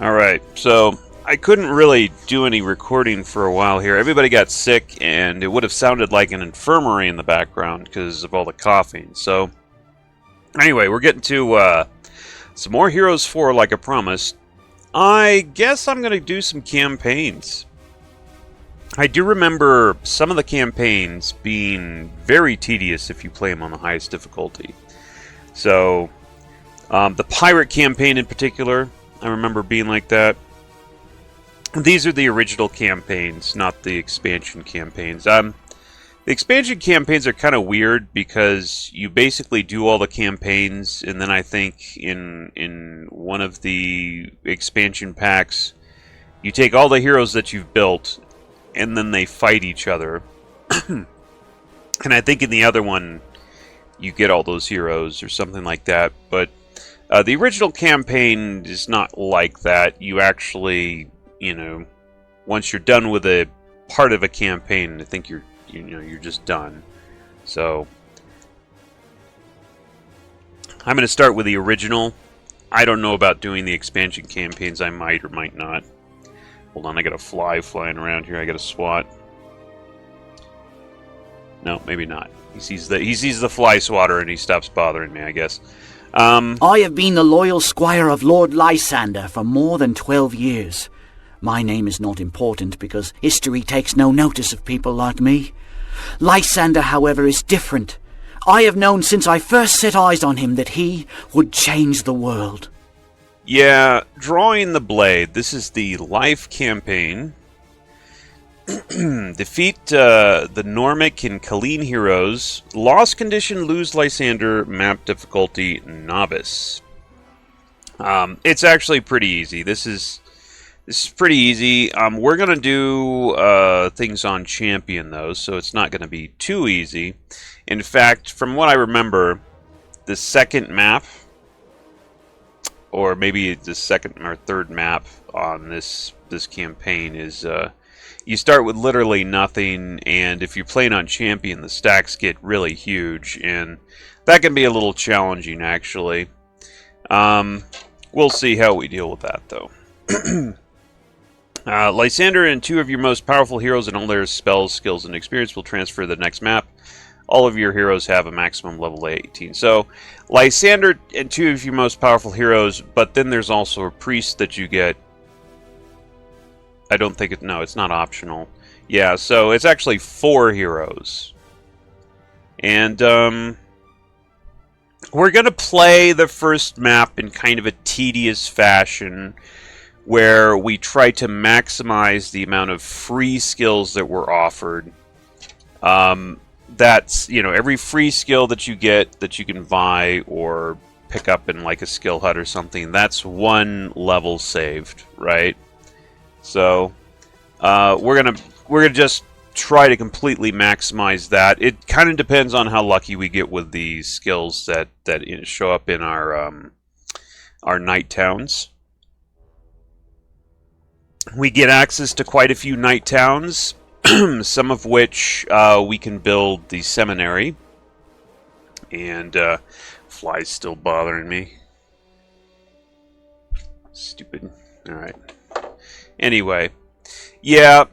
Alright, so I couldn't really do any recording for a while here. Everybody got sick, and it would have sounded like an infirmary in the background because of all the coughing. So, anyway, we're getting to some more Heroes 4 like I promised. I guess I'm going to do some campaigns. I do remember some of the campaigns being very tedious if you play them on the highest difficulty. So, the pirate campaign in particular, I remember being like that. These are the original campaigns, not the expansion campaigns. The expansion campaigns are kind of weird because you basically do all the campaigns, and then I think in one of the expansion packs, you take all the heroes that you've built, and then they fight each other. And I think in the other one, you get all those heroes or something like that. But the original campaign is not like that. You actually, you know, once you're done with a part of a campaign, I think you're just done. So I'm going to start with the original. I don't know about doing the expansion campaigns. I might or might not. Hold on, I got a fly flying around here. I got a swat. No, maybe not. He sees the fly swatter and he stops bothering me, I guess. I have been the loyal squire of Lord Lysander for more than 12 years. My name is not important because history takes no notice of people like me. Lysander, however, is different. I have known since I first set eyes on him that he would change the world. Yeah, Drawing the Blade. This is the life campaign. Defeat the Normic and Colleen heroes. Lost condition, lose Lysander. Map difficulty, novice. It's actually pretty easy. This is pretty easy. We're gonna do things on champion though, so it's not gonna be too easy. In fact, from what I remember, the second map, or maybe the second or third map on this campaign is you start with literally nothing, and if you're playing on champion, the stacks get really huge, and that can be a little challenging actually. We'll see how we deal with that though. Lysander and two of your most powerful heroes and all their spells, skills, and experience will transfer to the next map. All of your heroes have a maximum level 18. So, Lysander and two of your most powerful heroes, but then there's also a priest that you get. I don't think it... No, it's not optional. Yeah, so it's actually 4 heroes. And, we're going to play the first map in kind of a tedious fashion, where we try to maximize the amount of free skills that were offered. That's, you know, every free skill that you get that you can buy or pick up in like a skill hut or something, that's 1 level saved, right? So we're gonna just try to completely maximize that. It kind of depends on how lucky we get with the skills that show up in our night towns. We get access to quite a few night towns, some of which we can build the seminary. And fly's still bothering me. Stupid. Alright. Anyway. Yeah.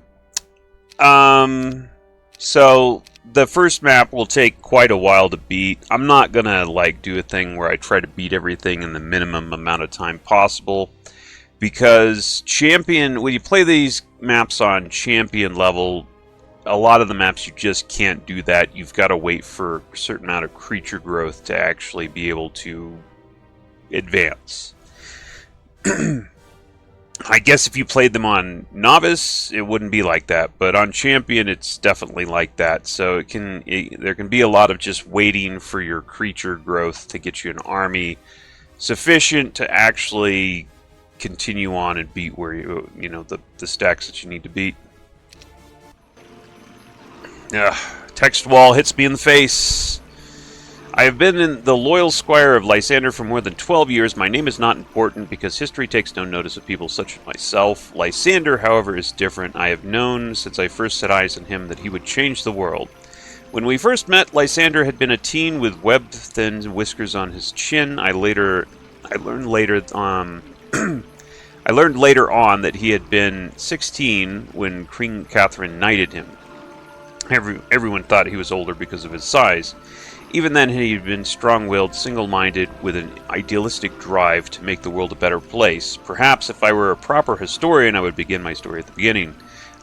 So the first map will take quite a while to beat. I'm not gonna like do a thing where I try to beat everything in the minimum amount of time possible. Because champion, when you play these maps on champion level, a lot of the maps you just can't do that. You've got to wait for a certain amount of creature growth to actually be able to advance. I guess if you played them on novice, it wouldn't be like that, but on champion, it's definitely like that. So there can be a lot of just waiting for your creature growth to get you an army sufficient to actually continue on and beat where you know the stacks that you need to beat. Text wall hits me in the face. I have been the loyal squire of Lysander for more than 12 years. My name is not important because history takes no notice of people such as myself. Lysander, however, is different. I have known since I first set eyes on him that he would change the world. When we first met, Lysander had been a teen with webbed-thin whiskers on his chin. I learned later I learned later on that he had been 16 when Queen Catherine knighted him. Everyone thought he was older because of his size. Even then, he had been strong-willed, single-minded, with an idealistic drive to make the world a better place. Perhaps if I were a proper historian, I would begin my story at the beginning.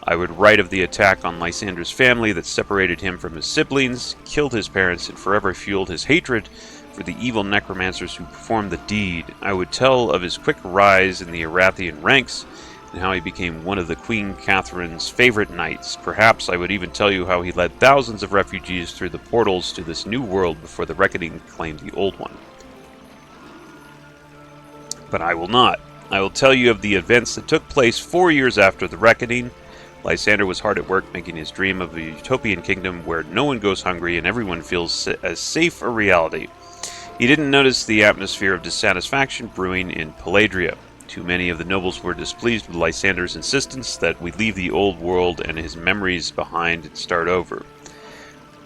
I would write of the attack on Lysander's family that separated him from his siblings, killed his parents, and forever fueled his hatred for the evil necromancers who performed the deed. I would tell of his quick rise in the Arathian ranks, and how he became one of the Queen Catherine's favorite knights. Perhaps I would even tell you how he led thousands of refugees through the portals to this new world before the Reckoning claimed the old one. But I will not. I will tell you of the events that took place 4 years after the Reckoning. Lysander was hard at work making his dream of a utopian kingdom where no one goes hungry and everyone feels as safe a reality. He didn't notice the atmosphere of dissatisfaction brewing in Paladria. Too many of the nobles were displeased with Lysander's insistence that we leave the old world and his memories behind and start over.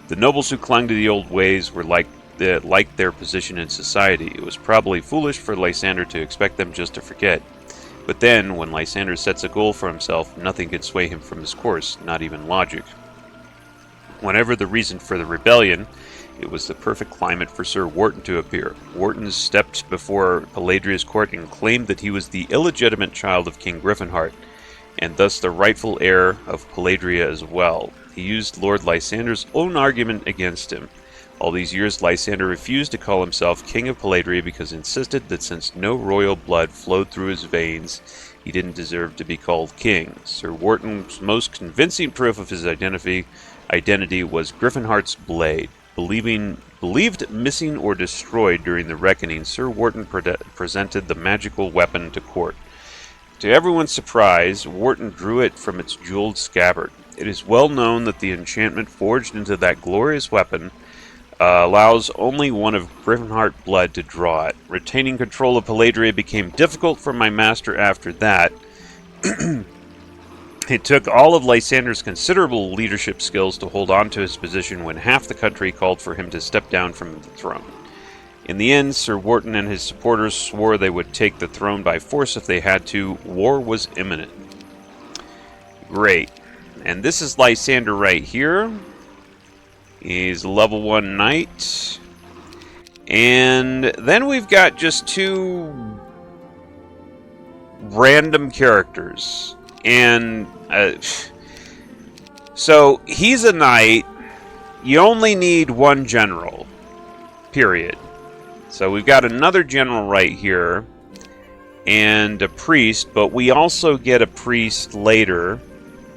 The nobles who clung to the old ways were liked their position in society. It was probably foolish for Lysander to expect them just to forget. But then, when Lysander sets a goal for himself, nothing can sway him from his course, not even logic. Whenever the reason for the rebellion, it was the perfect climate for Sir Wharton to appear. Wharton stepped before Paladria's court and claimed that he was the illegitimate child of King Griffinheart, and thus the rightful heir of Paladria as well. He used Lord Lysander's own argument against him. All these years, Lysander refused to call himself King of Paladria because he insisted that since no royal blood flowed through his veins, he didn't deserve to be called king. Sir Wharton's most convincing proof of his identity was Griffinheart's blade. Believed missing or destroyed during the Reckoning, Sir Wharton presented the magical weapon to court. To everyone's surprise, Wharton drew it from its jeweled scabbard. It is well known that the enchantment forged into that glorious weapon allows only one of Griffinheart blood to draw it. Retaining control of Paladria became difficult for my master after that. It took all of Lysander's considerable leadership skills to hold on to his position when half the country called for him to step down from the throne. In the end, Sir Wharton and his supporters swore they would take the throne by force if they had to. War was imminent. Great. And this is Lysander right here. He's a level 1 knight. And then we've got just 2 random characters. And so he's a knight. You only need 1 general. Period. So we've got another general right here. And a priest. But we also get a priest later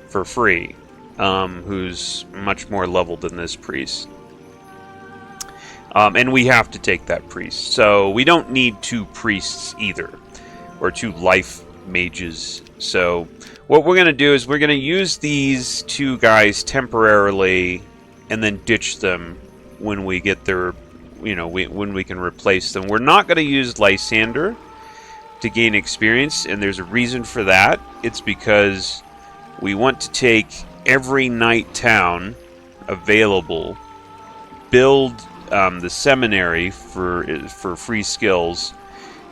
for free. Who's much more leveled than this priest. And we have to take that priest. So we don't need 2 priests either. Or 2 life mages. So what we're going to do is we're going to use these 2 guys temporarily and then ditch them when we get their, when we can replace them. We're not going to use Lysander to gain experience, and there's a reason for that. It's because we want to take every knight town available, build the seminary for free skills,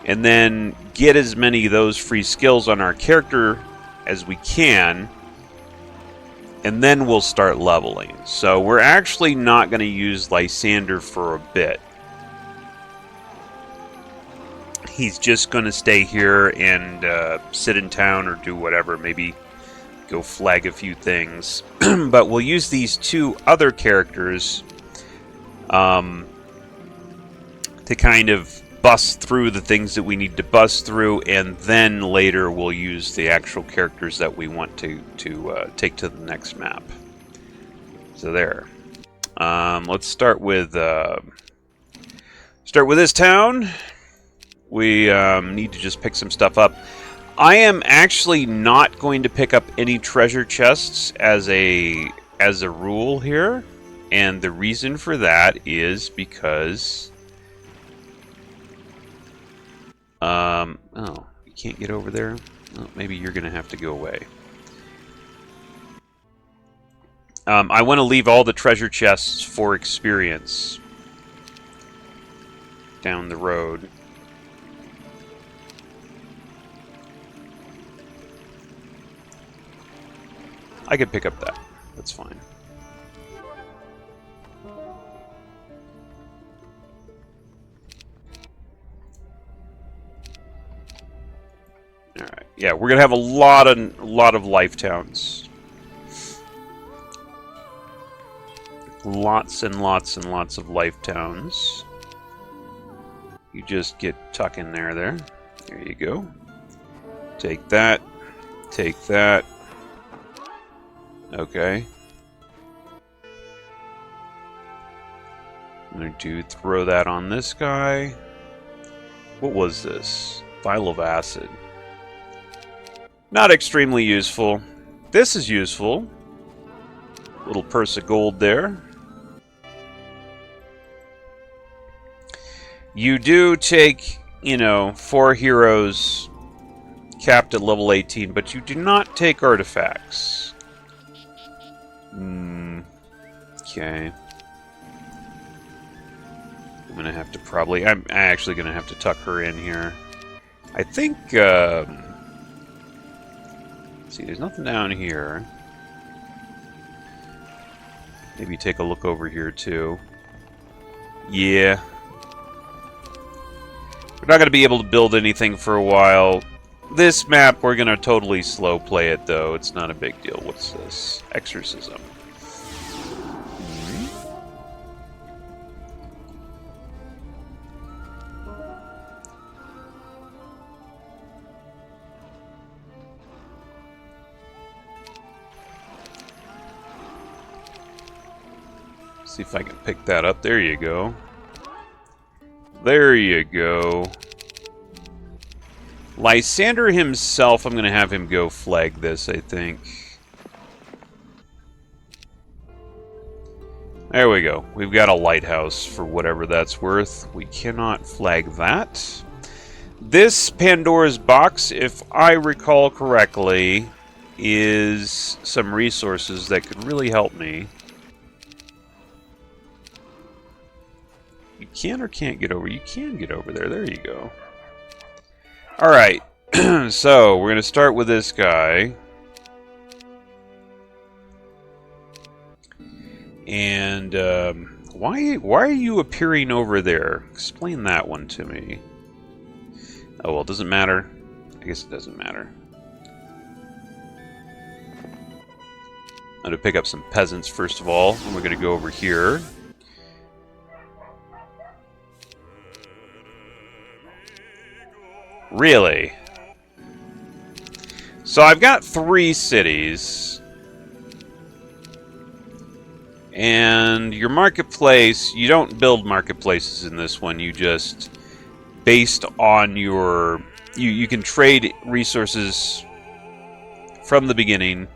and then get as many of those free skills on our character as we can, and then we'll start leveling. So we're actually not going to use Lysander for a bit. He's just going to stay here and sit in town or do whatever, maybe go flag a few things. But we'll use these 2 other characters to kind of bust through the things that we need to bust through, and then later we'll use the actual characters that we want to take to the next map. So there. Let's start with this town. We need to just pick some stuff up. I am actually not going to pick up any treasure chests as a rule here, and the reason for that is because oh, you can't get over there? Well, maybe you're going to have to go away. I want to leave all the treasure chests for experience down the road. I could pick up that. That's fine. Alright. Yeah, we're gonna have a lot of life towns. Lots and lots and lots of life towns. You just get tuck in there. There you go. Take that. Take that. Okay. I'm going to throw that on this guy. What was this? Vial of acid. Not extremely useful. This is useful. Little purse of gold there. You do take, 4 heroes capped at level 18, but you do not take artifacts. Okay. I'm gonna have to probably... I'm actually gonna have to tuck her in here. I think, see, there's nothing down here. Maybe take a look over here, too. Yeah. We're not gonna be able to build anything for a while. This map, we're gonna totally slow play it, though. It's not a big deal. What's this? Exorcism. See if I can pick that up. There you go. There you go. Lysander himself, I'm going to have him go flag this, I think. There we go. We've got a lighthouse for whatever that's worth. We cannot flag that. This Pandora's box, if I recall correctly, is some resources that could really help me. You can or can't get over? You can get over there. There you go. Alright, so we're going to start with this guy. And why are you appearing over there? Explain that one to me. Oh, well, it doesn't matter. I guess it doesn't matter. I'm going to pick up some peasants first of all, and we're going to go over here. Really? So I've got 3 cities. And your marketplace, you don't build marketplaces in this one. You just, based on your... You can trade resources from the beginning.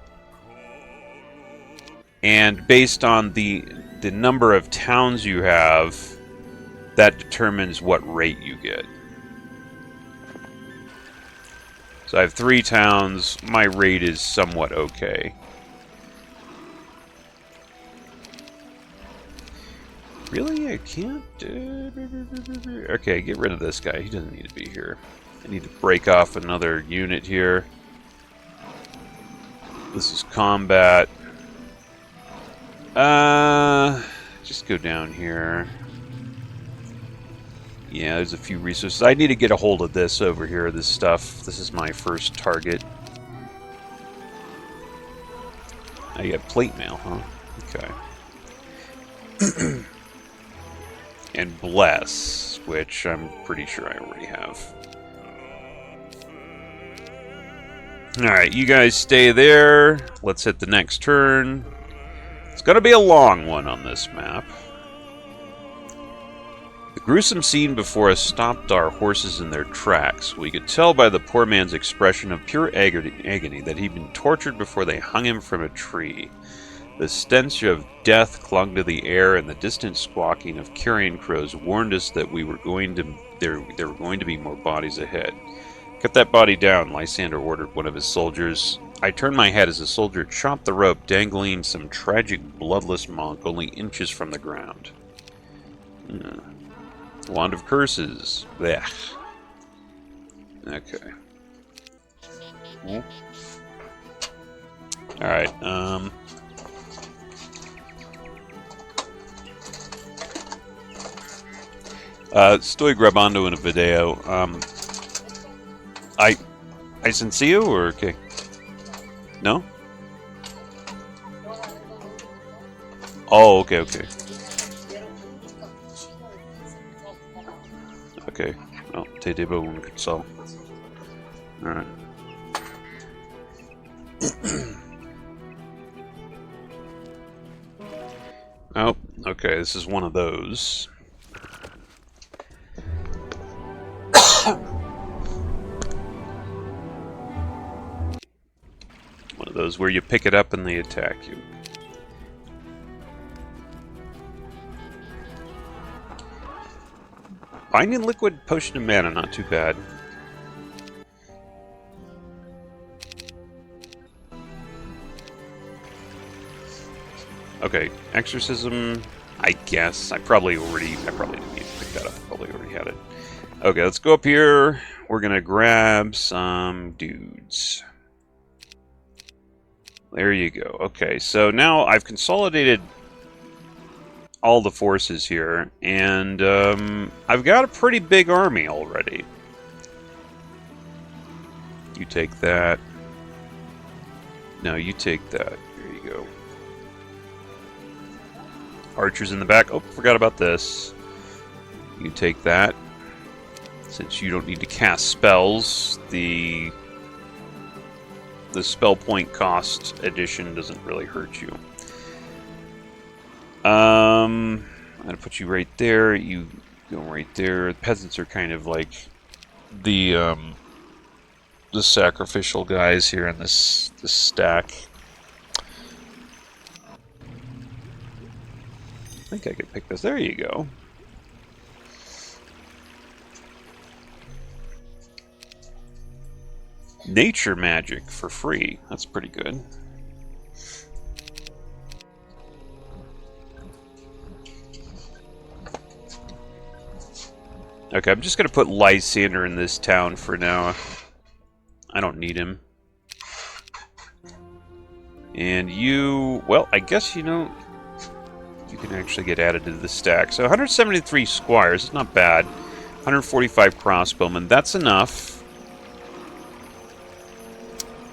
And based on the number of towns you have, that determines what rate you get. So I have 3 towns. My rate is somewhat okay. Really? I can't? Okay, get rid of this guy. He doesn't need to be here. I need to break off another unit here. This is combat. Just go down here. Yeah, there's a few resources. I need to get a hold of this over here, this stuff. This is my first target. I got plate mail, huh? Okay. And bless, which I'm pretty sure I already have. Alright, you guys stay there. Let's hit the next turn. It's gonna be a long one on this map. The gruesome scene before us stopped our horses in their tracks. We could tell by the poor man's expression of pure agony that he'd been tortured before they hung him from a tree. The stench of death clung to the air, and the distant squawking of carrion crows warned us that there were going to be more bodies ahead. Cut that body down, Lysander ordered one of his soldiers. I turned my head as the soldier chopped the rope, dangling some tragic, bloodless monk only inches from the ground. Wand of Curses. Blech. Okay. Alright, estoy grabando en video. I sencillo or okay? No? Oh, okay, okay. Okay. Well, te debo un console. Alright. Oh, okay, this is one of those. One of those where you pick it up and they attack you. Binding liquid, potion of mana, not too bad. Okay, exorcism. I guess I probably didn't need to pick that up. Probably already had it. Okay, let's go up here. We're gonna grab some dudes. There you go. Okay, so now I've consolidated all the forces here, and I've got a pretty big army already. You take that. No, you take that. There you go. Archers in the back. Oh, forgot about this. You take that. Since you don't need to cast spells, the spell point cost addition doesn't really hurt you. I'm gonna put you right there. You go right there. The peasants are kind of like the sacrificial guys here in this stack. I think I could pick this. There you go. Nature magic for free. That's pretty good. Okay, I'm just going to put Lysander in this town for now. I don't need him. And you... Well, I guess, you know... You can actually get added to the stack. So 173 squires. It's not bad. 145 crossbowmen. That's enough.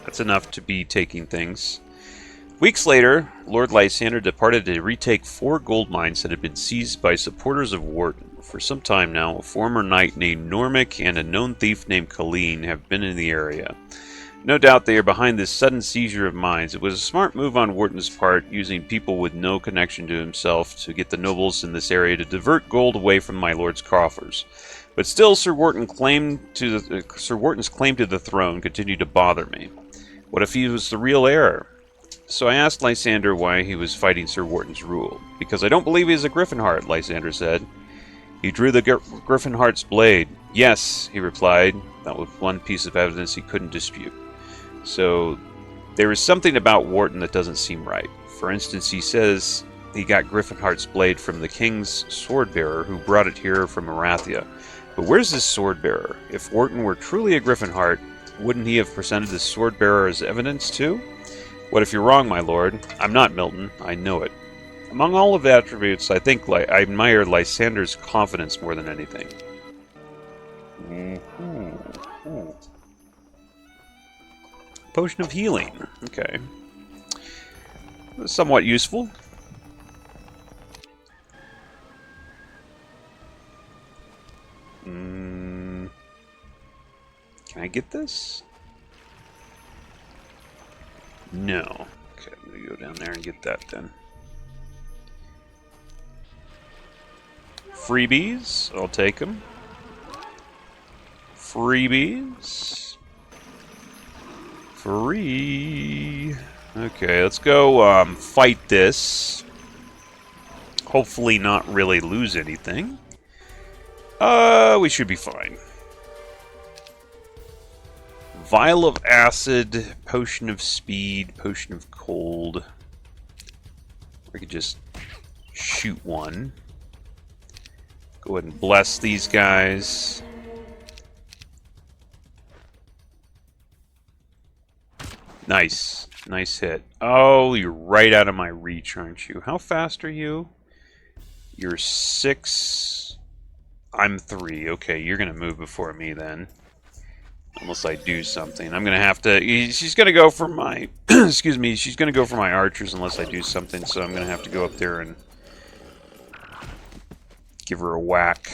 That's enough to be taking things. Weeks later, Lord Lysander departed to retake 4 gold mines that had been seized by supporters of Wharton. For some time now, a former knight named Normic and a known thief named Colleen have been in the area. No doubt they are behind this sudden seizure of mines. It was a smart move on Wharton's part, using people with no connection to himself to get the nobles in this area to divert gold away from my lord's coffers. But still, Sir Wharton's claim to the throne continued to bother me. What if he was the real heir? So I asked Lysander why he was fighting Sir Wharton's rule. Because I don't believe he is a Griffinheart, Lysander said. He drew the Griffinheart's blade. Yes, he replied. That was one piece of evidence he couldn't dispute. So there is something about Wharton that doesn't seem right. For instance, he says he got Griffinheart's blade from the king's sword-bearer who brought it here from Arathia. But where's this sword-bearer? If Wharton were truly a Griffinheart, wouldn't he have presented this sword-bearer as evidence too? What if you're wrong, my lord? I'm not Milton. I know it. Among all of the attributes, I think I admire Lysander's confidence more than anything. Potion of healing. Okay. Somewhat useful. Can I get this? No. Okay, I'm going to go down there and get that then. Freebies. I'll take them. Freebies. Free. Okay, let's go fight this. Hopefully not really lose anything. We should be fine. Vial of acid, potion of speed, potion of cold. We could just shoot one. Go ahead and bless these guys. Nice. Nice hit. Oh, you're right out of my reach, aren't you? How fast are you? You're 6. I'm 3. Okay, you're going to move before me then. Unless I do something. I'm going to have to... She's going to go for my... excuse me. She's going to go for my archers unless I do something. So I'm going to have to go up there and give her a whack.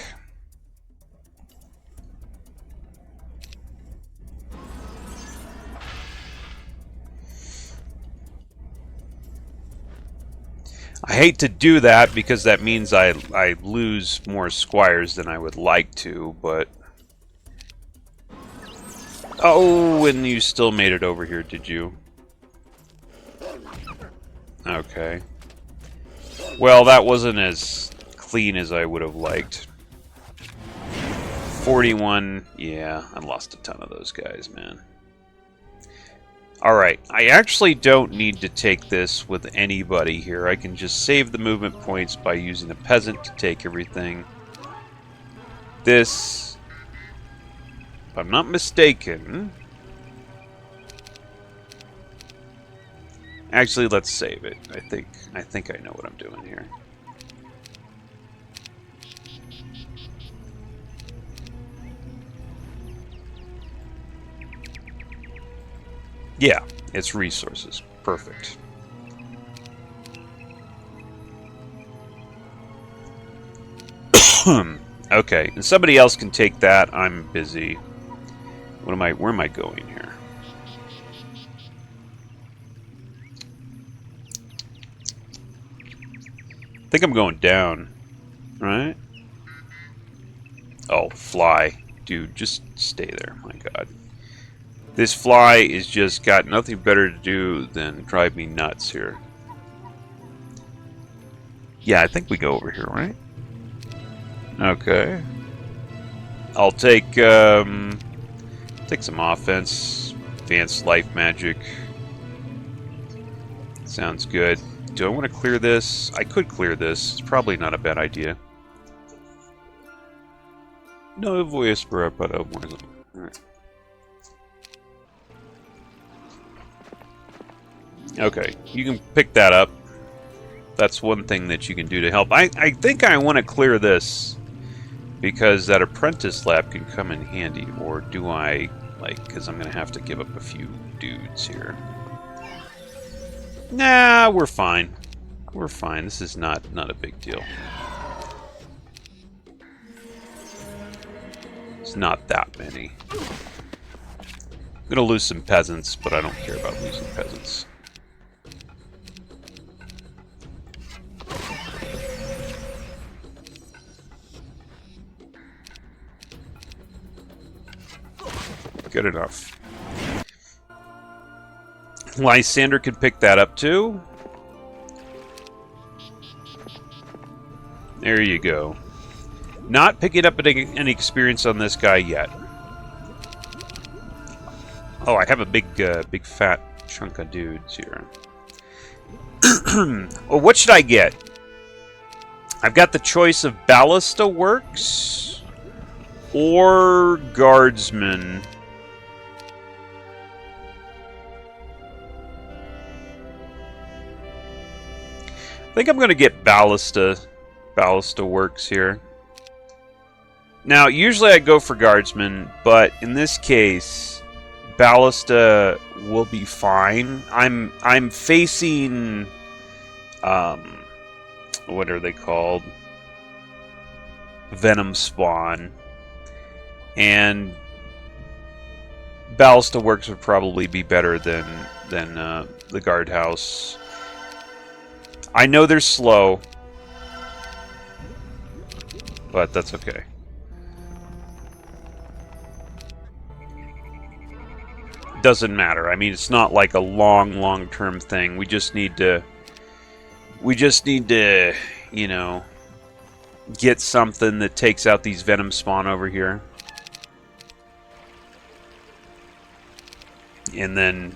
I hate to do that because that means I lose more squires than I would like to, but... Oh, and you still made it over here, did you? Okay. Well, that wasn't as clean as I would have liked. 41, yeah, I lost a ton of those guys, man. Alright, I actually don't need to take this with anybody here. I can just save the movement points by using a peasant to take everything. This, if I'm not mistaken... Actually, let's save it. I think I know what I'm doing here. Yeah, it's resources. Perfect. Okay, and somebody else can take that. I'm busy. Where am I going here? I think I'm going down. Right? Oh, fly. Dude, just stay there. My God. This fly is just got nothing better to do than drive me nuts here. Yeah, I think we go over here, right? Okay. I'll take some offense. Advanced life magic. Sounds good. Do I want to clear this? I could clear this. It's probably not a bad idea. No voy para muerto. Alright. Okay, you can pick that up. That's one thing that you can do to help. I think I want to clear this because that apprentice lab can come in handy. Or do I, because I'm going to have to give up a few dudes here. Nah, we're fine. We're fine. This is not a big deal. It's not that many. I'm going to lose some peasants, but I don't care about losing peasants. Good enough. Lysander could pick that up too. There you go. Not picking up any experience on this guy yet. Oh, I have a big fat chunk of dudes here. Well, what should I get? I've got the choice of Ballista Works or Guardsman. I think I'm going to get Ballista Works here. Now, usually I go for Guardsman, but in this case, Ballista will be fine. I'm facing, what are they called? Venom Spawn, and Ballista Works would probably be better than the Guardhouse. I know they're slow, but that's okay. Doesn't matter. I mean, it's not like a long-term thing. We just need to, you know, get something that takes out these Venom Spawn over here. And then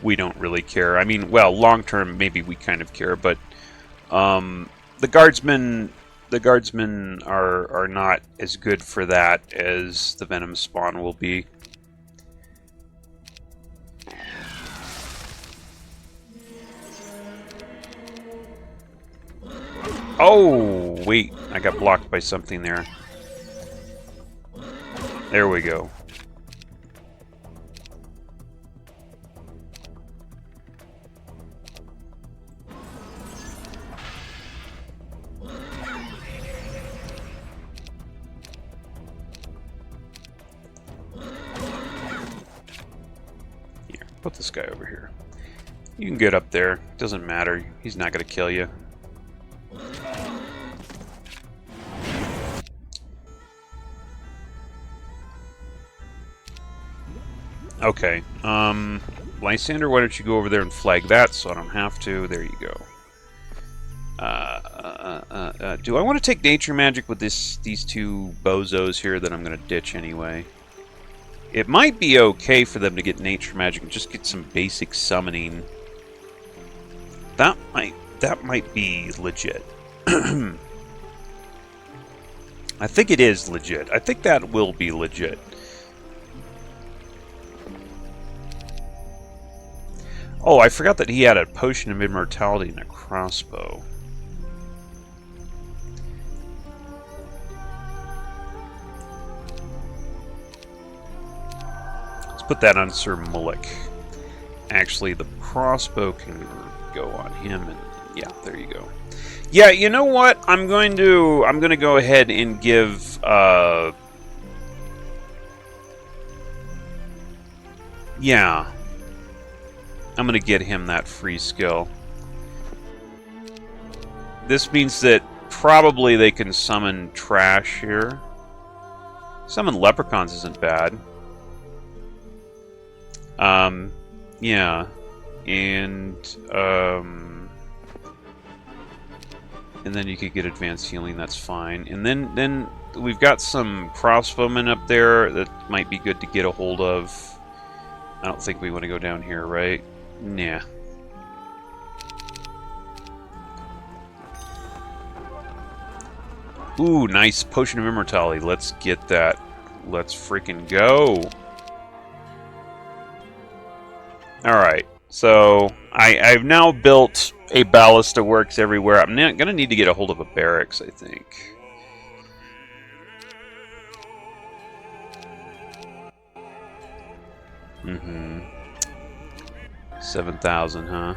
we don't really care. I mean, well, long-term, maybe we kind of care, but the guardsmen are not as good for that as the Venom Spawn will be. Oh, wait. I got blocked by something there. There we go. Here, put this guy over here. You can get up there. Doesn't matter. He's not going to kill you. Okay. Lysander, why don't you go over there and flag that so I don't have to? There you go. Do I want to take nature magic with these two bozos here that I'm going to ditch anyway? It might be okay for them to get nature magic and just get some basic summoning. That might be legit. I think it is legit. I think that will be legit. Oh, I forgot that he had a potion of immortality and a crossbow. Let's put that on Sir Mullick. Actually, the crossbow can go on him, and yeah, there you go. Yeah, you know what? I'm going to go ahead and give yeah. I'm going to get him that free skill. This means that probably they can summon trash here. Summon leprechauns isn't bad. Yeah. And then you could get advanced healing, that's fine. And then we've got some crossbowmen up there that might be good to get a hold of. I don't think we want to go down here, right? Nah. Ooh, nice potion of immortality. Let's get that. Let's freaking go. Alright, so I've now built a ballista works everywhere. I'm going to need to get a hold of a barracks, I think. Mm-hmm. 7,000, huh?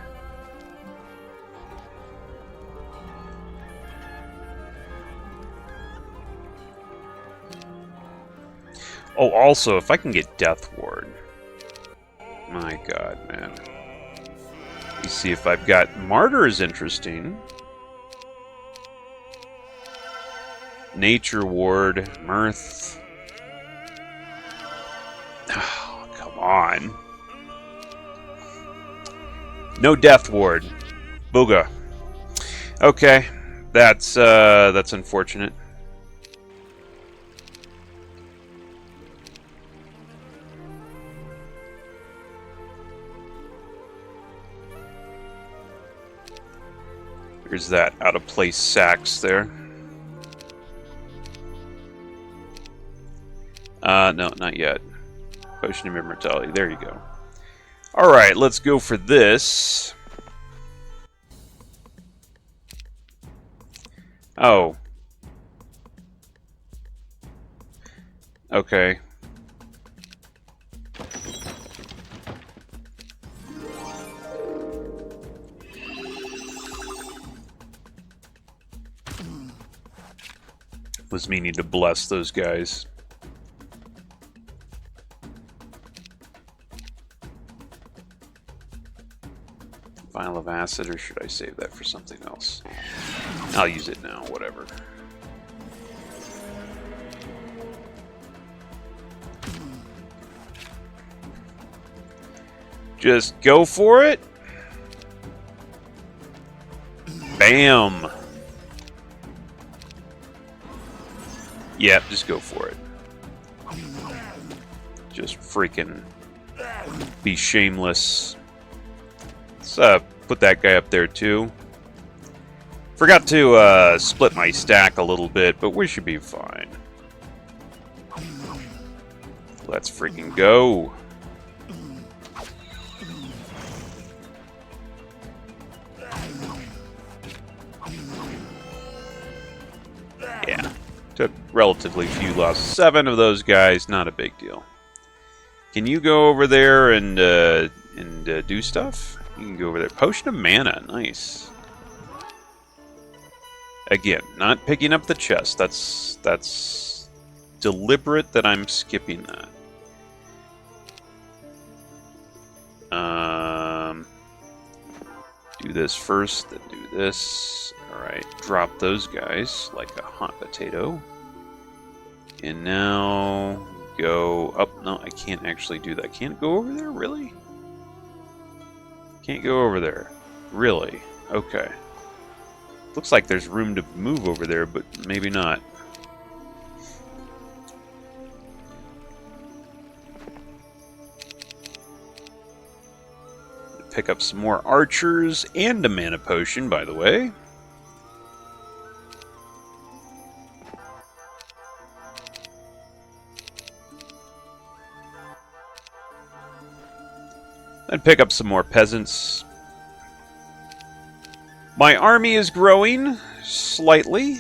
Oh, also, if I can get Death Ward. My god, man. You see if I've got Martyr is interesting. Nature Ward, Mirth. Oh, come on. No Death Ward. Booga. Okay, that's unfortunate. There's that out of place sax there. No, not yet. Potion of immortality. There you go. Alright, let's go for this. Oh. Okay. Was meaning to bless those guys. Vial of acid, or should I save that for something else? I'll use it now, whatever. Just go for it. Bam. Yep, just go for it. Just freaking be shameless. Let's put that guy up there too. Forgot to split my stack a little bit, but we should be fine. Let's freaking go. got relatively few losses. 7 of those guys, not a big deal. Can you go over there and do stuff? You can go over there. Potion of mana, nice. Again, not picking up the chest. That's deliberate that I'm skipping that. Do this first, then do this. Alright, drop those guys like a hot potato. And now go up. No, I can't actually do that. Can't go over there? Really? Can't go over there. Really? Okay. Looks like there's room to move over there, but maybe not. Pick up some more archers and a mana potion, by the way. And pick up some more peasants. My army is growing slightly.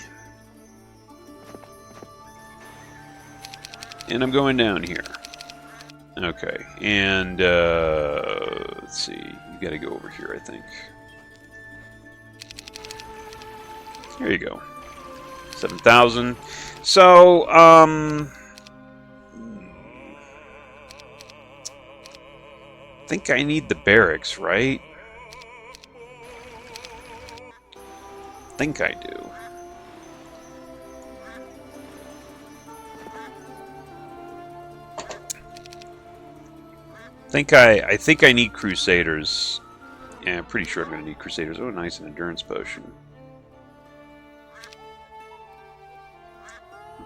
And I'm going down here. Okay, and let's see, you gotta go over here, I think. Here you go. 7,000. So, I think I need the barracks, right? I think I do. I think I need Crusaders. Yeah, I'm pretty sure I'm going to need Crusaders. Oh, nice, an endurance potion.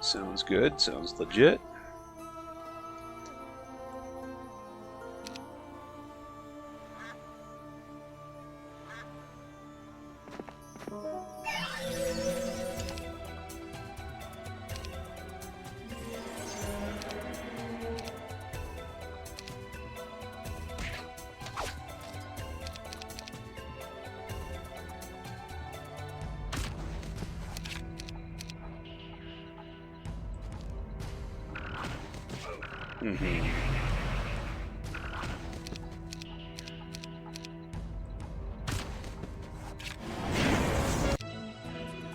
Sounds good. Sounds legit.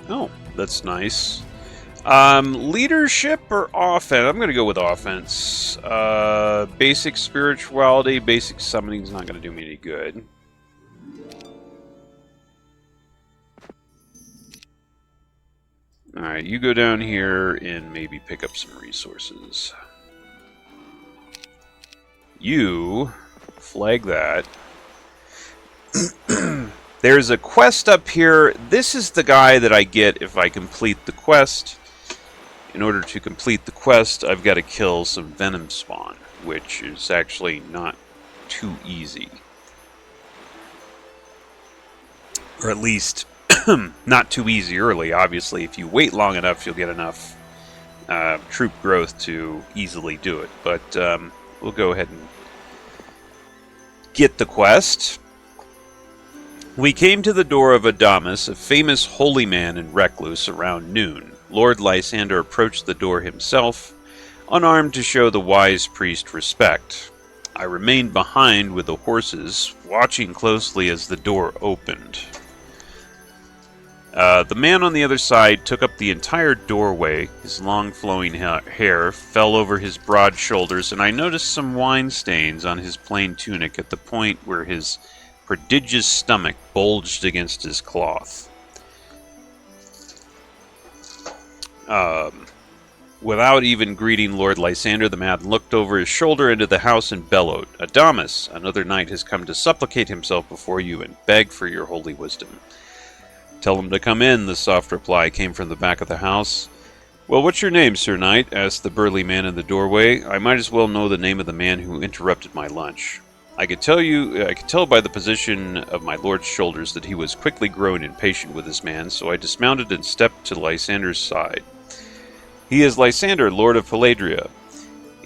Oh, that's nice. Leadership or offense? I'm going to go with offense. Basic spirituality, basic summoning is not going to do me any good. Alright, you go down here and maybe pick up some resources. You flag that. There's a quest up here. This is the guy that I get if I complete the quest. In order to complete the quest, I've got to kill some venom spawn, which is actually not too easy. Or at least, not too easy early. Obviously, if you wait long enough, you'll get enough troop growth to easily do it. But we'll go ahead and get the quest. We came to the door of Adamus, a famous holy man and recluse, around noon. Lord Lysander approached the door himself, unarmed to show the wise priest respect. I remained behind with the horses, watching closely as the door opened. The man on the other side took up the entire doorway. His long flowing hair fell over his broad shoulders, and I noticed some wine stains on his plain tunic at the point where his prodigious stomach bulged against his cloth. Without even greeting Lord Lysander, the man looked over his shoulder into the house and bellowed, "Adamus, another knight has come to supplicate himself before you and beg for your holy wisdom." "Tell him to come in," the soft reply came from the back of the house. "Well, what's your name, Sir Knight?" asked the burly man in the doorway. I might as well know the name of the man who interrupted my lunch. I could tell by the position of my lord's shoulders that he was quickly growing impatient with this man, so I dismounted and stepped to Lysander's side. "He is Lysander, Lord of Paladria.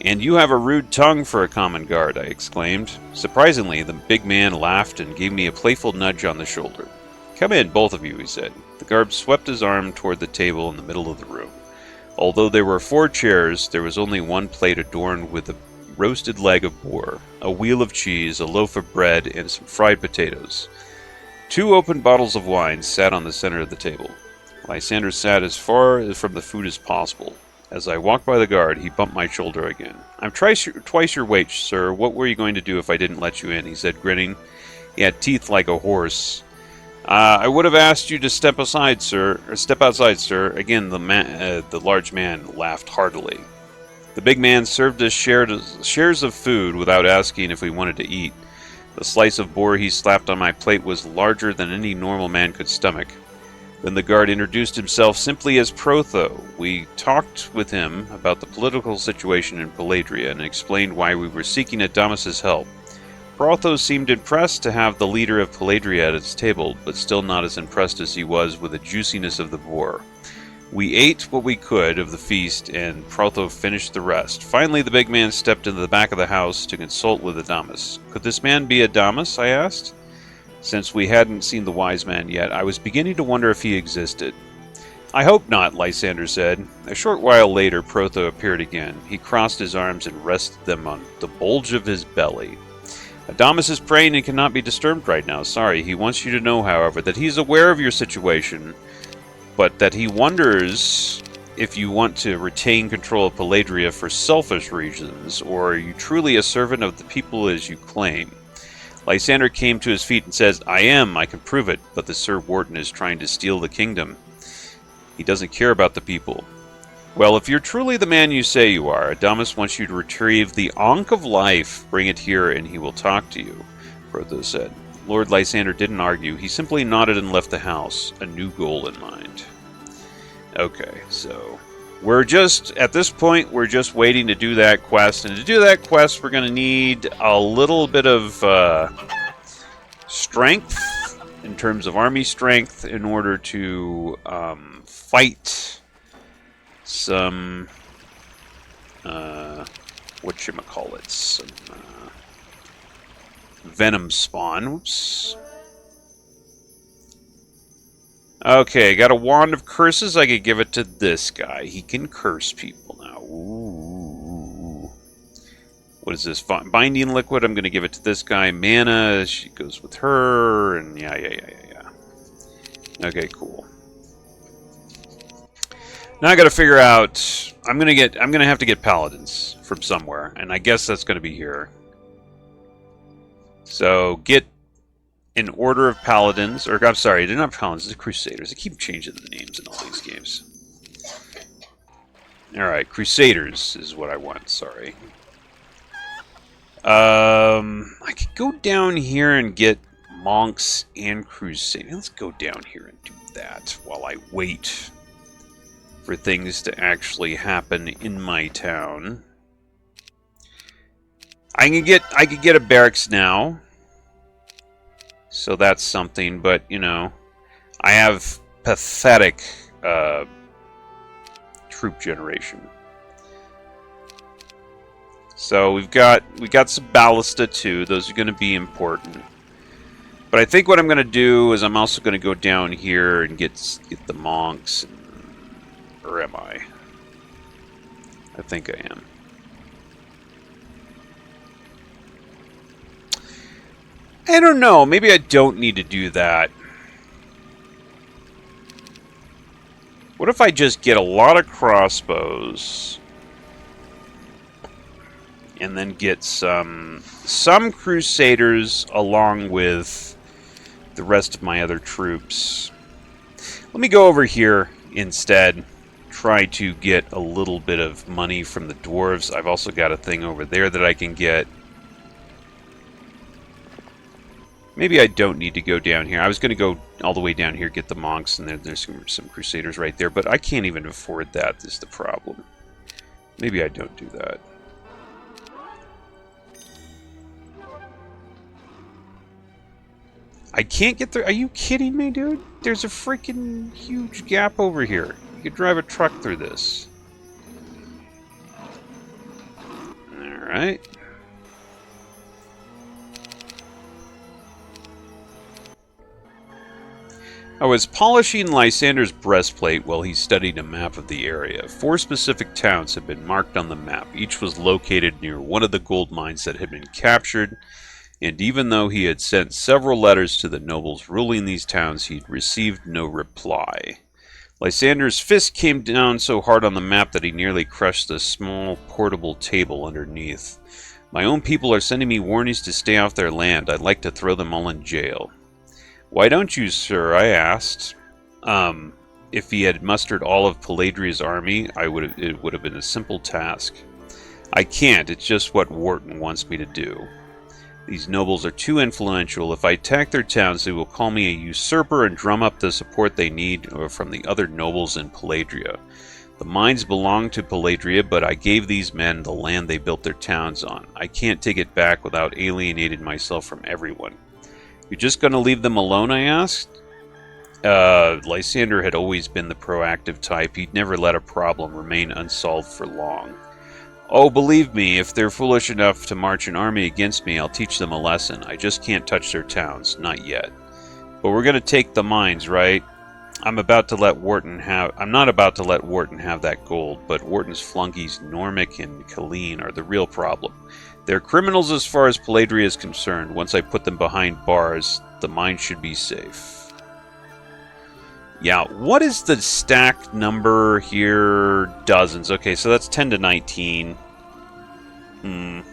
And you have a rude tongue for a common guard," I exclaimed. Surprisingly, the big man laughed and gave me a playful nudge on the shoulder. "Come in, both of you," he said. The guard swept his arm toward the table in the middle of the room. Although there were 4 chairs, there was only one plate adorned with a roasted leg of boar, a wheel of cheese, a loaf of bread, and some fried potatoes. 2 open bottles of wine sat on the center of the table. Lysander sat as far from the food as possible. As I walked by the guard, he bumped my shoulder again. "I'm twice your weight, sir. What were you going to do if I didn't let you in?" he said, grinning. He had teeth like a horse. "I would have asked you to step outside, sir." Again, the large man laughed heartily. The big man served us shares of food without asking if we wanted to eat. The slice of boar he slapped on my plate was larger than any normal man could stomach. Then the guard introduced himself simply as Protho. We talked with him about the political situation in Paladria and explained why we were seeking Adamas's help. Protho seemed impressed to have the leader of Paladria at his table, but still not as impressed as he was with the juiciness of the boar. We ate what we could of the feast, and Protho finished the rest. Finally, the big man stepped into the back of the house to consult with Adamas. Could this man be Adamas? I asked. Since we hadn't seen the wise man yet, I was beginning to wonder if he existed. "I hope not," Lysander said. A short while later, Protho appeared again. He crossed his arms and rested them on the bulge of his belly. "Adamas is praying and cannot be disturbed right now. Sorry. He wants you to know, however, that he is aware of your situation, but that he wonders if you want to retain control of Paladria for selfish reasons, or are you truly a servant of the people as you claim?" Lysander came to his feet and says, "I am. I can prove it, but the Sir Wharton is trying to steal the kingdom. He doesn't care about the people." "Well, if you're truly the man you say you are, Adamas wants you to retrieve the Ankh of Life. Bring it here and he will talk to you," Protho said. Lord Lysander didn't argue. He simply nodded and left the house, a new goal in mind. Okay, so at this point, we're just waiting to do that quest. And to do that quest, we're going to need a little bit of strength, in terms of army strength, in order to fight some, whatchamacallit, some venom spawn. Oops. Okay, got a wand of curses. I could give it to this guy. He can curse people now. Ooh. What is this? Binding liquid. I'm going to give it to this guy. Mana. She goes with her. And yeah. Okay, cool. Now I got to figure out. I'm going to have to get paladins from somewhere, and I guess that's going to be here. So get an order of paladins, or I'm sorry, they're not paladins, they're crusaders. I keep changing the names in all these games. Alright, crusaders is what I want, sorry. I could go down here and get monks and crusaders. Let's go down here and do that while I wait for things to actually happen in my town. I could get a barracks now. So that's something, but, you know, I have pathetic troop generation. So we got some ballista too. Those are going to be important. But I think what I'm going to do is I'm also going to go down here and get the monks. Or am I? I think I am. I don't know. Maybe I don't need to do that. What if I just get a lot of crossbows and then get some crusaders along with the rest of my other troops? Let me go over here instead. Try to get a little bit of money from the dwarves. I've also got a thing over there that I can get. Maybe I don't need to go down here. I was going to go all the way down here, get the monks, and there's some crusaders right there, but I can't even afford that, is the problem. Maybe I don't do that. I can't get there. Are you kidding me, dude? There's a freaking huge gap over here. You could drive a truck through this. Alright. I was polishing Lysander's breastplate while he studied a map of the area. 4 specific towns had been marked on the map. Each was located near one of the gold mines that had been captured, and even though he had sent several letters to the nobles ruling these towns, he'd received no reply. Lysander's fist came down so hard on the map that he nearly crushed the small portable table underneath. My own people are sending me warnings to stay off their land. I'd like to throw them all in jail. Why don't you, sir? I asked. If he had mustered all of Paladria's army, it would have been a simple task. I can't. It's just what Wharton wants me to do. These nobles are too influential. If I attack their towns, they will call me a usurper and drum up the support they need from the other nobles in Paladria. The mines belong to Paladria, but I gave these men the land they built their towns on. I can't take it back without alienating myself from everyone. You're just going to leave them alone, I asked? Lysander had always been the proactive type. He'd never let a problem remain unsolved for long. Oh, believe me, if they're foolish enough to march an army against me, I'll teach them a lesson. I just can't touch their towns, not yet. But we're going to take the mines, right? I'm not about to let Wharton have that gold, but Wharton's flunkies Normic and Colleen are the real problem. They're criminals as far as Paladria is concerned. Once I put them behind bars, the mine should be safe. Yeah, what is the stack number here? Dozens. Okay, so that's 10 to 19. 10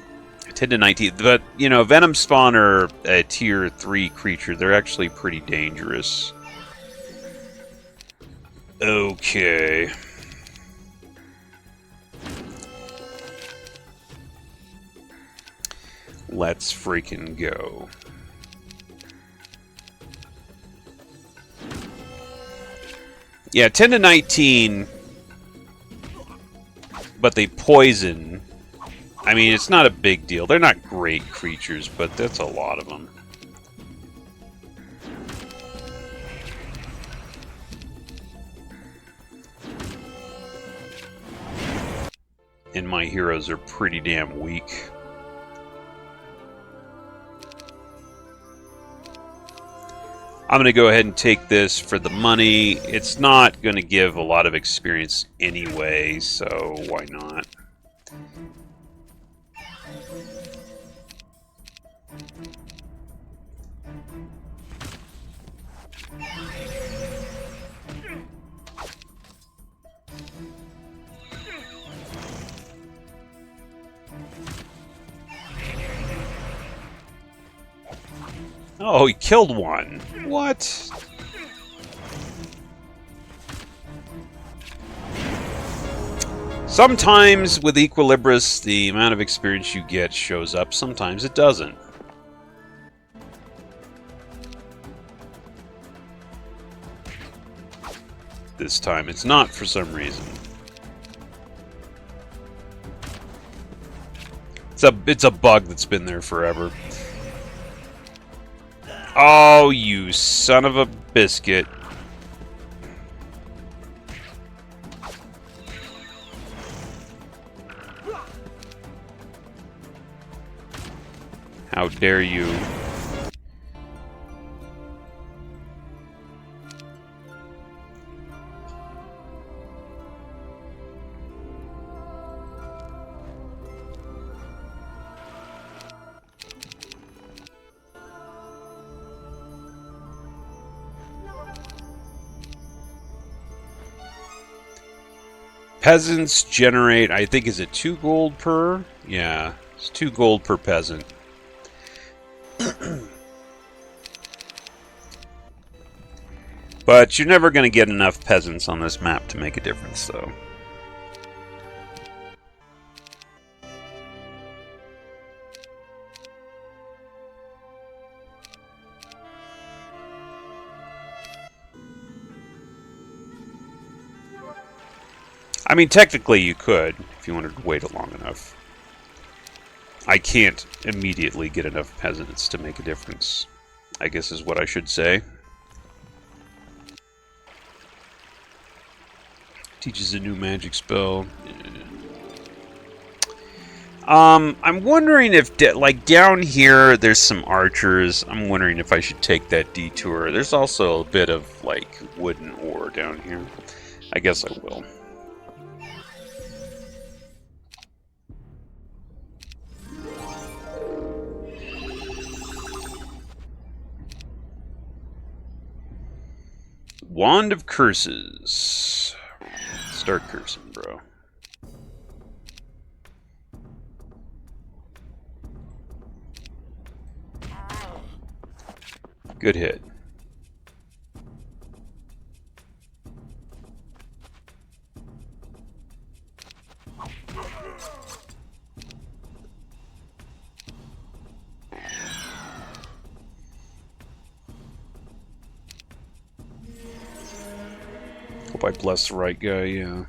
to 19. But, you know, Venom Spawn are a tier 3 creature. They're actually pretty dangerous. Okay. Let's freaking go. Yeah, 10 to 19, but they poison. I mean, it's not a big deal. They're not great creatures, but that's a lot of them. And my heroes are pretty damn weak. I'm going to go ahead and take this for the money. It's not going to give a lot of experience anyway, so why not? Oh, he killed one. What? Sometimes with Equilibris, the amount of experience you get shows up. Sometimes it doesn't. This time it's not for some reason. It's a bug that's been there forever. Oh, you son of a biscuit. How dare you? Peasants generate, I think, is it 2 gold per? Yeah, it's 2 gold per peasant. But you're never going to get enough peasants on this map to make a difference, though. I mean, technically you could, if you wanted to wait long enough. I can't immediately get enough peasants to make a difference, I guess is what I should say. Teaches a new magic spell. I'm wondering if, like, down here, there's some archers. I'm wondering if I should take that detour. There's also a bit of, like, wood and ore down here. I guess I will. Wand of Curses. Start cursing, bro. Good hit. Hope I bless the right guy, yeah.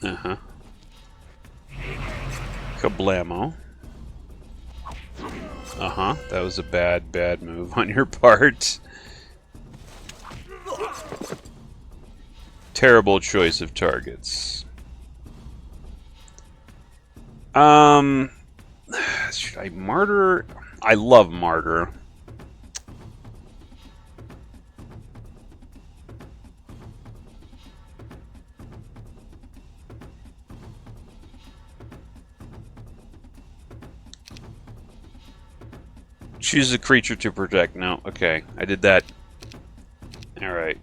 Uh-huh. Kablamo. Uh-huh. That was a bad move on your part. Terrible choice of targets. Should I martyr? I love martyr. Choose a creature to protect. No, okay. I did that. Alright.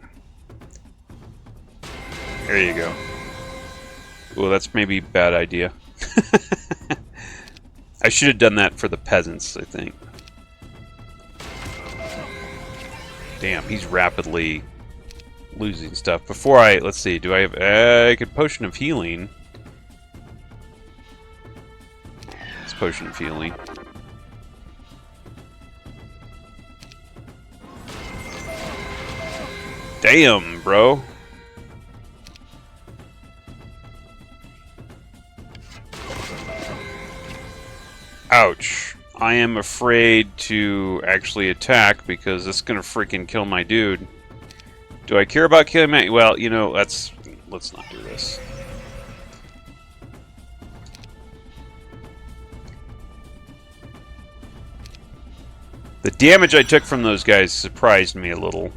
There you go. Well, that's maybe a bad idea. I should have done that for the peasants, I think. Damn, he's rapidly losing stuff. Before I... Let's see, do I have... I could Potion of Healing. It's Potion of Healing. Damn, bro. Ouch. I am afraid to actually attack because it's gonna freaking kill my dude. Do I care about killing my... Well, you know, let's not do this. The damage I took from those guys surprised me a little.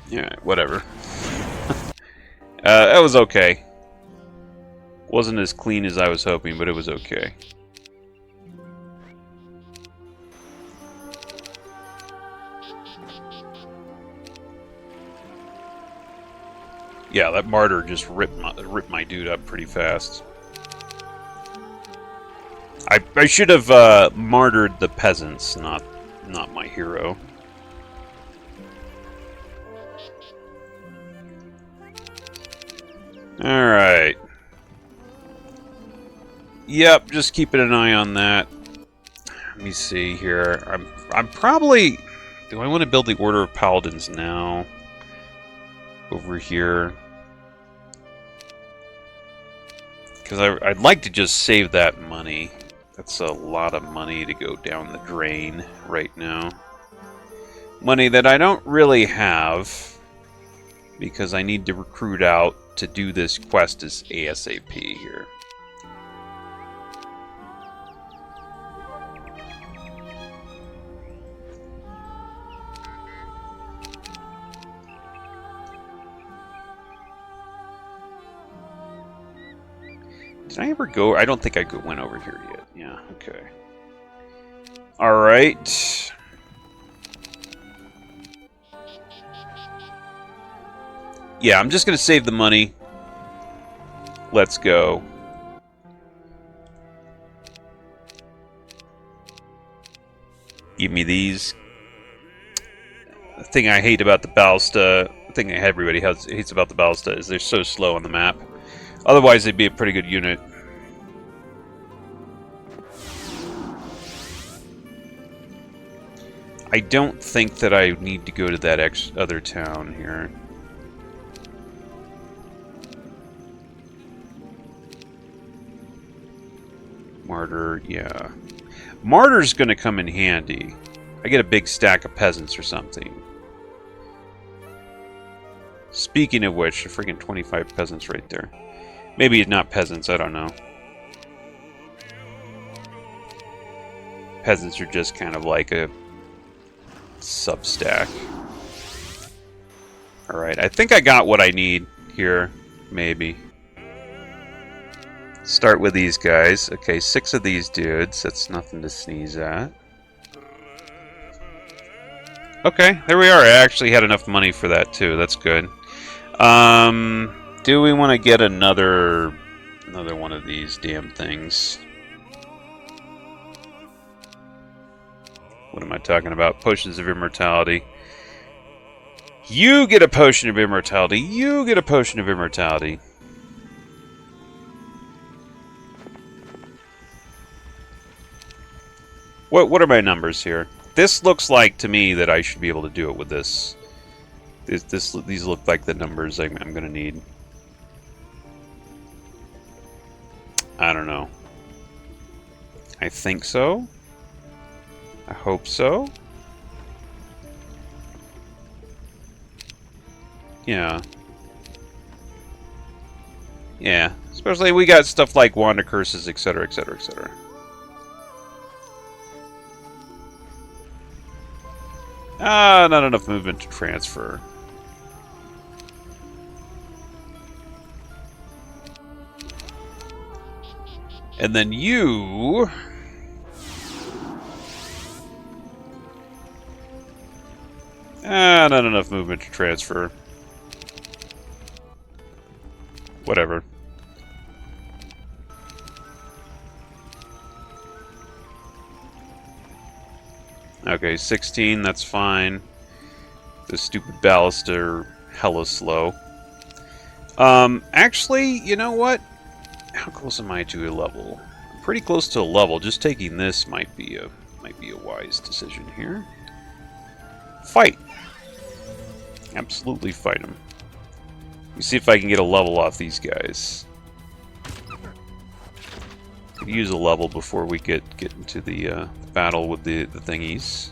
Yeah, whatever. That was okay. Wasn't as clean as I was hoping, but it was okay. Yeah, that martyr just ripped my dude up pretty fast. I should have martyred the peasants, not my hero. Alright. Yep, just keeping an eye on that. Let me see here. I'm probably... Do I want to build the Order of Paladins now? Over here. Because I'd like to just save that money. That's a lot of money to go down the drain right now. Money that I don't really have. Because I need to recruit out to do this quest as ASAP here. Did I ever go? I don't think I went over here yet. Yeah, okay. Alright. Yeah, I'm just going to save the money. Let's go. Give me these. The thing I hate about the ballista, the thing everybody hates about the ballista is they're so slow on the map. Otherwise, they'd be a pretty good unit. I don't think that I need to go to that other town here. Martyr, yeah. Martyr's gonna come in handy. I get a big stack of peasants or something. Speaking of which, a freaking 25 peasants right there. Maybe not peasants, I don't know. Peasants are just kind of like a substack. Alright, I think I got what I need here. Maybe. Start with these guys. Okay, 6 of these dudes. That's nothing to sneeze at. Okay, there we are. I actually had enough money for that too. That's good. Do we want to get another one of these damn things? What am I talking about? Potions of immortality. You get a potion of immortality. You get a potion of immortality. What are my numbers here? This looks like to me that I should be able to do it with this. These look like the numbers I'm going to need. I don't know. I think so. I hope so. Yeah. Yeah. Especially we got stuff like Wander Curses, etc., etc., etc. Ah, not enough movement to transfer. And then you... Ah, not enough movement to transfer. Whatever. Okay, 16, that's fine. The stupid ballast are hella slow. Actually, you know what? How close am I to a level? I'm pretty close to a level. Just taking this might be a wise decision here. Fight. Absolutely fight them. Let me see if I can get a level off these guys. Could use a level before we get into the battle with the thingies.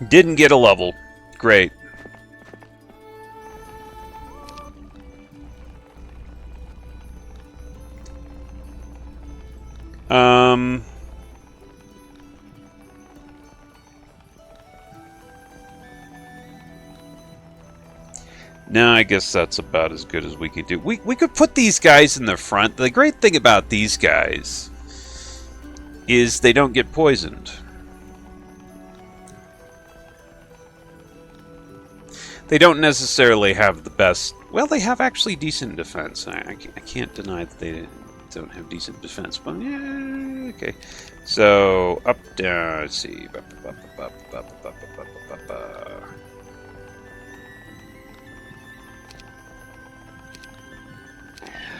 Didn't get a level. Great. No, I guess that's about as good as we could do. We could put these guys in the front. The great thing about these guys is they don't get poisoned. They don't necessarily have the best... Well, they have actually decent defense. I can't deny that they don't have decent defense. But yeah, okay. So, up, down, let's see.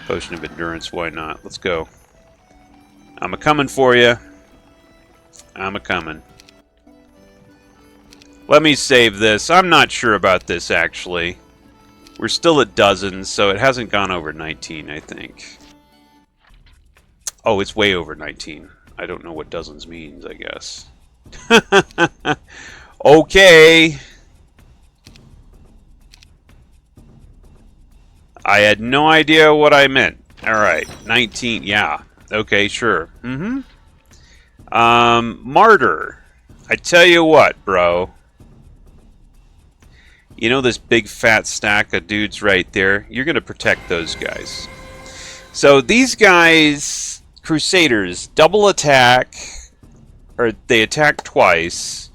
Potion of Endurance, why not? Let's go. I'm a-coming for you. I'm a-coming. Let me save this. I'm not sure about this, actually. We're still at dozens, so it hasn't gone over 19, I think. Oh, it's way over 19. I don't know what dozens means, I guess. Okay. I had no idea what I meant. Alright, 19, yeah. Okay, sure. Martyr. I tell you what, bro. You know this big fat stack of dudes right there? You're going to protect those guys. So these guys, Crusaders, double attack, or they attack twice,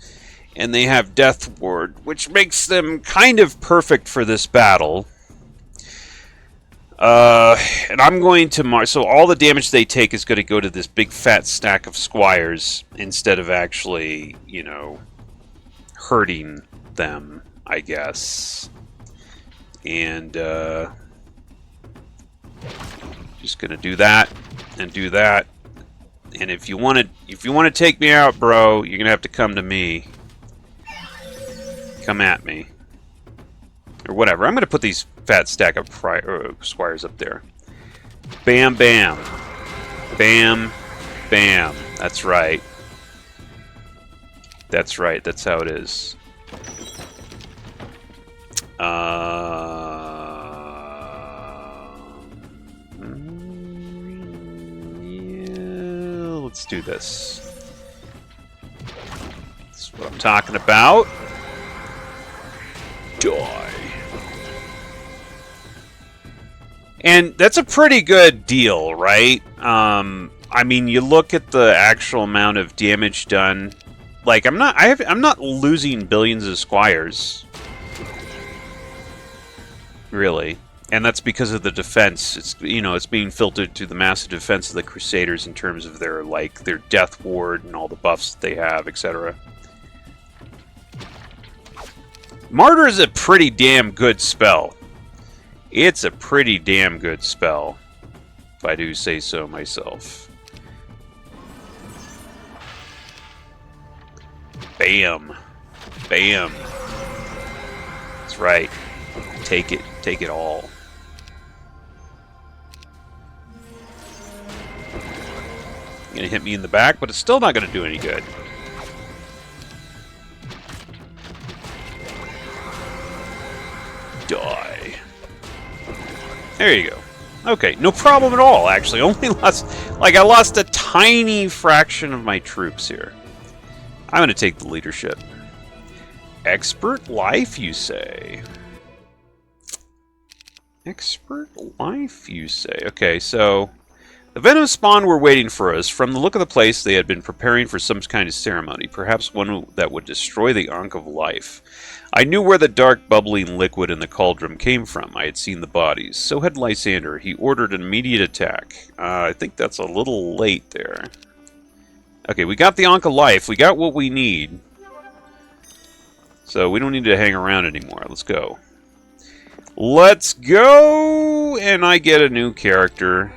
and they have Death Ward, which makes them kind of perfect for this battle. And I'm going to so all the damage they take is going to go to this big fat stack of squires instead of actually, you know, hurting them, I guess. And just gonna do that and do that. And if you want to take me out, bro, you're gonna have to come to me. Come at me. Or whatever. I'm going to put these fat stack of squires up there. Bam, bam. Bam, bam. That's right. That's right. That's how it is. Yeah, let's do this. That's what I'm talking about. Die. And that's a pretty good deal, right? I mean, you look at the actual amount of damage done. Like, I'm not losing billions of squires, really, and that's because of the defense. It's it's being filtered to the massive defense of the Crusaders in terms of their their death ward and all the buffs that they have, etc. Martyr is a pretty damn good spell. It's a pretty damn good spell, if I do say so myself. Bam. Bam. That's right. Take it. Take it all. Gonna hit me in the back, but it's still not gonna do any good. Die. There you go. Okay, no problem at all, actually. Only lost... I lost a tiny fraction of my troops here. I'm going to take the leadership. Expert life, you say? Expert life, you say? Okay, so... The Venom Spawn were waiting for us. From the look of the place, they had been preparing for some kind of ceremony. Perhaps one that would destroy the Ankh of Life. I knew where the dark, bubbling liquid in the cauldron came from. I had seen the bodies. So had Lysander. He ordered an immediate attack. I think that's a little late there. Okay, we got the Ankh of Life. We got what we need. So we don't need to hang around anymore. Let's go. Let's go! And I get a new character.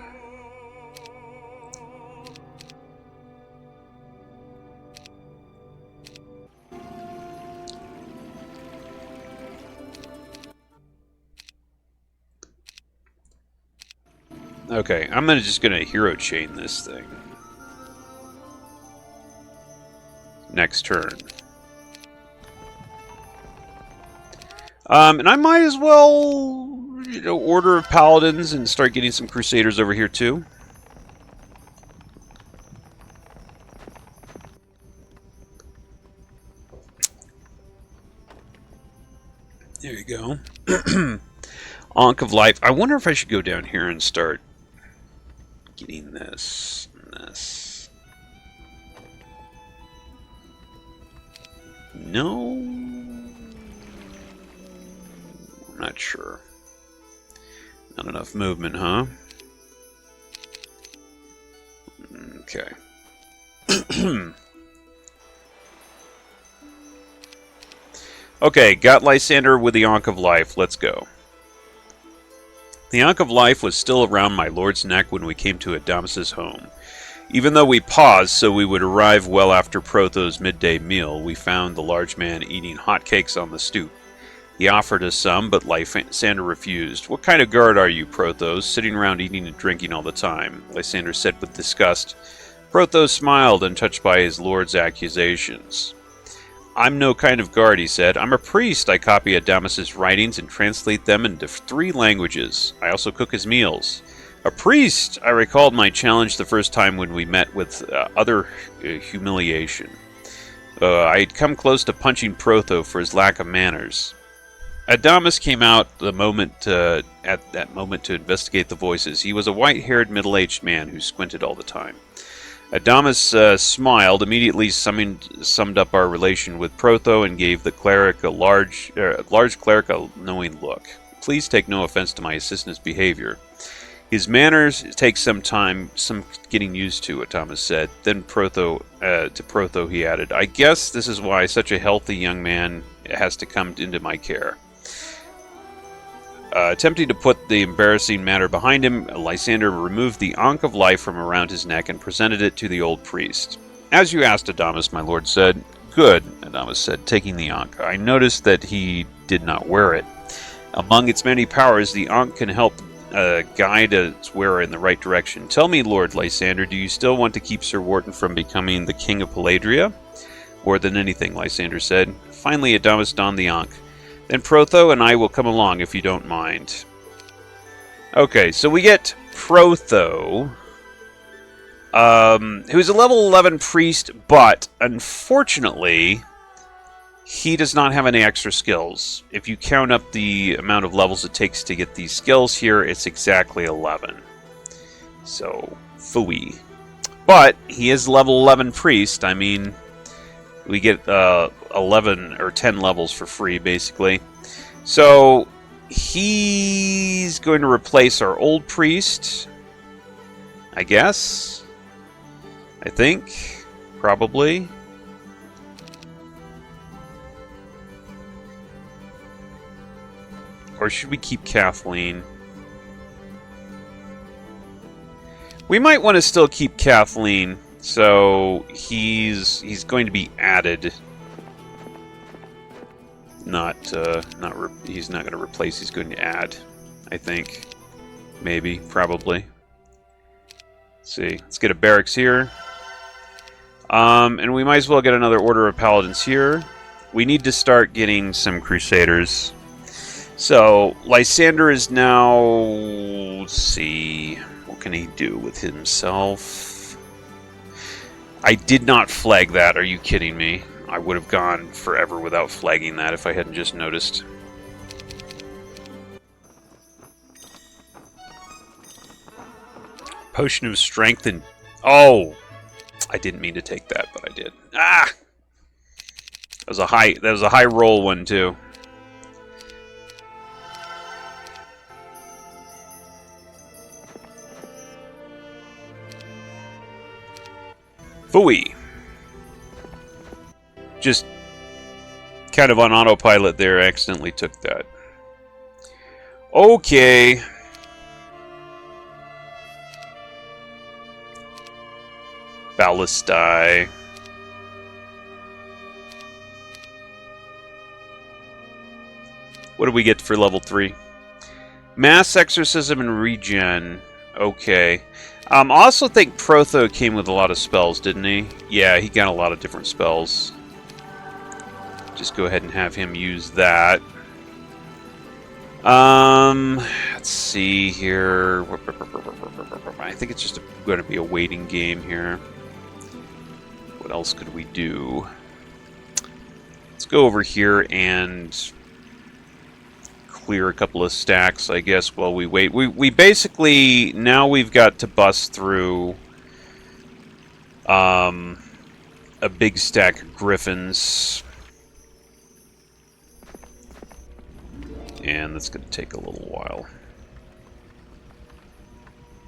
Okay, I'm just gonna hero chain this thing. Next turn. And I might as well, order of paladins and start getting some crusaders over here too. There you go. Ankh of Life. I wonder if I should go down here and start getting this and this. No, I'm not sure. Not enough movement, huh? Okay. Okay, got Lysander with the Ankh of Life. Let's go. The Ankh of Life was still around my lord's neck when we came to Adamas's home. Even though we paused so we would arrive well after Protho's midday meal, we found the large man eating hotcakes on the stoop. He offered us some, but Lysander refused. "What kind of guard are you, Prothos, sitting around eating and drinking all the time?" Lysander said with disgust. Prothos smiled, untouched by his lord's accusations. "I'm no kind of guard," he said. "I'm a priest. I copy Adamas's writings and translate them into 3 languages. I also cook his meals." A priest! I recalled my challenge the first time when we met with utter humiliation. I had come close to punching Protho for his lack of manners. Adamas came out at that moment to investigate the voices. He was a white-haired, middle-aged man who squinted all the time. Adamas smiled, immediately summed up our relation with Protho, and gave the cleric a large cleric a knowing look. "Please take no offense to my assistant's behavior. His manners take some time, some getting used to," Adamas said. Then to Protho he added, "I guess this is why such a healthy young man has to come into my care." Attempting to put the embarrassing matter behind him, Lysander removed the Ankh of Life from around his neck and presented it to the old priest. "As you asked, Adamus," my lord said. "Good," Adamus said, taking the Ankh. "I noticed that he did not wear it. Among its many powers, the Ankh can help guide its wearer in the right direction. Tell me, Lord Lysander, do you still want to keep Sir Wharton from becoming the King of Peladria?" "More than anything," Lysander said. Finally, Adamus donned the Ankh. "Then Protho and I will come along if you don't mind." Okay, so we get Protho, who's a level 11 priest, but unfortunately, he does not have any extra skills. If you count up the amount of levels it takes to get these skills here, it's exactly 11. So, phooey. But he is level 11 priest. I mean, we get 11 or 10 levels for free, basically. So, he's going to replace our old priest, I guess. I think. Probably. Or should we keep Kathleen? We might want to still keep Kathleen, so he's going to be added. He's not going to replace. He's going to add. I think, maybe, probably. Let's see. Let's get a barracks here, and we might as well get another order of paladins here. We need to start getting some crusaders. So, Lysander is now... Let's see... What can he do with himself? I did not flag that. Are you kidding me? I would have gone forever without flagging that if I hadn't just noticed. Potion of Strength and... Oh! I didn't mean to take that, but I did. Ah! That was a high roll one, too. Phooey. Just kind of on autopilot there, I accidentally took that. Okay. Ballistae. What do we get for level 3? Mass Exorcism and Regen. Okay. I also think Protho came with a lot of spells, didn't he? Yeah, he got a lot of different spells. Just go ahead and have him use that. Let's see here. I think it's just going to be a waiting game here. What else could we do? Let's go over here and clear a couple of stacks, I guess, while we wait. We basically, now we've got to bust through a big stack of griffins. And that's going to take a little while.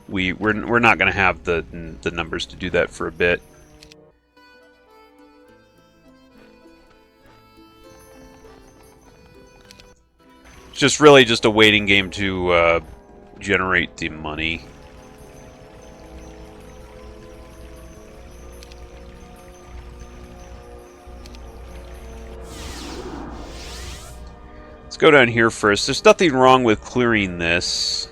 We're not going to have the numbers to do that for a bit. Just really just a waiting game to generate the money. Let's go down here first. There's nothing wrong with clearing this.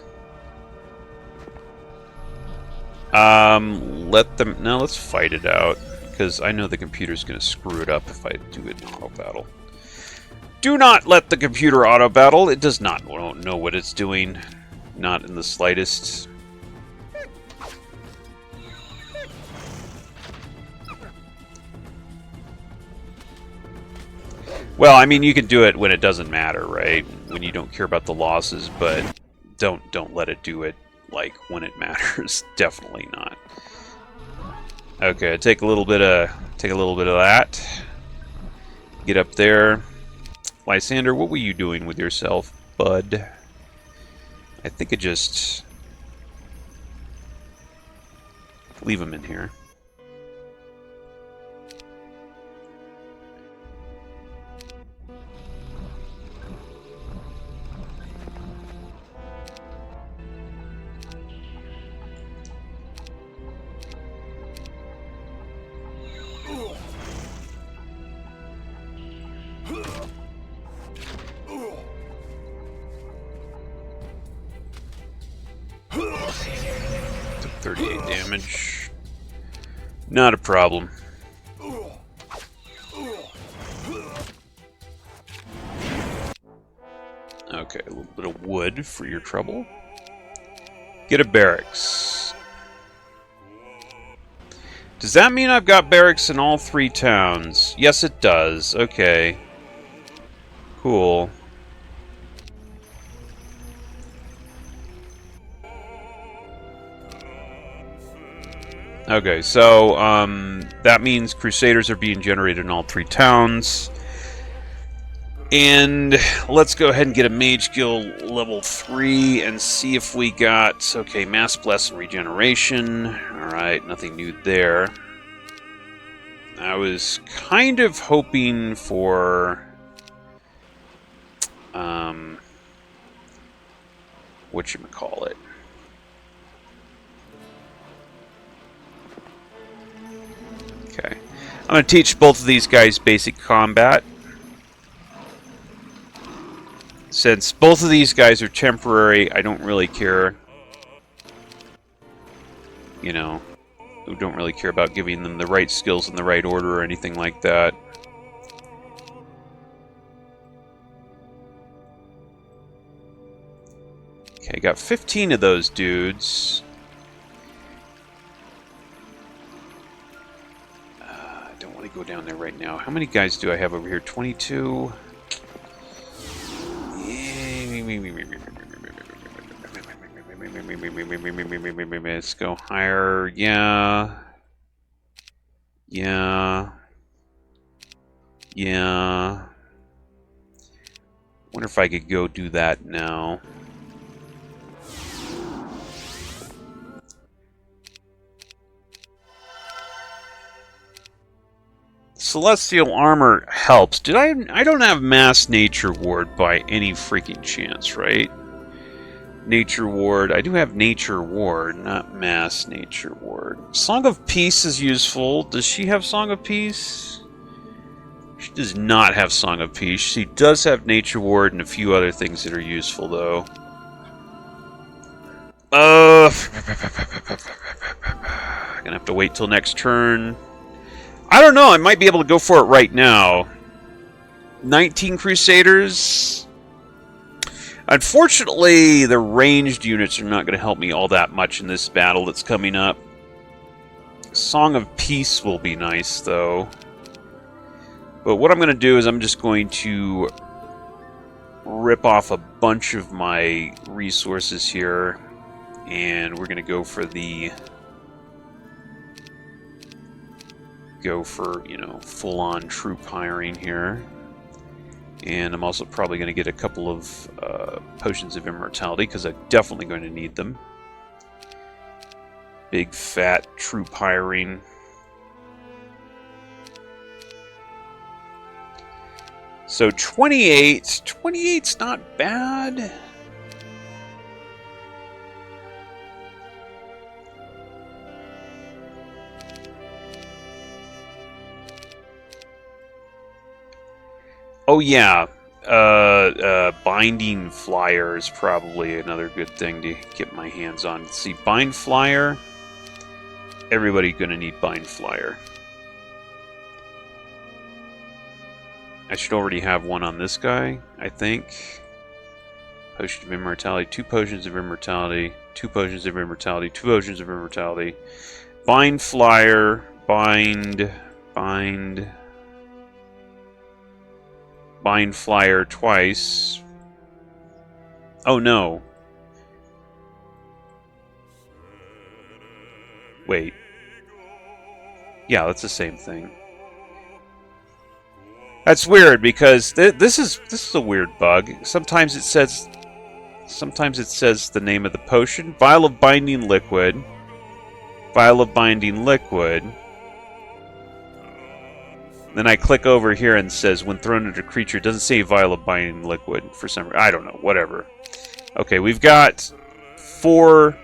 Let's fight it out, because I know the computer's going to screw it up if I do it in auto battle. Do not let the computer auto battle. It does not know what it's doing. Not in the slightest. Well, I mean, you can do it when it doesn't matter, right? When you don't care about the losses, but don't let it do it like when it matters. Definitely not. Okay, take a little bit of that. Get up there. Lysander, what were you doing with yourself, bud? I think it just... leave him in here. 38 damage. Not a problem. Okay, a little bit of wood for your trouble. Get a barracks. Does that mean I've got barracks in all 3 towns? Yes, it does. Okay. Cool. Okay, so that means Crusaders are being generated in all 3 towns. And let's go ahead and get a Mage Guild level 3 and see if we got... Okay, Mass Bless and Regeneration. Alright, nothing new there. I was kind of hoping for... whatchamacallit. Okay. I'm going to teach both of these guys basic combat. Since both of these guys are temporary, I don't really care. You know, I don't really care about giving them the right skills in the right order or anything like that. Okay, got 15 of those dudes. I don't want to go down there right now. How many guys do I have over here? 22. Let's go higher. Yeah. Yeah. Yeah. Wonder if I could go do that now. Celestial armor helps. I don't have mass nature ward by any freaking chance, right? Nature ward. I do have nature ward, not mass nature ward. Song of Peace is useful. Does she have Song of Peace? She does not have Song of Peace. She does have nature ward and a few other things that are useful, though. Gonna have to wait till next turn. I don't know. I might be able to go for it right now. 19 Crusaders. Unfortunately, the ranged units are not going to help me all that much in this battle that's coming up. Song of Peace will be nice, though. But what I'm going to do is I'm just going to rip off a bunch of my resources here. And we're going to go for the... you know, full-on troop hiring here. And I'm also probably going to get a couple of potions of immortality, because I'm definitely going to need them. Big, fat troop hiring. So 28. 28's not bad. Oh yeah, binding flyer is probably another good thing to get my hands on. Let's see, bind flyer. Everybody's gonna need bind flyer. I should already have one on this guy, I think. Potion of immortality, 2 potions of immortality, 2 potions of immortality, 2 potions of immortality. Bind flyer, bind flyer twice. Oh no. Wait. Yeah, that's the same thing. That's weird because this is a weird bug. Sometimes it says the name of the potion. Vial of binding liquid. Vial of binding liquid. Then I click over here and it says, when thrown at a creature, it doesn't say vial of binding liquid for some reason. I don't know, whatever. Okay, we've got 4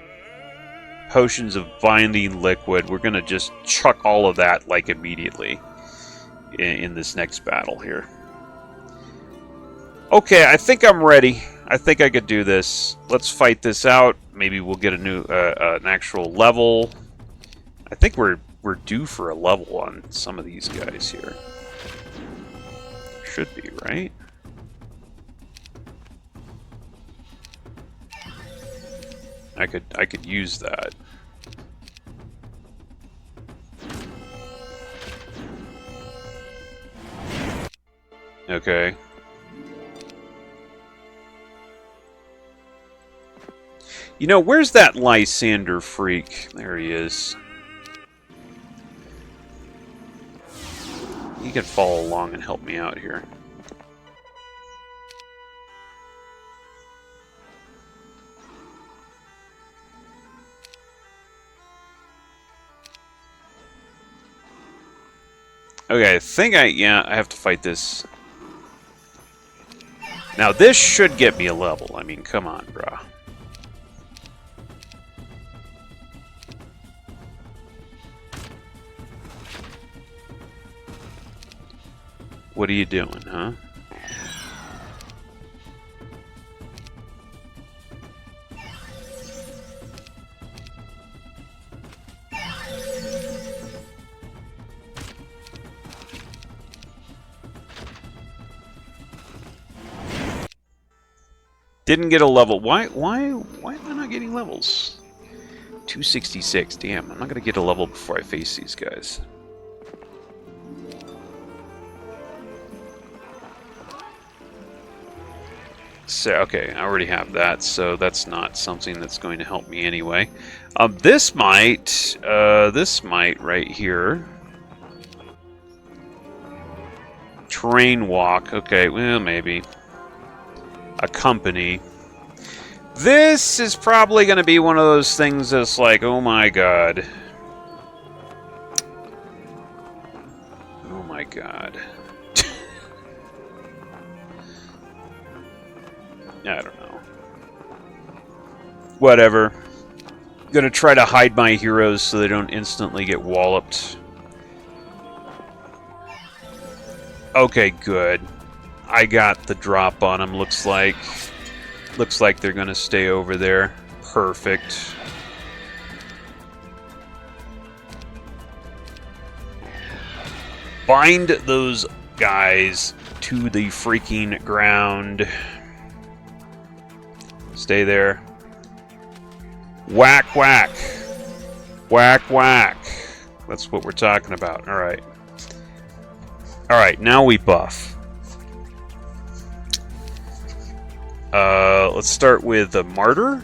potions of binding liquid. We're going to just chuck all of that, like, immediately in this next battle here. Okay, I think I'm ready. I think I could do this. Let's fight this out. Maybe we'll get a new, an actual level. I think we're due for a level on some of these guys here. Should be, right? I could use that. Okay. You know, where's that Lysander freak? There he is. He can follow along and help me out here. Okay, I think I have to fight this. Now this should get me a level. I mean, come on, brah. What are you doing, huh? Didn't get a level. Why am I not getting levels? 266. Damn, I'm not gonna get a level before I face these guys. So, okay, I already have that, so that's not something that's going to help me anyway. This might right here. Terrain walk. Okay, well, maybe. Accompany. This is probably going to be one of those things that's like, oh my god. Oh my god. I don't know. Whatever. Gonna try to hide my heroes so they don't instantly get walloped. Okay, good. I got the drop on them, looks like. Looks like they're gonna stay over there. Perfect. Bind those guys to the freaking ground. Stay there. Whack, whack. Whack, whack. That's what we're talking about. Alright. Alright, now we buff. Let's start with the Martyr.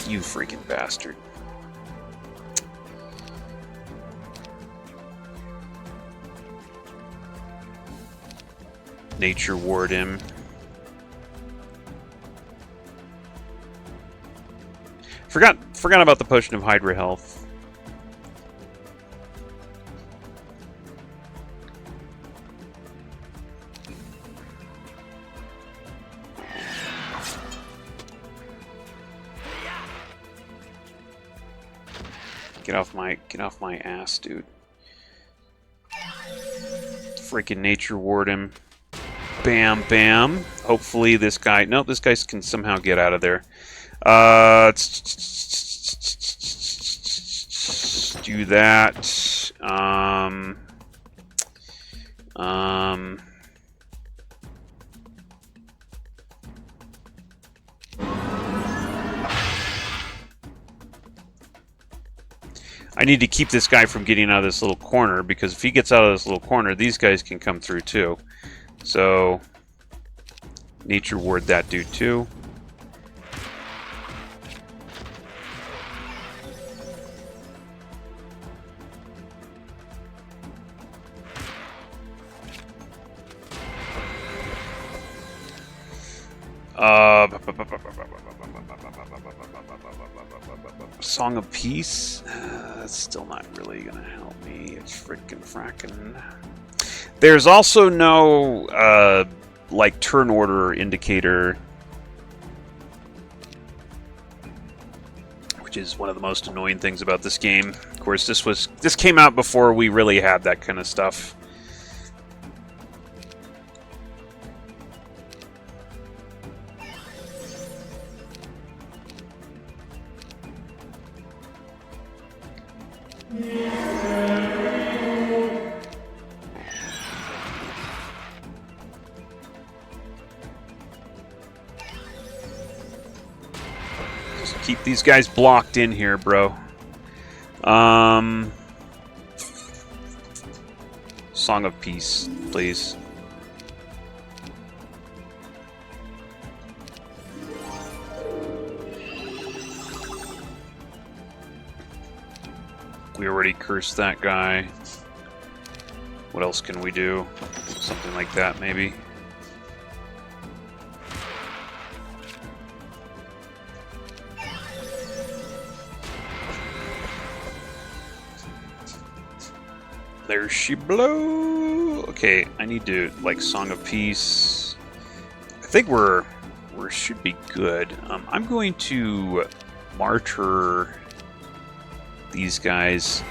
You freaking bastard. Nature ward him. Forgot about the potion of Hydra health. Get off my ass, dude. Freaking nature ward him. Bam, bam. Hopefully this guy... Nope, this guy can somehow get out of there. Do that. I need to keep this guy from getting out of this little corner, because if he gets out of this little corner, these guys can come through too. So, nature ward that dude too. Song of Peace? That's still not really gonna help me. It's frickin' frackin'. There's also no, like, turn order indicator, which is one of the most annoying things about this game. Of course, this came out before we really had that kind of stuff. Just keep these guys blocked in here, bro. Song of Peace, please. We already cursed that guy. What else can we do? Something like that, maybe. There she blow. Okay, I need to like Song of Peace. I think we should be good. I'm going to martyr these guys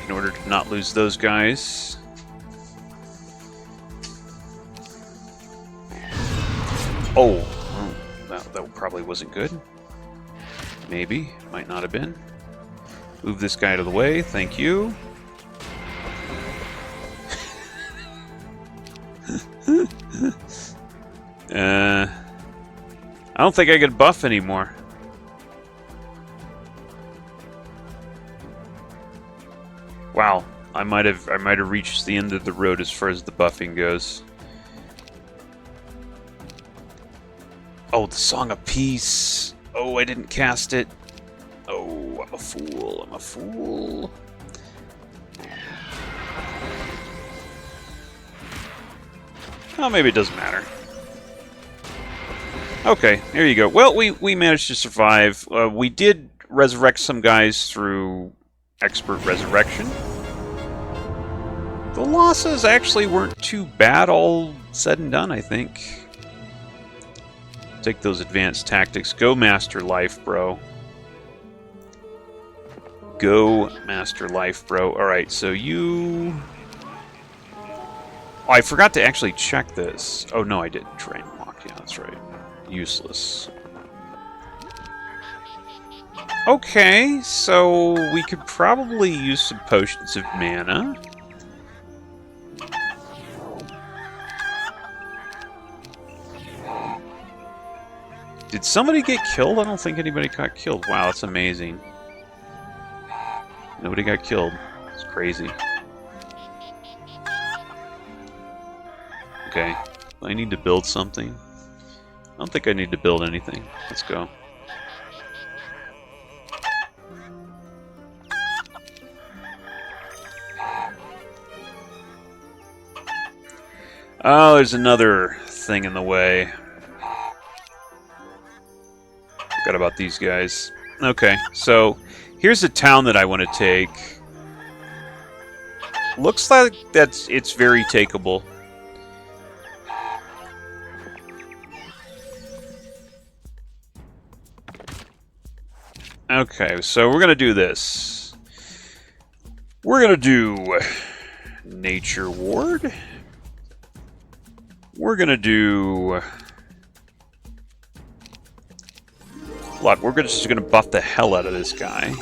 in order to not lose those guys. Oh, that probably wasn't good. Maybe, might not have been. Move this guy out of the way, thank you. I don't think I can buff anymore. Wow, I might have reached the end of the road as far as the buffing goes. Oh, the Song of Peace. Oh, I didn't cast it. Oh, I'm a fool. I'm a fool. Oh, maybe it doesn't matter. Okay, there you go. Well, we managed to survive. We did resurrect some guys through Expert Resurrection. The losses actually weren't too bad, all said and done, I think. Take those advanced tactics. Go Master Life, bro. Go Master Life, bro. Alright, so you... Oh, I forgot to actually check this. Oh, no, I didn't. Train walk. Yeah, that's right. Useless. Okay, so we could probably use some potions of mana. Did somebody get killed? I don't think anybody got killed. Wow, that's amazing. Nobody got killed. It's crazy. Okay, I need to build something. I don't think I need to build anything. Let's go. Oh, there's another thing in the way. Forgot about these guys. Okay, so here's a town that I want to take. Looks like it's very takeable. Okay, so we're gonna do this. We're gonna do Nature Ward. We're gonna do Look, we're just gonna buff the hell out of this guy.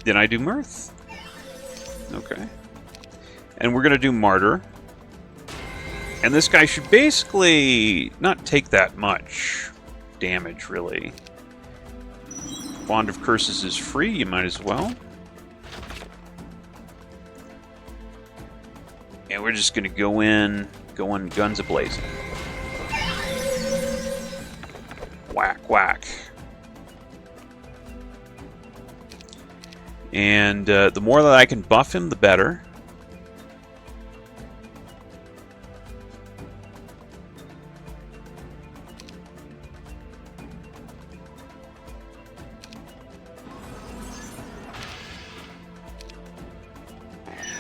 Did I do Mirth? Okay. And we're gonna do Martyr. And this guy should basically not take that much damage, really. Bond of Curses is free, you might as well. And we're just gonna go in guns a-blazing. Whack, whack. And the more that I can buff him, the better.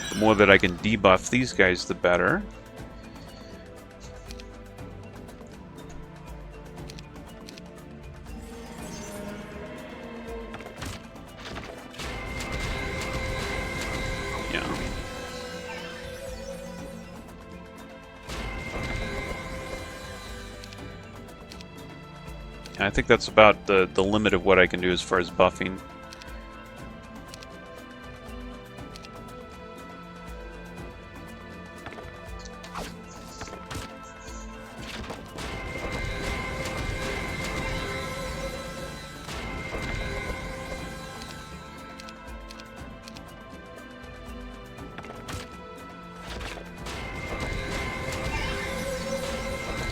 The more that I can debuff these guys, the better. I think that's about the limit of what I can do as far as buffing.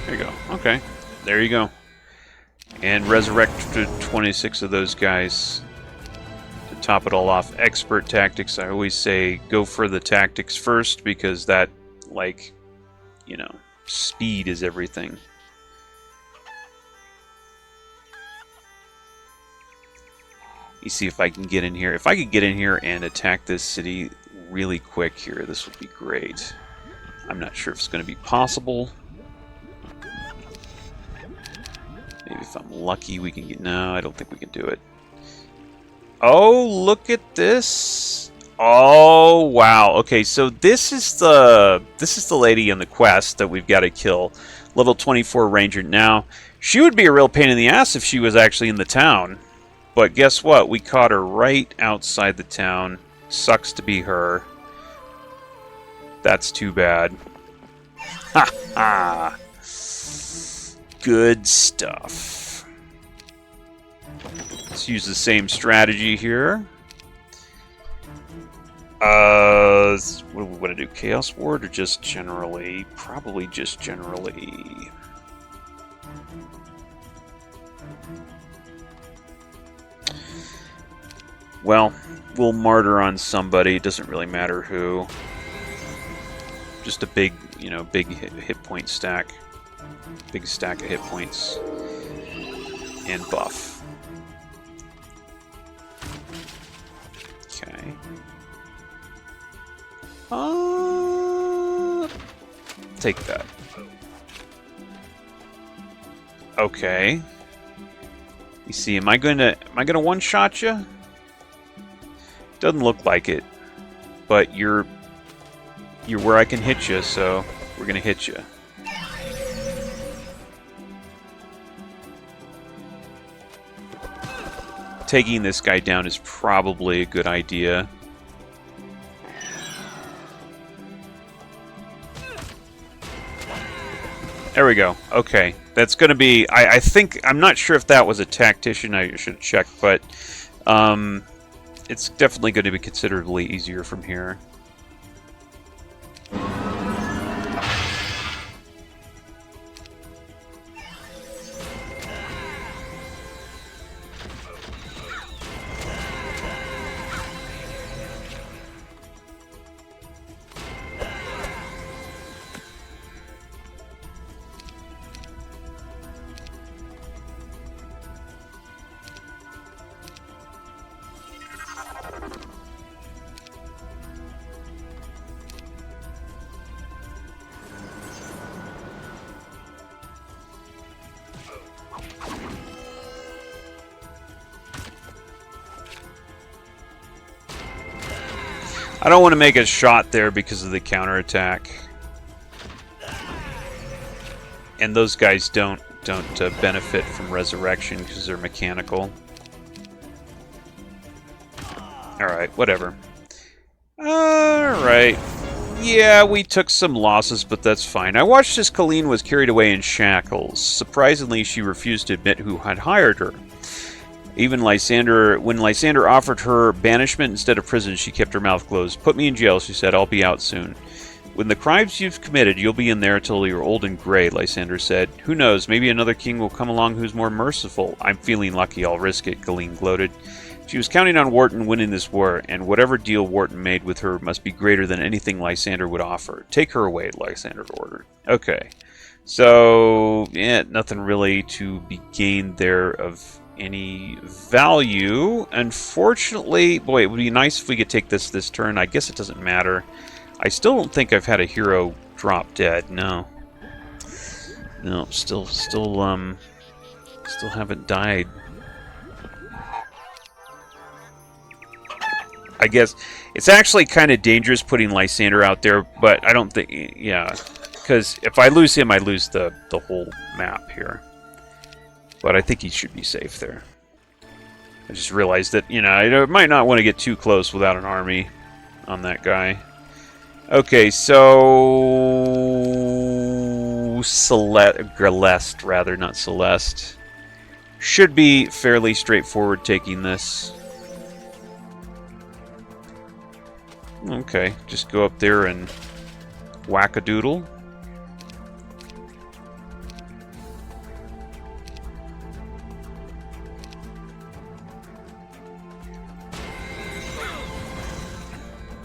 There you go. Okay. There you go. And resurrect 26 of those guys to top it all off. Expert tactics. I always say go for the tactics first because that, like, you know, speed is everything. Let me see if I can get in here. If I could get in here and attack this city really quick here, this would be great. I'm not sure if it's going to be possible. Maybe if I'm lucky we can get... No, I don't think we can do it. Oh, look at this. Oh, wow. Okay, so this is the lady in the quest that we've got to kill. Level 24 Ranger. Now, she would be a real pain in the ass if she was actually in the town. But guess what? We caught her right outside the town. Sucks to be her. That's too bad. Ha ha! Good stuff. Let's use the same strategy here. What do we want to do? Chaos Ward or just generally? Probably just generally. Well, we'll martyr on somebody. It doesn't really matter who. Just a big, you know, big hit point stack. Big stack of hit points. And buff. Okay. Take that. Okay. You see, am I gonna one-shot you? Doesn't look like it, but you're where I can hit you, so we're gonna hit you. Taking this guy down is probably a good idea. There we go. Okay, that's going to be... I think... I'm not sure if that was a tactician. I should check, but it's definitely going to be considerably easier from here. I don't want to make a shot there because of the counterattack. And those guys don't benefit from resurrection because they're mechanical. Alright, whatever. Alright. Yeah, we took some losses, but that's fine. I watched as Colleen was carried away in shackles. Surprisingly, she refused to admit who had hired her. Even when Lysander offered her banishment instead of prison, she kept her mouth closed. Put me in jail, she said. I'll be out soon. When the crimes you've committed, you'll be in there till you're old and gray, Lysander said. Who knows, maybe another king will come along who's more merciful. I'm feeling lucky, I'll risk it, Colleen gloated. She was counting on Wharton winning this war, and whatever deal Wharton made with her must be greater than anything Lysander would offer. Take her away, Lysander ordered. Okay. So, yeah, nothing really to be gained there of any value. Unfortunately, boy, it would be nice if we could take this turn. I guess it doesn't matter. I still don't think I've had a hero drop dead. No. No, still haven't died. I guess it's actually kind of dangerous putting Lysander out there, but I don't think, yeah, because if I lose him, I lose the whole map here. But I think he should be safe there. I just realized that, you know, I might not want to get too close without an army on that guy. Okay, so... Celeste, rather, not Celeste. Should be fairly straightforward taking this. Okay, just go up there and whack-a-doodle.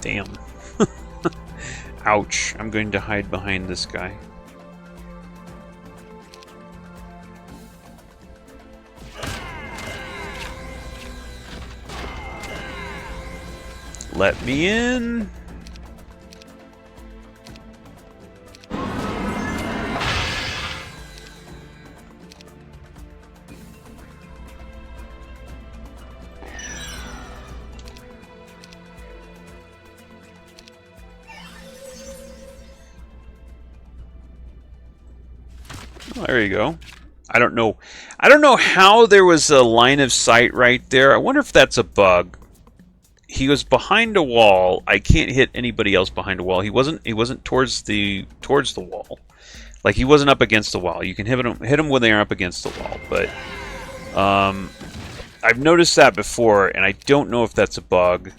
Damn. Ouch. I'm going to hide behind this guy. Let me in. Well, there you go. I don't know how there was a line of sight right there. I wonder if that's a bug. He was behind a wall. I can't hit anybody else behind a wall. He wasn't towards the wall. Like, he wasn't up against the wall. You can hit him when they're up against the wall, but I've noticed that before, and I don't know if that's a bug.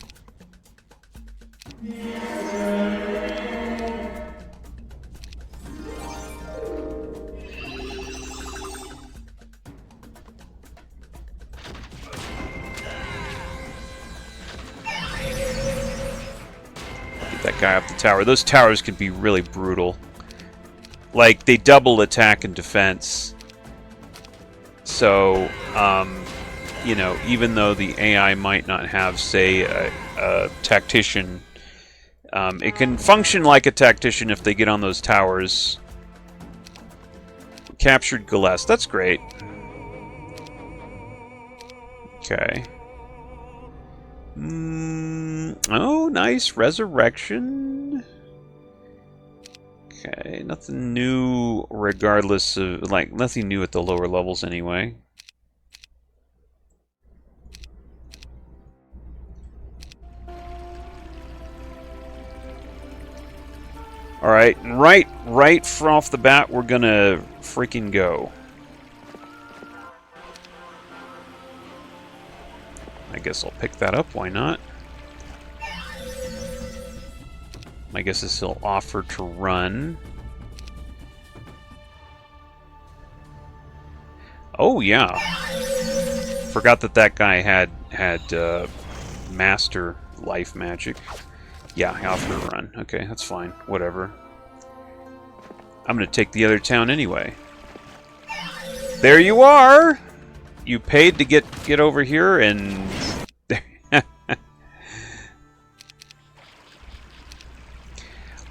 That guy up the tower. Those towers can be really brutal. Like, they double attack and defense. So, you know, even though the AI might not have, say, a tactician, it can function like a tactician if they get on those towers. Captured Gillespie. That's great. Okay. Oh, nice. Resurrection. Okay, nothing new regardless of, like, nothing new at the lower levels anyway. Alright, right off the bat, we're gonna freaking go. I guess I'll pick that up, why not? My guess is he'll offer to run. Oh yeah. Forgot that guy had master life magic. Yeah, he offered to run. Okay, that's fine. Whatever. I'm gonna take the other town anyway. There you are! You paid to get over here, and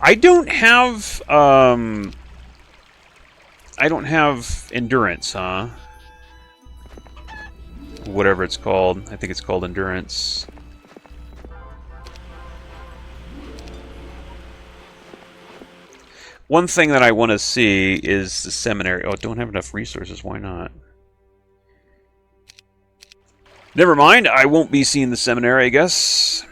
I don't have endurance, huh? Whatever it's called. I think it's called endurance. One thing that I want to see is the seminary. Oh, don't have enough resources. Why not? Never mind. I won't be seeing the seminary, I guess.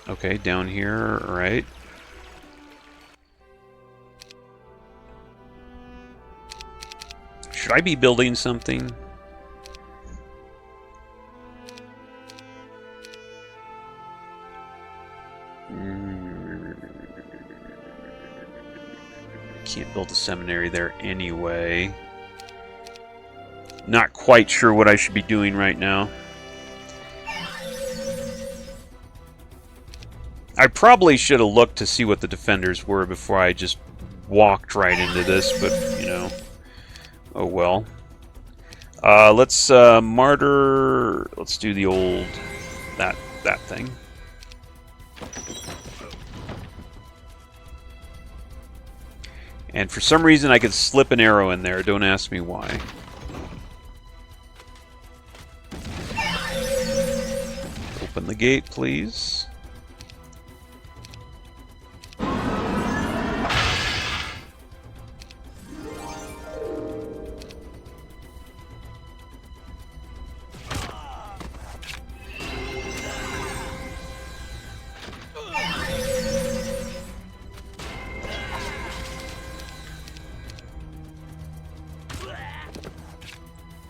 Okay, down here, right. Should I be building something? Can't build a seminary there anyway. Not quite sure what I should be doing right now. I probably should have looked to see what the defenders were before I just walked right into this, but, you know, oh well. Let's martyr. Let's do the old that thing. And for some reason I could slip an arrow in there. Don't ask me why. Open the gate, please.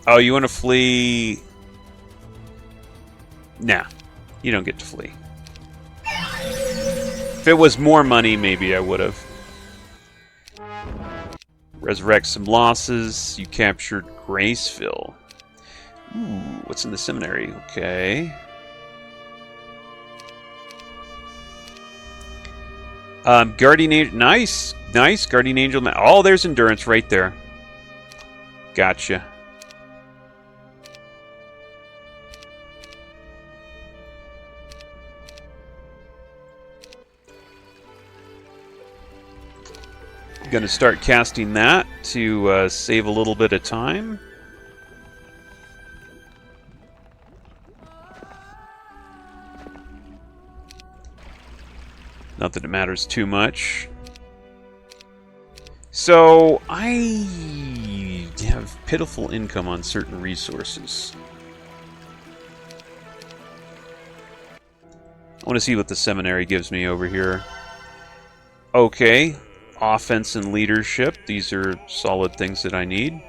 Oh, you want to flee? Nah, you don't get to flee. If it was more money, maybe I would have. Resurrect some losses. You captured Graceville. Ooh, what's in the seminary? Okay. Guardian Angel. Nice. Nice. Guardian Angel. Oh, there's Endurance right there. Gotcha. Going to start casting that to save a little bit of time. Not that it matters too much. So, I have pitiful income on certain resources. I want to see what the seminary gives me over here. Okay. Offense and leadership. These are solid things that I need.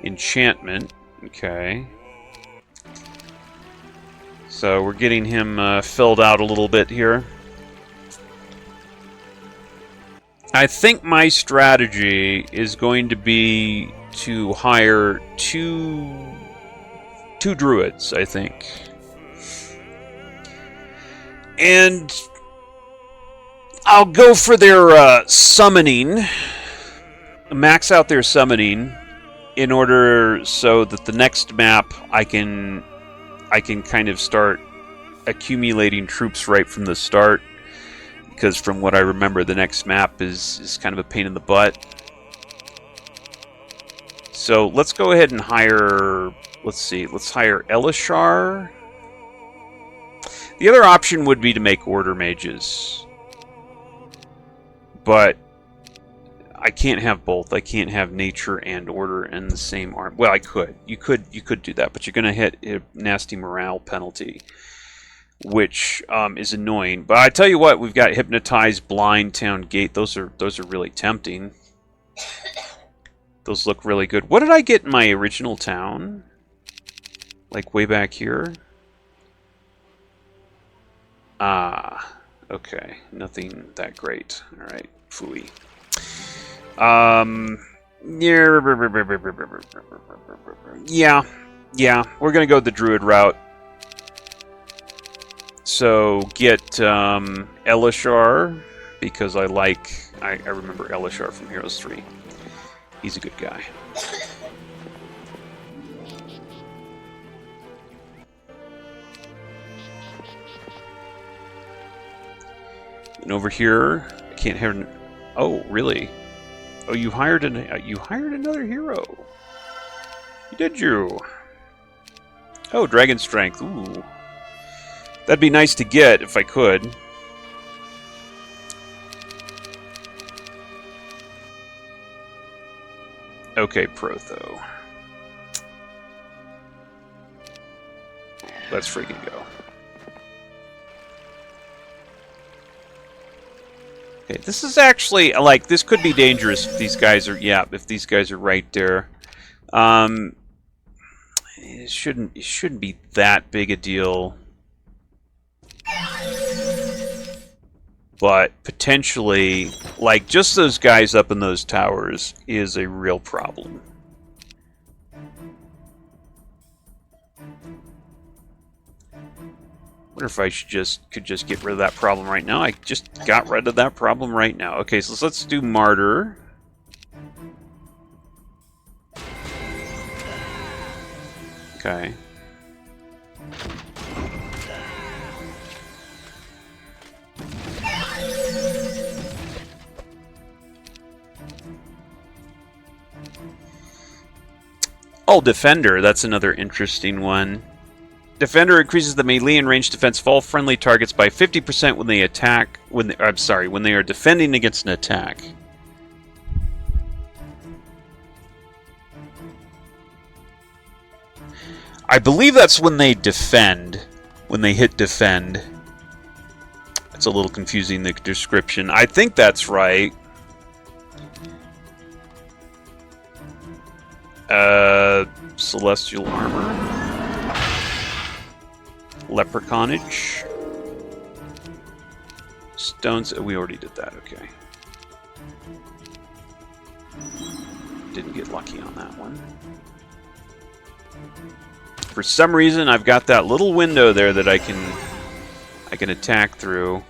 Enchantment. Okay. So we're getting him filled out a little bit here. I think my strategy is going to be to hire two druids, I think. And I'll go for their summoning, max out their summoning, in order so that the next map I can kind of start accumulating troops right from the start. Because from what I remember, the next map is kind of a pain in the butt. So let's go ahead and hire. Let's see. Let's hire Elishar. The other option would be to make order mages. But I can't have both. I can't have nature and order in the same arm. Well, I could. You could do that, but you're going to hit a nasty morale penalty, which is annoying. But I tell you what, we've got Hypnotize, Blind, Town Gate. Those are really tempting. Those look really good. What did I get in my original town? Like way back here? Ah, okay. Nothing that great. All right, phooey. Yeah, we're gonna go the Druid route. So get Elishar, because I remember Elishar from Heroes 3. He's a good guy. And over here, I can't have. Oh, really? Oh, you hired another hero. Did you? Oh, Dragon Strength. Ooh. That'd be nice to get if I could. Okay, Protho. Let's freaking go. Okay, this is actually, like, this could be dangerous if these guys are, if these guys are right there. It shouldn't be that big a deal. But potentially, like, just those guys up in those towers is a real problem. Wonder if I could just get rid of that problem right now. I just got rid of that problem right now. Okay, so let's do Martyr. Okay. Oh, Defender. That's another interesting one. Defender increases the melee and range defense of all friendly targets by 50% when they attack. When they are defending against an attack. I believe that's when they defend. When they hit defend. It's a little confusing, the description. I think that's right. Celestial armor. Leprechaunage. Stones. We already did that, okay. Didn't get lucky on that one. For some reason, I've got that little window there that I can attack through.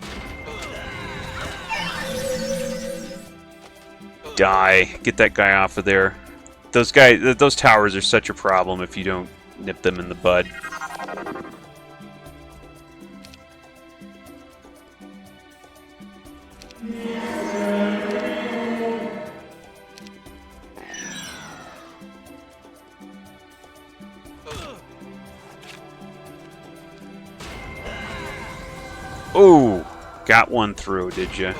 Die. Get that guy off of there. Those towers are such a problem if you don't nip them in the bud. Oh, got one through, did you?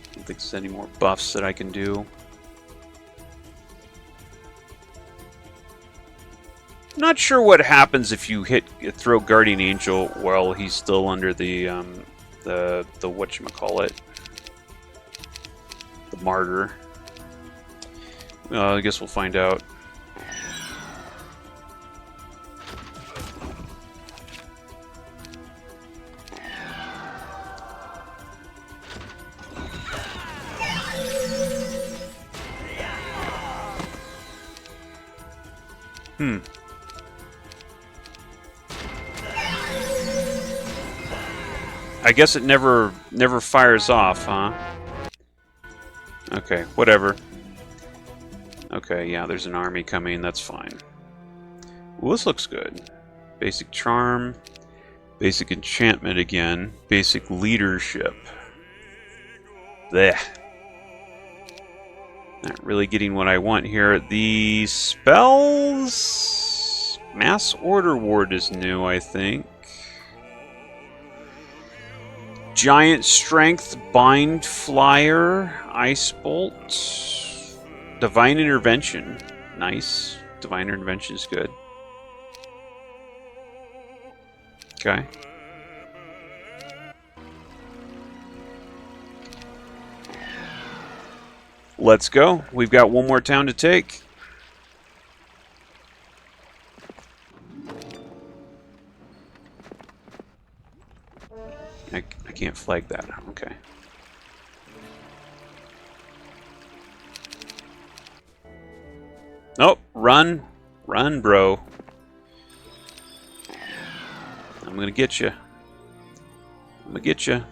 I don't think there's any more buffs that I can do. Not sure what happens if you throw Guardian Angel while he's still under the whatchamacallit. The Martyr. I guess we'll find out. I guess it never fires off, huh? Okay, whatever. Okay, yeah, there's an army coming, that's fine. Ooh, this looks good. Basic charm, basic enchantment again, basic leadership. Blech. Not really getting what I want here. The spells... Mass Order Ward is new, I think. Giant Strength, Bind Flyer, Ice Bolt, Divine Intervention. Nice. Divine Intervention is good. Okay. Let's go. We've got one more town to take. I can't flag that. Okay. Nope. Run. Run, bro. I'm gonna get you. I'm gonna get you.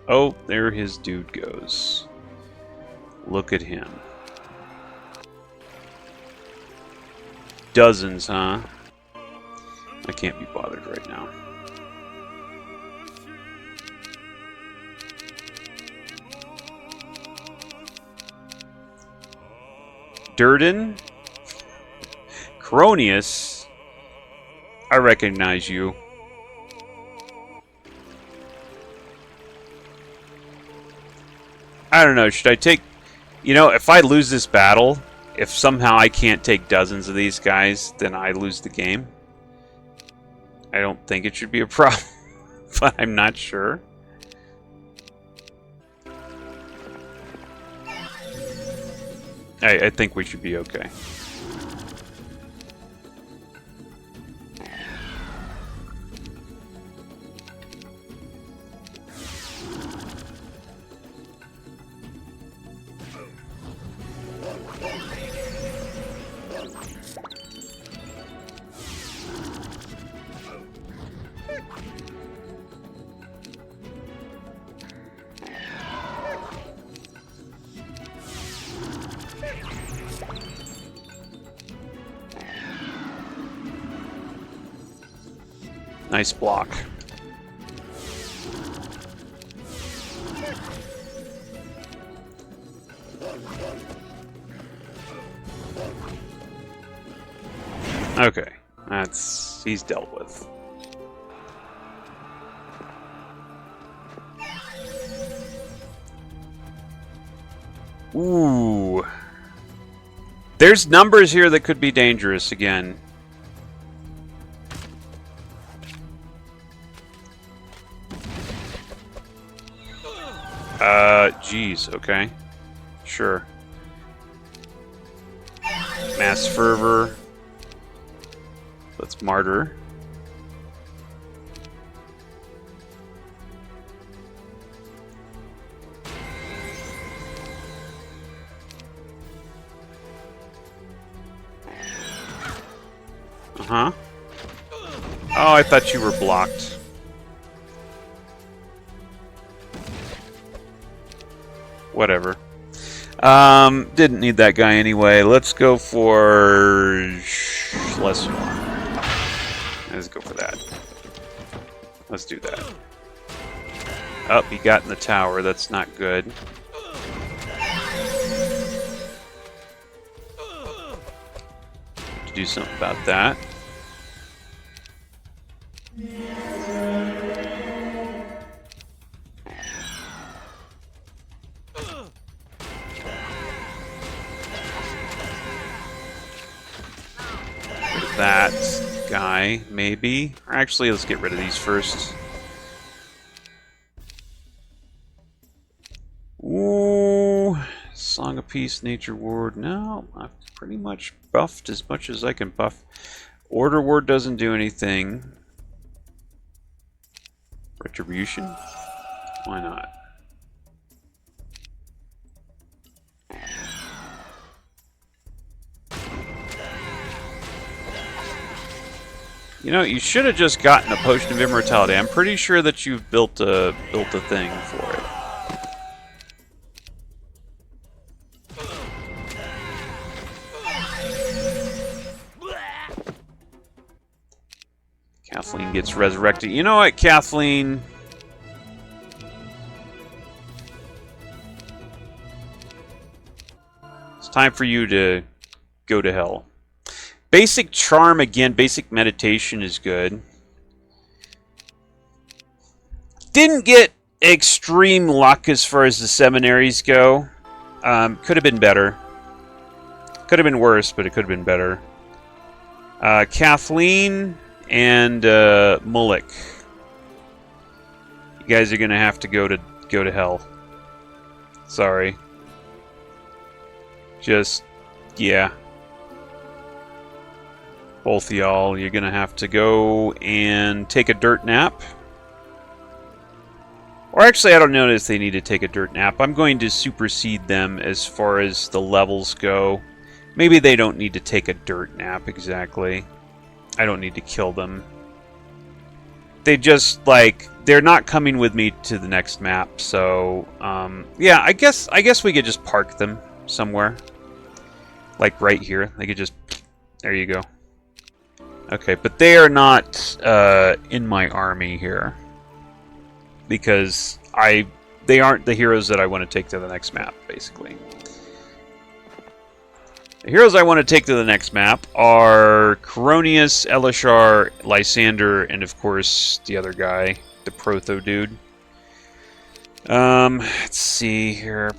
Oh, there his dude goes. Look at him. Dozens, huh? I can't be bothered right now. Durden? Cronius? I recognize you. I don't know, should I take... You know, if I lose this battle, if somehow I can't take dozens of these guys, then I lose the game. I don't think it should be a problem, but I'm not sure. I think we should be okay. Nice block. Okay, he's dealt with. Ooh. There's numbers here that could be dangerous again. Geez, okay. Sure. Mass fervor. Let's martyr. Uh-huh. Oh, I thought you were blocked. Whatever. Didn't need that guy anyway. Let's go for less one. Let's go for that. Let's do that. Oh, he got in the tower. That's not good. To do something about that. That guy, maybe. Actually, let's get rid of these first. Ooh, Song of Peace, Nature Ward. No, I've pretty much buffed as much as I can buff. Order Ward doesn't do anything. Retribution? Why not? You know, you should have just gotten a Potion of Immortality. I'm pretty sure that you've built a thing for it. Kathleen gets resurrected. You know what, Kathleen? It's time for you to go to hell. Basic charm again, basic meditation is good. Didn't get extreme luck as far as the seminaries go. Could have been better. Could have been worse, but it could have been better. Kathleen and Mullick. You guys are gonna have to go to hell. Sorry. Just yeah. Both of y'all, you're gonna have to go and take a dirt nap. Or actually, I don't know if they need to take a dirt nap. I'm going to supersede them as far as the levels go. Maybe they don't need to take a dirt nap exactly. I don't need to kill them. They just, like, they're not coming with me to the next map, so, yeah, I guess we could just park them somewhere. Like right here. They could just, there you go. Okay, but they are not in my army here. Because they aren't the heroes that I want to take to the next map, basically. The heroes I want to take to the next map are Coronius, Elishar, Lysander, and of course the other guy, the Protho dude. Let's see here.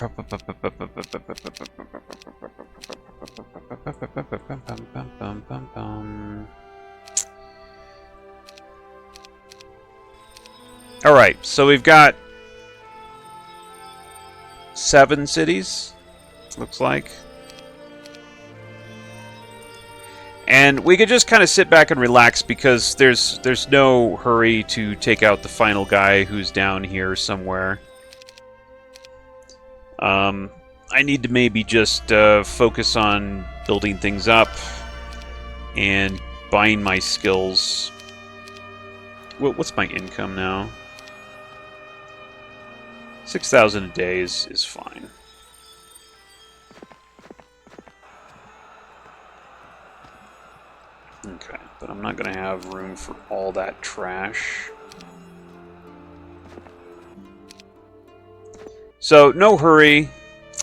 Alright, so we've got 7 cities, looks like. And we could just kind of sit back and relax because there's no hurry to take out the final guy who's down here somewhere. I need to maybe just focus on building things up and buying my skills. What's my income now? 6,000 a day is fine. Okay, but I'm not going to have room for all that trash. So, no hurry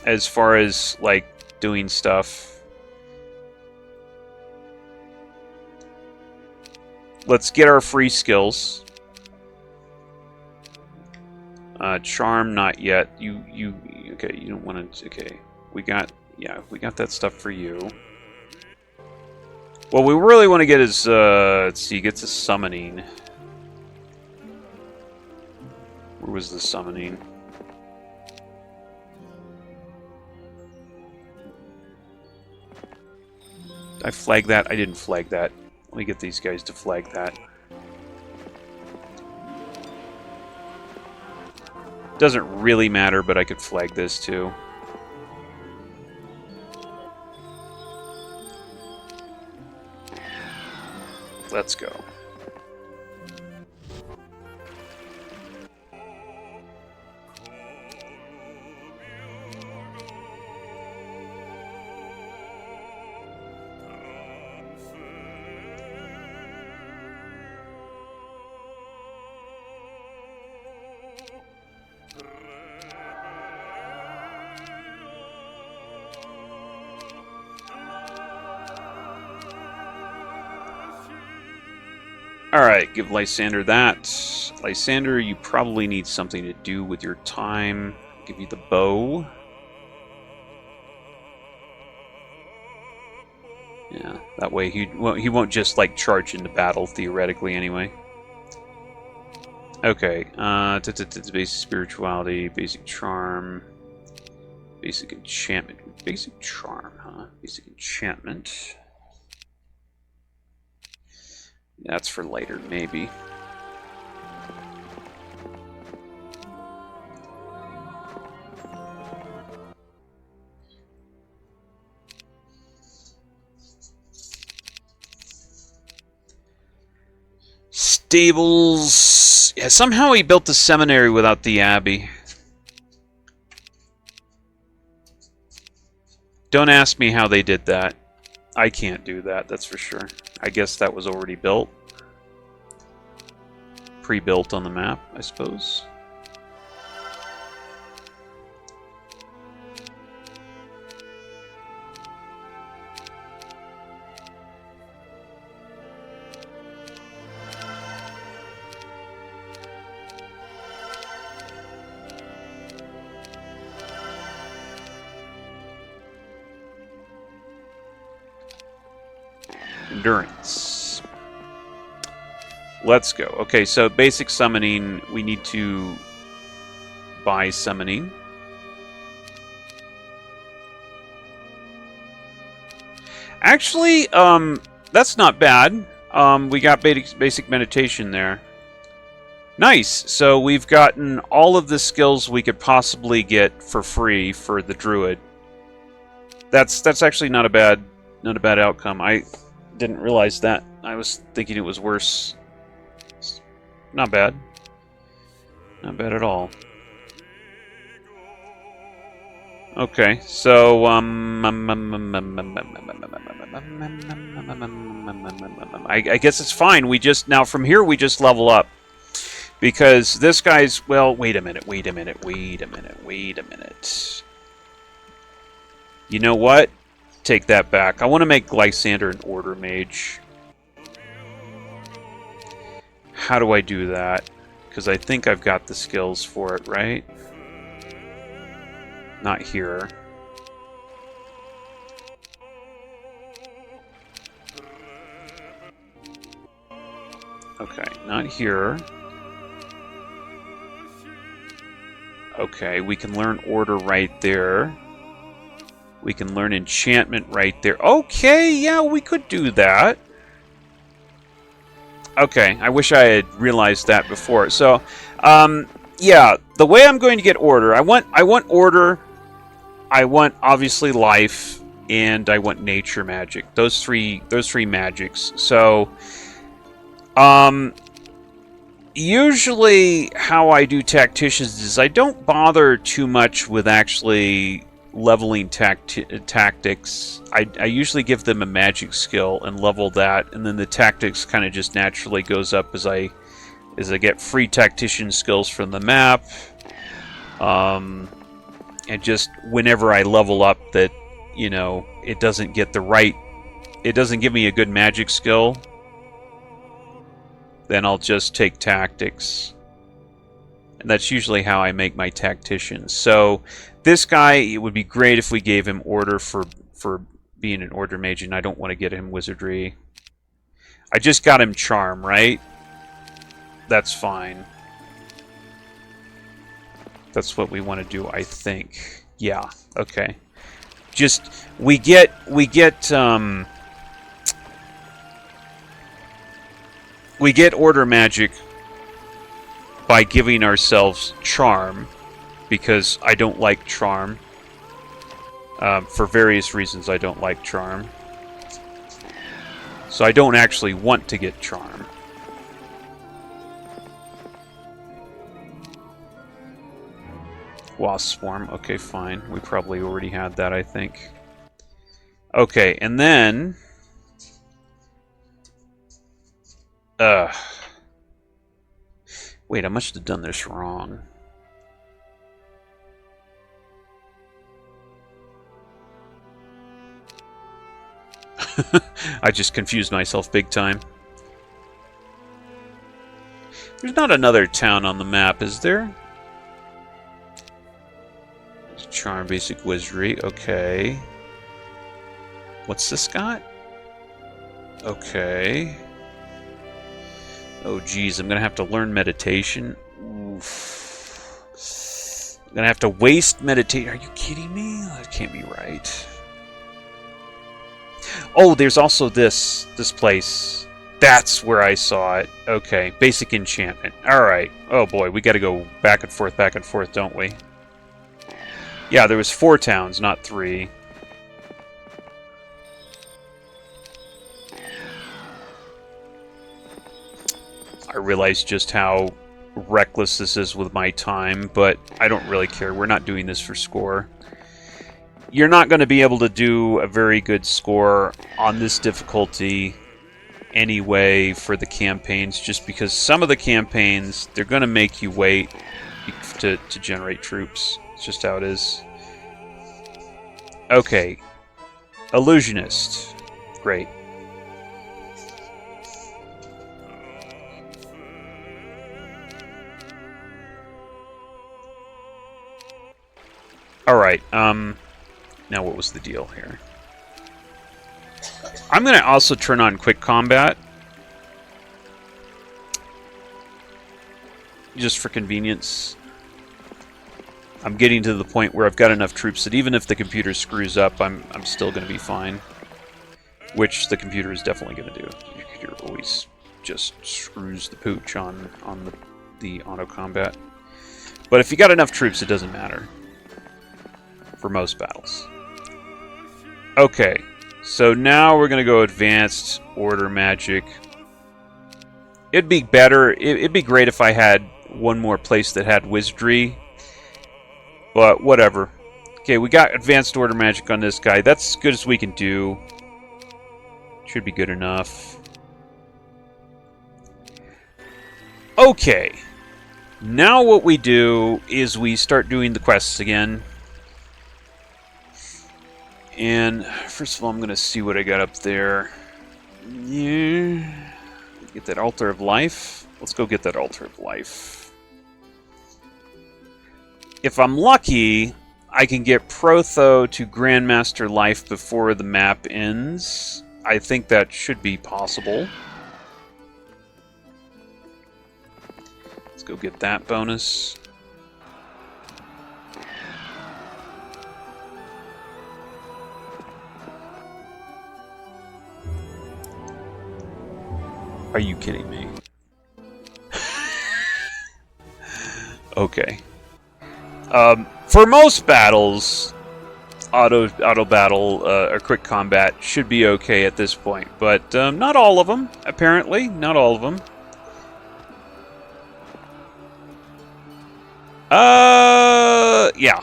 as far as, like, doing stuff. Let's get our free skills. Charm, not yet. Okay, you don't want to... Okay. We got that stuff for you. What we really want to get is, let's see, gets a summoning. Where was the summoning? Did I flag that? I didn't flag that. Let me get these guys to flag that. Doesn't really matter, but I could flag this too. Let's go. Alright, give Lysander that. Lysander, you probably need something to do with your time. Give you the bow. Yeah, that way he won't just, like, charge into battle, theoretically, anyway. Okay, basic spirituality, basic charm, basic enchantment. Basic charm, huh? Basic enchantment. That's for later, maybe. Stables. Yeah, somehow he built the seminary without the abbey. Don't ask me how they did that. I can't do that, that's for sure. I guess that was already built. Pre-built on the map, I suppose. Endurance. Let's go. Okay, so basic summoning, we need to buy summoning. Actually, that's not bad. We got basic meditation there. Nice. So we've gotten all of the skills we could possibly get for free for the druid. That's actually not a bad outcome. I didn't realize that. I was thinking it was worse. Not bad. Not bad at all. Okay, so I guess it's fine. We just now from here we just level up. Because this guy's, well, wait a minute. You know what? Take that back. I want to make Lysander an order mage. How do I do that? Because I think I've got the skills for it, right? Not here. Okay, not here. Okay, we can learn order right there. We can learn enchantment right there. Okay, yeah, we could do that. Okay, I wish I had realized that before. So, yeah, the way I'm going to get order, I want order, I want obviously life, and I want nature magic. Those three magics. So, usually how I do tacticians is I don't bother too much with actually leveling tactics. I usually give them a magic skill and level that, and then the tactics kind of just naturally goes up as I get free tactician skills from the map, and just whenever I level up that, you know, it doesn't give me a good magic skill, then I'll just take tactics. And that's usually how I make my tacticians. So This guy, it would be great if we gave him order for being an order mage, and I don't want to get him wizardry. I just got him charm, right? That's fine. That's what we want to do, I think. Yeah, okay. Just, we get order magic by giving ourselves charm, because I don't like charm. For various reasons I don't like charm. So I don't actually want to get charm. Wasp swarm, okay, fine. We probably already had that, I think. Okay, and then... Wait, I must have done this wrong. I just confused myself big time. There's not another town on the map, is there? Charm, basic wizardry, okay. What's this got? Okay. Oh geez, I'm gonna have to learn meditation. Oof. I'm gonna have to waste meditate. Are you kidding me? That can't be right. Oh, there's also this place. That's where I saw it. Okay, basic enchantment. Alright. Oh boy, we gotta go back and forth, don't we? Yeah, there was 4 towns, not 3. I realize just how reckless this is with my time, but I don't really care. We're not doing this for score. You're not going to be able to do a very good score on this difficulty anyway for the campaigns, just because some of the campaigns, they're going to make you wait to generate troops. It's just how it is. Okay. Illusionist. Great. Alright, now what was the deal here? I'm going to also turn on quick combat. Just for convenience. I'm getting to the point where I've got enough troops that even if the computer screws up, I'm still going to be fine. Which the computer is definitely going to do. The computer always just screws the pooch on the auto combat. But if you got enough troops, it doesn't matter. For most battles. Okay, so now we're going to go advanced order magic. It'd be better, it'd be great if I had one more place that had wizardry. But whatever. Okay, we got advanced order magic on this guy. That's as good as we can do. Should be good enough. Okay. Now what we do is we start doing the quests again. And first of all, I'm going to see what I got up there. Yeah. Get that Altar of Life. Let's go get that Altar of Life. If I'm lucky, I can get Protho to Grandmaster Life before the map ends. I think that should be possible. Let's go get that bonus. Are you kidding me? Okay. For most battles, auto battle or quick combat should be okay at this point, but not all of them. Apparently, not all of them. Yeah.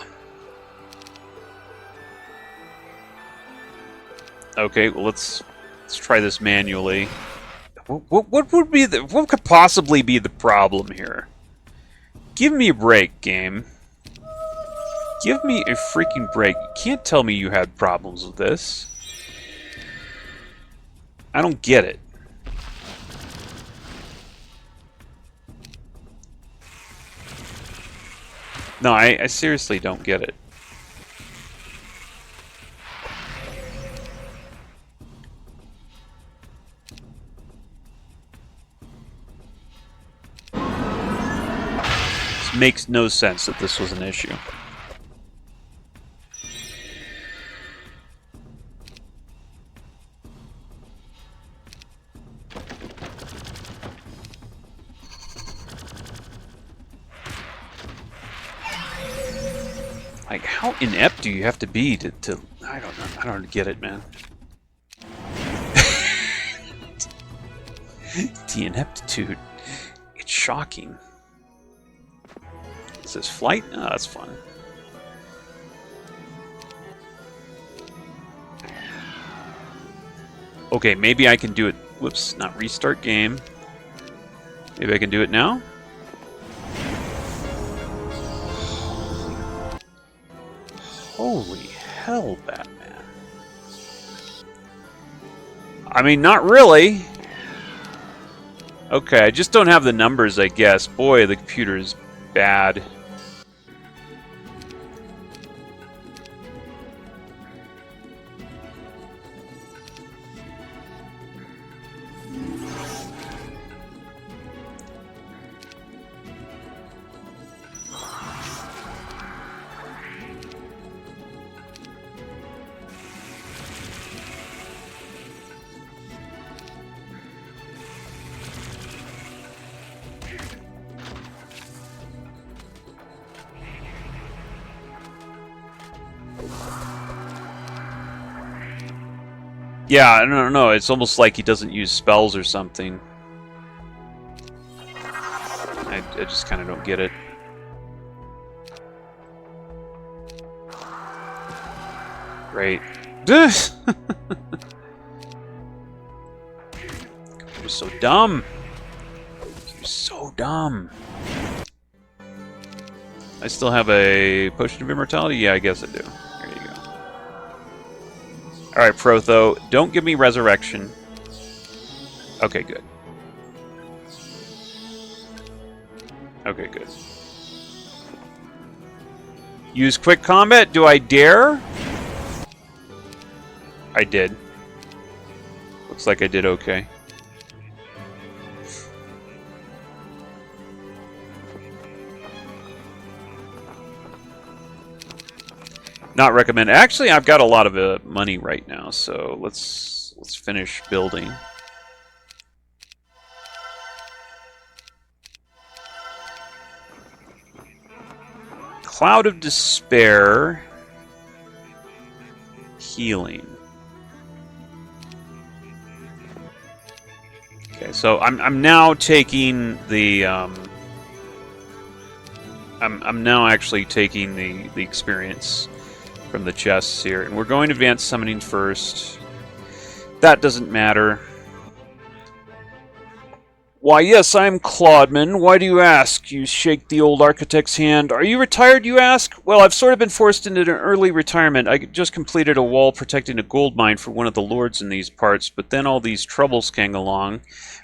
Okay, well let's try this manually. What could possibly be the problem here? Give me a break, game. Give me a freaking break. You can't tell me you had problems with this. I don't get it. No, I seriously don't get it. just makes no sense that this was an issue. Like, how inept do you have to be to I don't know. I don't get it, man. The ineptitude. It's shocking. Is this flight? Oh, that's fun. Okay, maybe I can do it. Whoops, not restart game. Maybe I can do it now? Holy hell, Batman. I mean, not really. Okay, I just don't have the numbers, I guess. Boy, the computer is bad. Yeah, I don't know. It's almost like he doesn't use spells or something. I just kind of don't get it. Great. You're so dumb. You're so dumb. I still have a potion of immortality? Yeah, I guess I do. There you go. Alright, Protho, don't give me resurrection. Okay, good. Okay, good. Use quick combat? Do I dare? I did. Looks like I did okay. Not recommend. Actually, I've got a lot of money right now, so let's finish building. Cloud of Despair. Healing. Okay, so I'm now taking the I'm now actually taking the experience from the chests here, and we're going to advanced summoning first. That doesn't matter. Why, yes, I'm Claudeman. Why do you ask? You shake the old architect's hand. Are you retired, you ask? Well, I've sort of been forced into an early retirement. I just completed a wall protecting a gold mine for one of the lords in these parts, but then all these troubles came along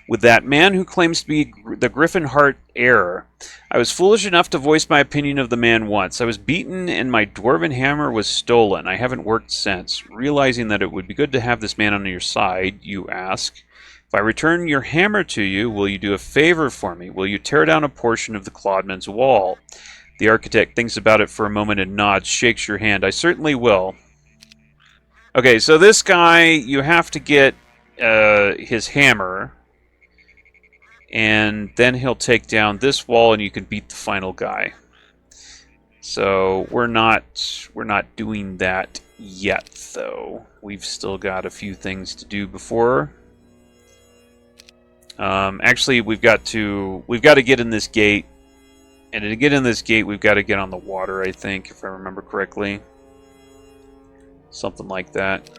with that man who claims to be the Griffin Heart heir. I was foolish enough to voice my opinion of the man once. I was beaten and my dwarven hammer was stolen. I haven't worked since. Realizing that it would be good to have this man on your side, you ask, if I return your hammer to you, will you do a favor for me? Will you tear down a portion of the Claudeman's wall? The architect thinks about it for a moment and nods, shakes your hand. I certainly will. Okay, so this guy, you have to get his hammer, and then he'll take down this wall and you can beat the final guy. So we're not doing that yet, though. We've still got a few things to do before. Actually, we've got to get in this gate, and to get in this gate, we've got to get on the water, I think, if I remember correctly. Something like that.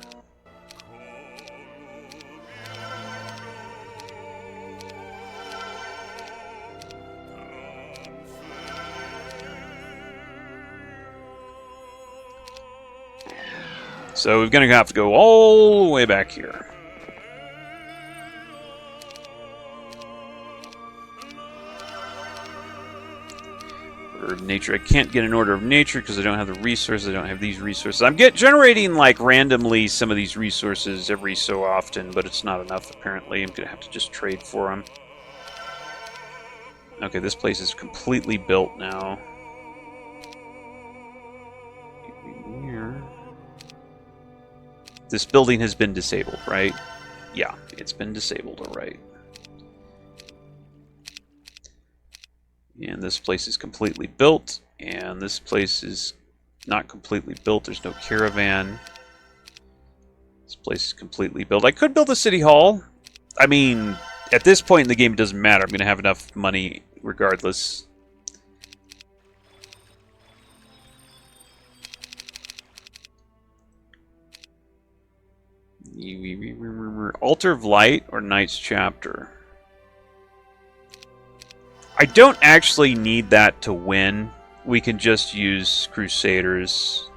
So we're going to have to go all the way back here. Order of nature. I can't get an order of nature because I don't have the resources. I don't have these resources. I'm generating like randomly some of these resources every so often, but it's not enough apparently. I'm going to have to just trade for them. Okay, this place is completely built now. This building has been disabled, right? Yeah, it's been disabled, alright. And this place is completely built, and this place is not completely built. There's no caravan. This place is completely built. I could build a city hall. I mean, at this point in the game, it doesn't matter. I'm going to have enough money regardless. Altar of Light or Knight's Chapter? I don't actually need that to win. We can just use Crusaders.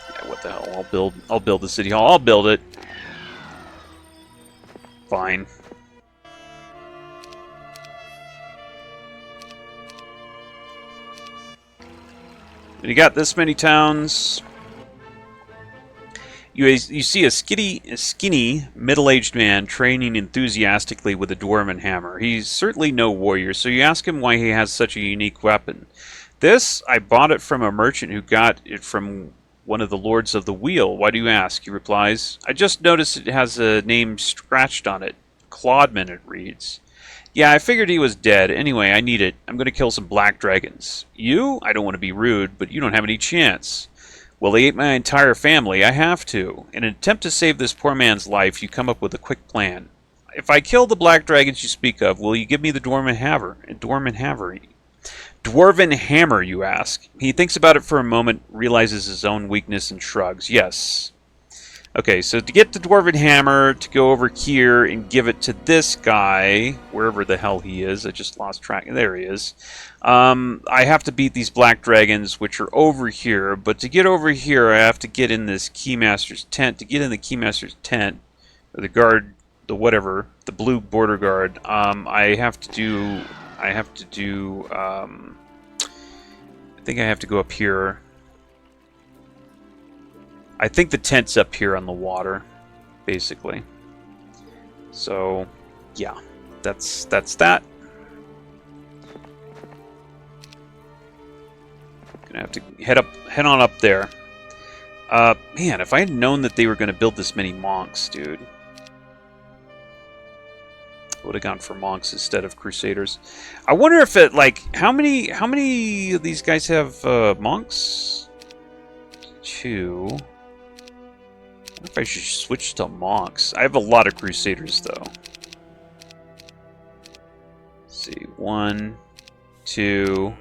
Yeah, what the hell? I'll build the city hall. I'll build it. Fine. When you got this many towns, you see a skinny middle-aged man training enthusiastically with a dwarven hammer. He's certainly no warrior, so you ask him why he has such a unique weapon. This, I bought it from a merchant who got it from one of the Lords of the Wheel. Why do you ask? He replies. I just noticed it has a name scratched on it. Claudeman, it reads. Yeah, I figured he was dead. Anyway, I need it. I'm going to kill some black dragons. You? I don't want to be rude, but you don't have any chance. Well, they ate my entire family. I have to. In an attempt to save this poor man's life, you come up with a quick plan. If I kill the black dragons you speak of, will you give me the dwarven hammer, you ask. He thinks about it for a moment, realizes his own weakness, and shrugs. Yes. Okay, so to get the dwarven hammer, to go over here and give it to this guy, wherever the hell he is, I just lost track. There he is. I have to beat these black dragons, which are over here. But to get over here, I have to get in this Keymaster's tent. To get in the Keymaster's tent, or the guard, the whatever, the blue border guard, I think I have to go up here. I think the tent's up here on the water, basically. So, yeah, that's that. Gonna have to head on up there. Man, if I had known that they were gonna build this many monks, dude, I would have gone for monks instead of crusaders. I wonder if it how many of these guys have monks? 2. I wonder if I should switch to monks. I have a lot of crusaders, though. Let's see, 1, 2.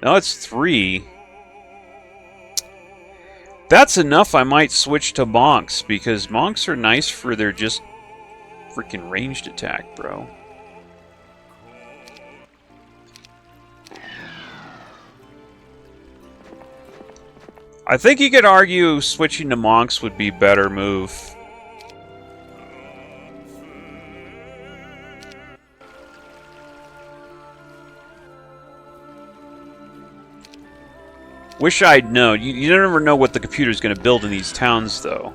No, it's 3. That's enough. I might switch to monks because monks are nice for their just freaking ranged attack, bro. I think you could argue switching to monks would be a better move. Wish I'd known. You never know what the computer's going to build in these towns, though.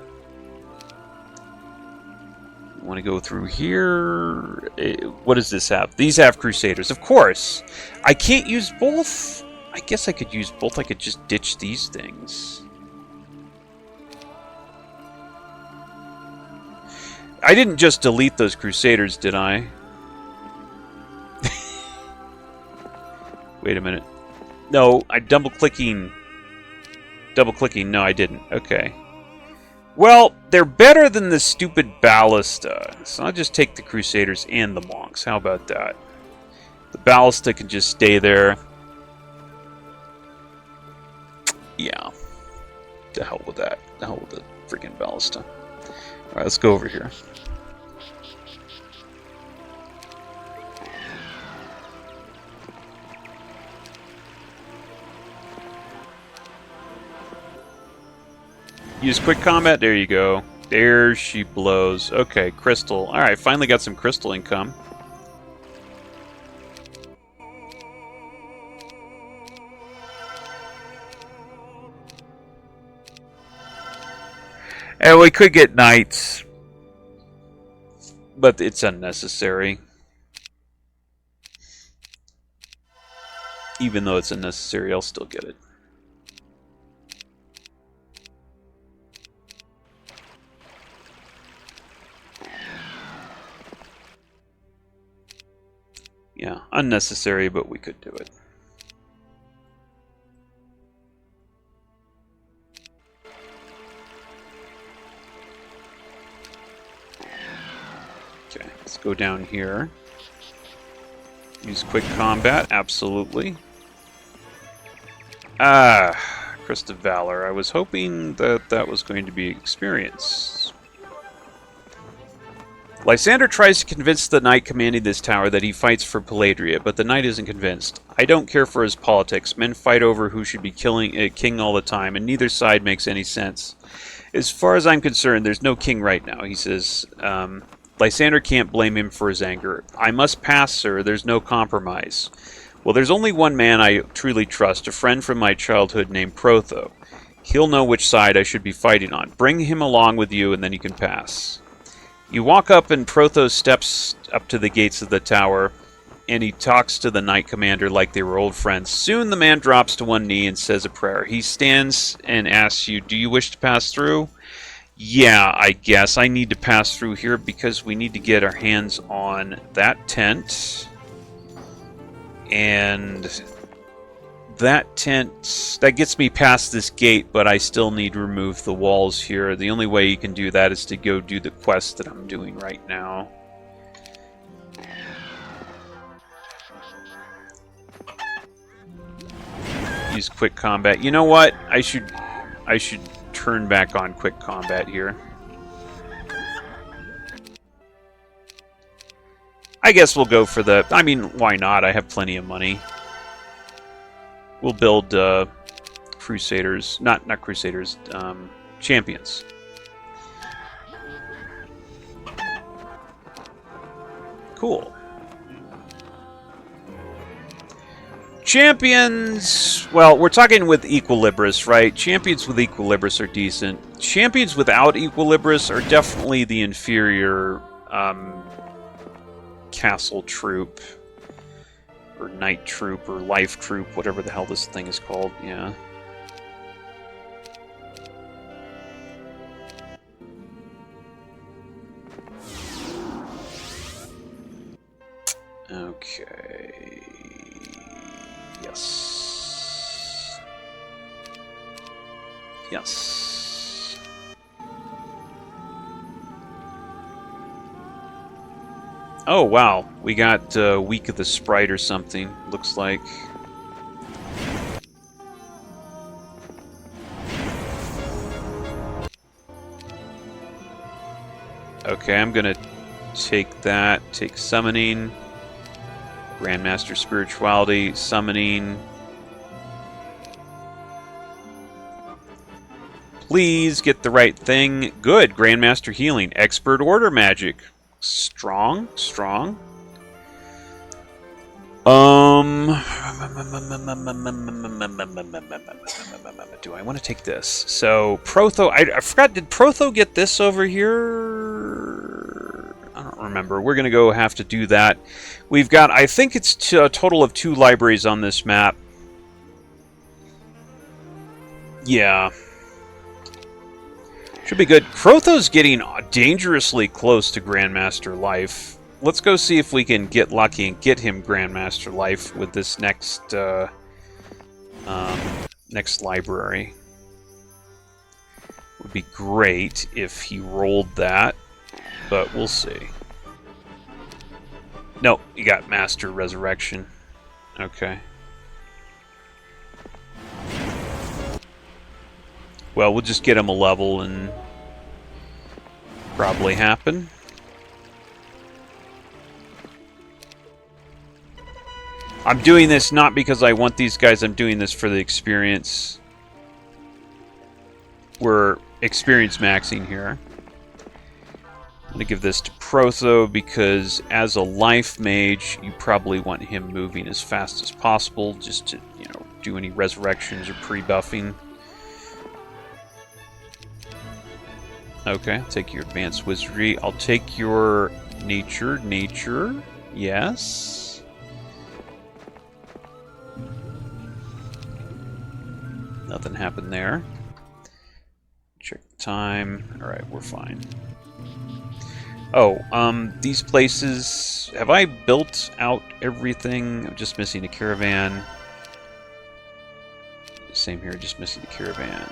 Want to go through here? What does this have? These have crusaders, of course. I can't use both. I guess I could use both. I could just ditch these things. I didn't just delete those crusaders, did I? Wait a minute. No, I'm double-clicking. Double-clicking. No, I didn't. Okay. Well, they're better than the stupid ballista. So I'll just take the crusaders and the monks. How about that? The ballista can just stay there. Yeah. The hell with that. The hell with the freaking ballista. Alright, let's go over here. Use quick combat. There you go. There she blows. Okay, crystal. Alright, finally got some crystal income. And we could get knights, but it's unnecessary. Even though it's unnecessary, I'll still get it. Yeah, unnecessary, but we could do it. Okay, let's go down here. Use quick combat, absolutely. Ah, Crest of Valor. I was hoping that that was going to be experience. Lysander tries to convince the knight commanding this tower that he fights for Paladria, but the knight isn't convinced. I don't care for his politics. Men fight over who should be king all the time, and neither side makes any sense. As far as I'm concerned, there's no king right now, he says. Lysander can't blame him for his anger. I must pass, sir. There's no compromise. Well, there's only one man I truly trust, a friend from my childhood named Protho. He'll know which side I should be fighting on. Bring him along with you, and then you can pass. You walk up, and Protho steps up to the gates of the tower, and he talks to the knight commander like they were old friends. Soon the man drops to one knee and says a prayer. He stands and asks you, do you wish to pass through? Yeah, I guess I need to pass through here because we need to get our hands on that tent. And that tent, that gets me past this gate, but I still need to remove the walls here. The only way you can do that is to go do the quest that I'm doing right now. Use quick combat. You know what? I should turn back on quick combat here. I guess we'll go for the... I mean, why not? I have plenty of money. We'll build Crusaders. Not Crusaders. Champions. Cool. Champions... Well, we're talking with Equilibris, right? Champions with Equilibris are decent. Champions without Equilibris are definitely the inferior castle troop. Or knight troop, or life troop, whatever the hell this thing is called, yeah. Okay... Yes. Yes. Oh, wow. We got Week of the Sprite or something, looks like. Okay, I'm gonna take that. Take Summoning. Grandmaster Spirituality, Summoning. Please get the right thing. Good. Grandmaster Healing. Expert Order Magic. Strong. Strong. Do I want to take this? So, Protho... I forgot, did Protho get this over here? I don't remember. We're going to go have to do that. We've got, I think it's a total of 2 libraries on this map. Yeah. Should be good. Protho's getting dangerously close to Grandmaster Life. Let's go see if we can get lucky and get him Grandmaster Life with this next next library. Would be great if he rolled that, but we'll see. No, you got Master Resurrection. Okay. Well, we'll just get him a level and probably happen. I'm doing this not because I want these guys, I'm doing this for the experience. We're experience maxing here. I'm going to give this to Protho because as a life mage, you probably want him moving as fast as possible just to, you know, do any resurrections or pre-buffing. Okay, I'll take your advanced wizardry. I'll take your nature. Nature, yes. Nothing happened there. Check the time. Alright, we're fine. Oh, these places... Have I built out everything? I'm just missing a caravan. Same here, just missing the caravan.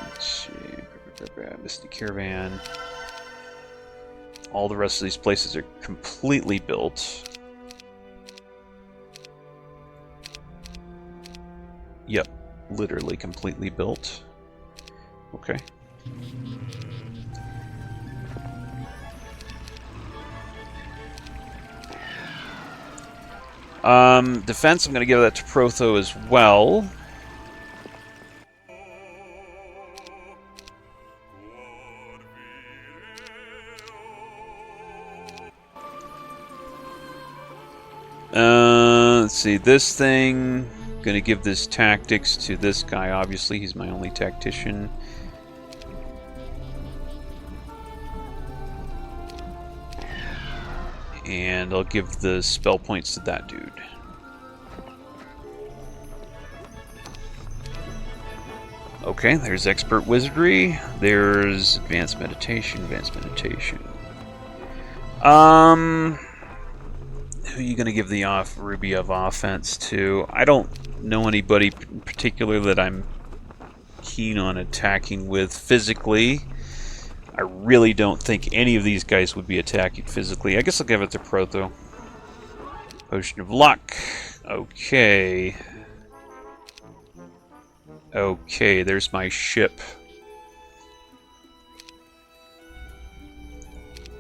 Missing the caravan. All the rest of these places are completely built. Yep, literally completely built. Okay. Defense, I'm going to give that to Protho as well. Let's see, this thing, going to give this tactics to this guy, obviously, he's my only tactician. And I'll give the spell points to that dude. Okay, there's expert wizardry. There's advanced meditation, Who are you going to give the Ruby of Offense to? I don't know anybody in particular that I'm keen on attacking with physically. I really don't think any of these guys would be attacking physically. I guess I'll give it to Protho. Potion of Luck. Okay. Okay, there's my ship.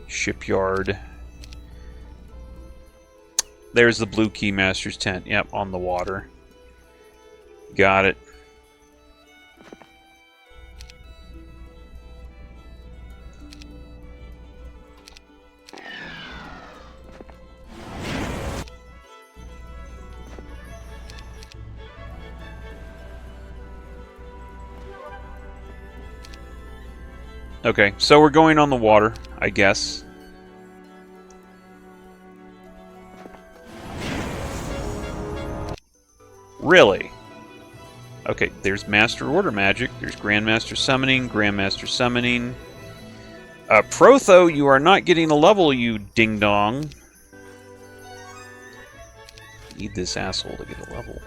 Shipyard. There's the Blue Keymaster's tent. Yep, on the water. Got it. Okay, so we're going on the water, I guess. Really? Okay, there's Master Order Magic, there's Grandmaster Summoning, Protho, you are not getting a level, you ding-dong. Need this asshole to get a level.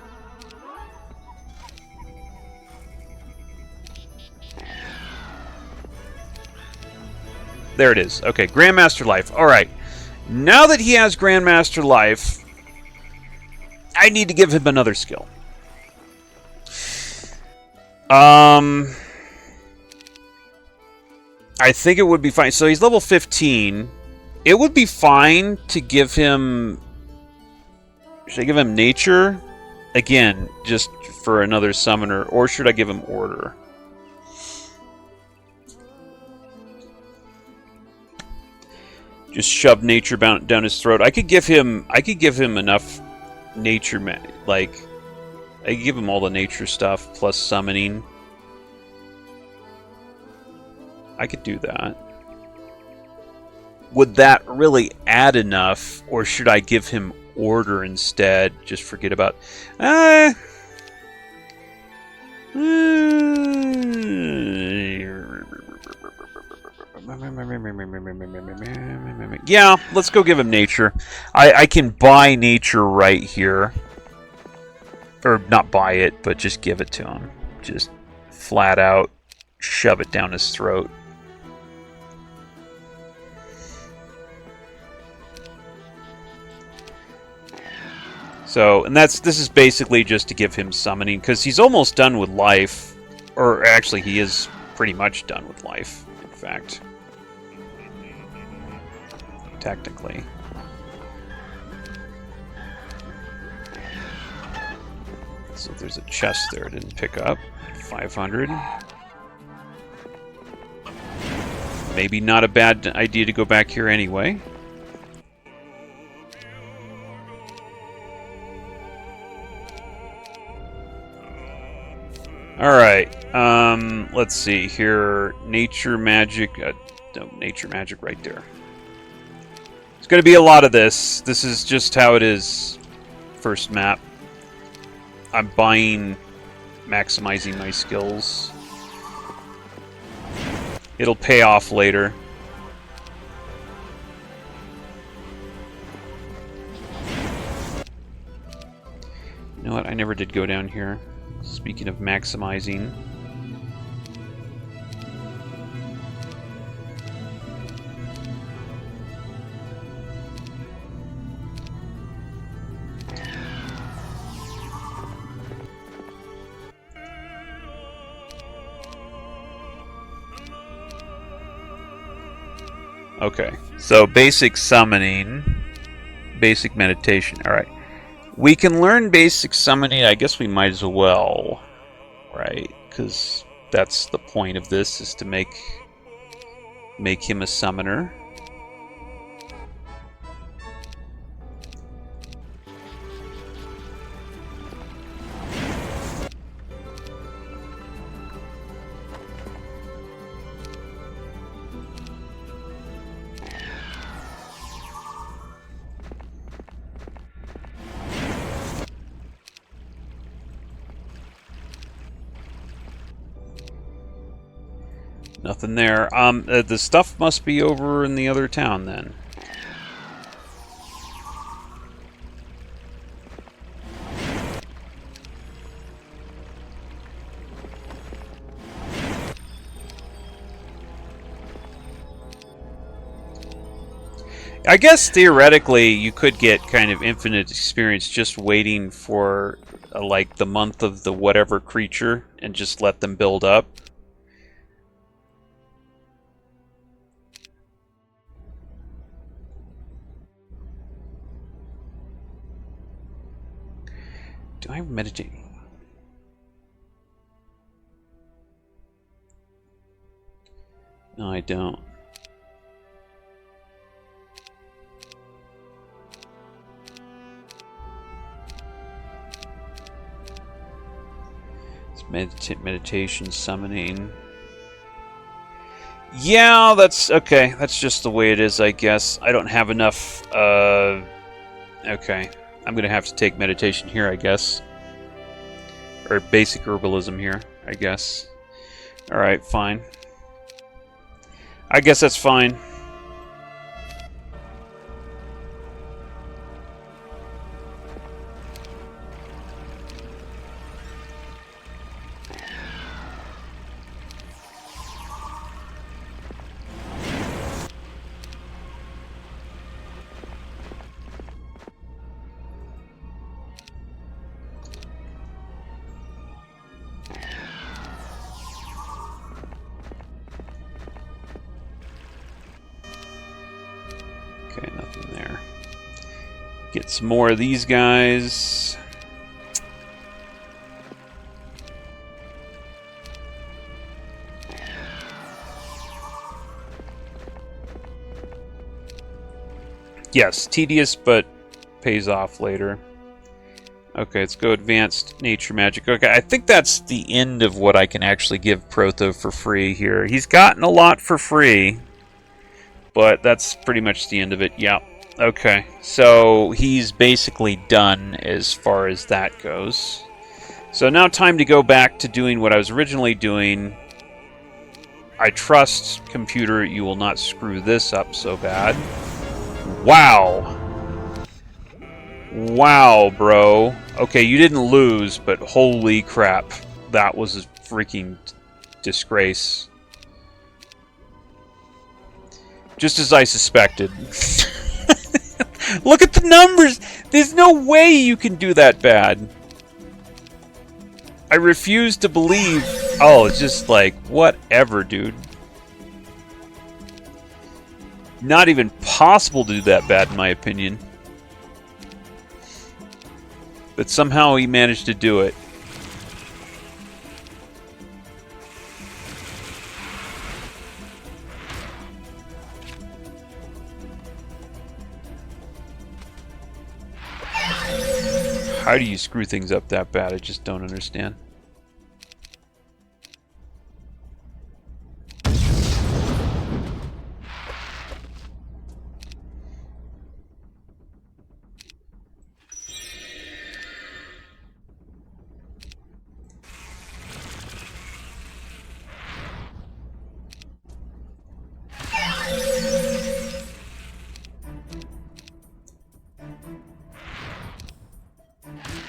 There it is. Okay, Grandmaster Life. Alright. Now that he has Grandmaster Life, I need to give him another skill. I think it would be fine. So he's level 15. It would be fine to give him... Should I give him Nature? Again, just for another summoner. Or should I give him Order? Just shove Nature down his throat. I could give him enough Nature, like I could give him all the Nature stuff plus Summoning. I could do that. Would that really add enough, or should I give him Order instead? Just forget about. Yeah, let's go give him Nature. I can buy Nature right here. Or not buy it, but just give it to him. Just flat out shove it down his throat. So, and this is basically just to give him Summoning, because he's almost done with life. Or actually, he is pretty much done with life, in fact. Technically. So there's a chest there I didn't pick up. 500. Maybe not a bad idea to go back here anyway. Alright, let's see here. Nature magic. No, nature magic right there. It's going to be a lot of this. This is just how it is. First map. I'm buying, maximizing my skills. It'll pay off later. You know what? I never did go down here. Speaking of maximizing. Okay, so basic summoning, basic meditation. Alright. We can learn basic summoning, I guess we might as well, right? Because that's the point of this, is to make him a summoner. Nothing there. The stuff must be over in the other town then. I guess theoretically you could get kind of infinite experience just waiting for like the month of the whatever creature and just let them build up. Do I have meditating? No, I don't. It's meditation, summoning. Yeah, that's okay. That's just the way it is, I guess. I don't have enough. Okay. I'm going to have to take meditation here, I guess. Or basic herbalism here, I guess. Alright, fine. I guess that's fine. Okay, nothing there. Get some more of these guys. Yes, tedious, but pays off later. Okay, let's go advanced nature magic. Okay, I think that's the end of what I can actually give Protho for free here. He's gotten a lot for free, but that's pretty much the end of it. Yeah. Okay, so he's basically done as far as that goes. So now time to go back to doing what I was originally doing. I trust, computer, you will not screw this up so bad. Wow. Wow, bro. Okay, you didn't lose, but holy crap. That was a freaking disgrace. Just as I suspected. Look at the numbers! There's no way you can do that bad. I refuse to believe... Oh, it's just like, whatever, dude. Not even possible to do that bad, in my opinion. But somehow he managed to do it. How do you screw things up that bad? I just don't understand.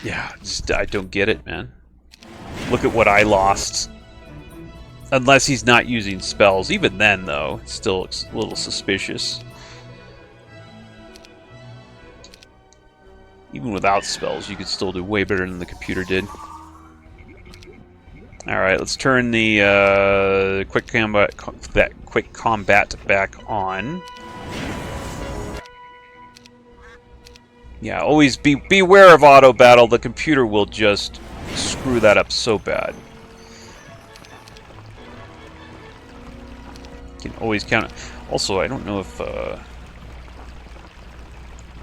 Yeah, just I don't get it, man. Look at what I lost. Unless he's not using spells. Even then, though, it's still a little suspicious. Even without spells, you could still do way better than the computer did. Alright, let's turn the quick combat back on. Yeah, always beware of auto battle. The computer will just screw that up so bad. You can always count it. Also, I don't know if let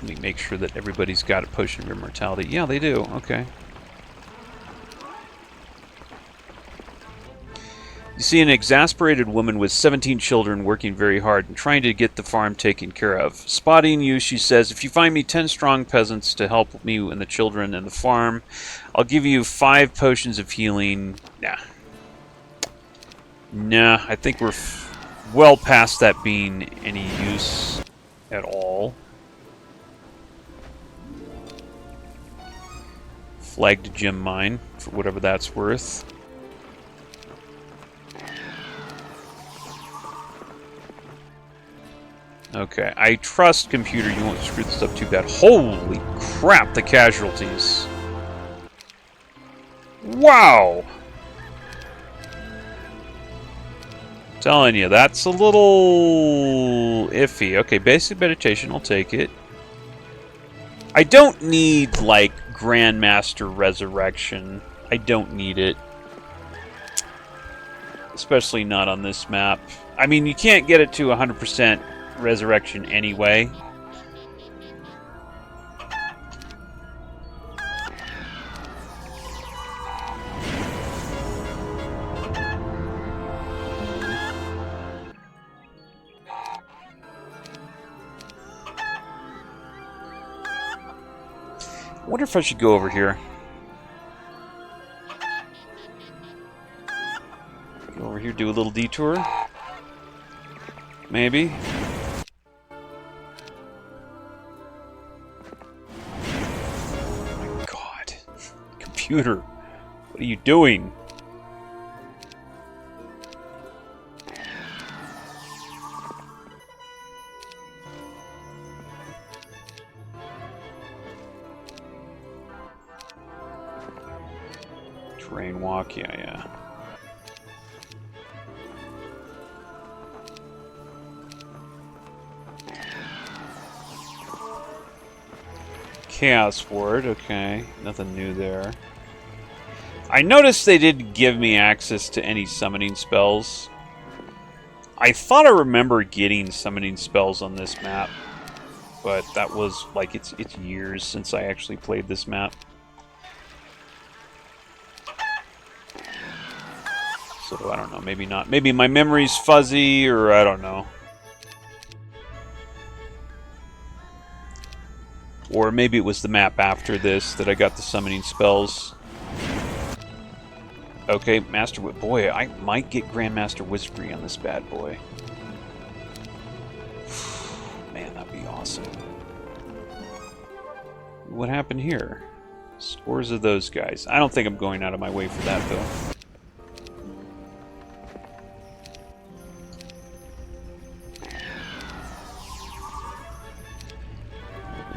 me make sure that everybody's got a potion of immortality. Yeah, they do. Okay. You see an exasperated woman with 17 children working very hard and trying to get the farm taken care of. Spotting you, she says, if you find me 10 strong peasants to help me and the children and the farm, I'll give you 5 potions of healing. Nah, I think we're well past that being any use at all. Flagged gem mine, for whatever that's worth. Okay, I trust, computer, you won't screw this up too bad. Holy crap, the casualties. Wow! Telling you, that's a little iffy. Okay, basic meditation, I'll take it. I don't need, like, Grandmaster Resurrection. I don't need it. Especially not on this map. I mean, you can't get it to 100% Resurrection anyway. I wonder if I should go over here. Go over here, do a little detour. Maybe. Computer, what are you doing? Terrain walk, yeah. Chaos Ward, okay. Nothing new there. I noticed they didn't give me access to any summoning spells. I thought I remember getting summoning spells on this map, but that was like it's years since I actually played this map. So I don't know, maybe not. Maybe my memory's fuzzy, or I don't know. Or maybe it was the map after this that I got the summoning spells. Okay, Master Whip. Boy, I might get Grandmaster Wizardry on this bad boy. Man, that'd be awesome. What happened here? Scores of those guys. I don't think I'm going out of my way for that, though.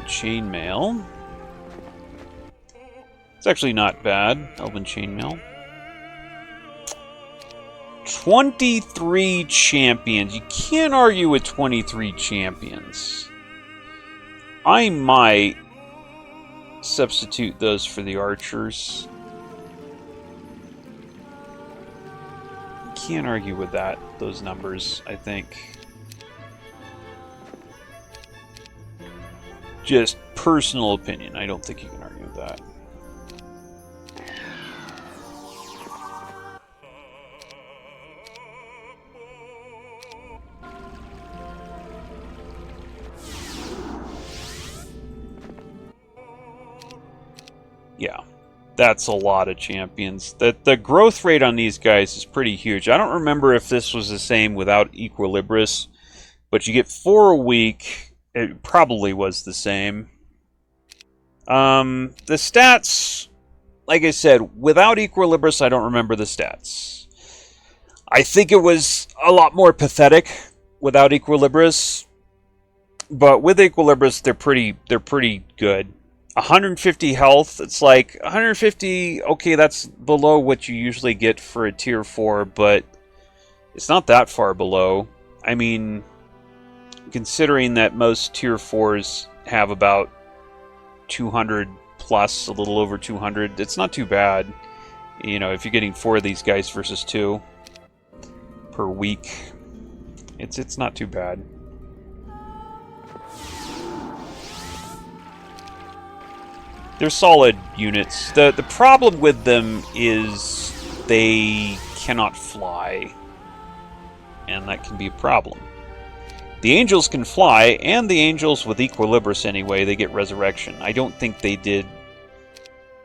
Chainmail. It's actually not bad. Elven Chainmail. 23 champions. You can't argue with 23 champions. I might substitute those for the archers. You can't argue with that, those numbers, I think. Just personal opinion. I don't think you can argue with that. Yeah, that's a lot of champions. The growth rate on these guys is pretty huge. I don't remember if this was the same without Equilibris, but you get 4 a week. It probably was the same. The stats, like I said, without Equilibris, I don't remember the stats. I think it was a lot more pathetic without Equilibris, but with Equilibris, they're pretty good. 150 health, it's like 150, okay, that's below what you usually get for a tier 4, but it's not that far below. I mean, considering that most tier 4s have about 200 plus, a little over 200, it's not too bad. You know, if you're getting 4 of these guys versus 2 per week, it's not too bad. They're solid units. The problem with them is they cannot fly, and that can be a problem. The angels can fly, and the angels with Equilibris anyway, they get resurrection. I don't think they did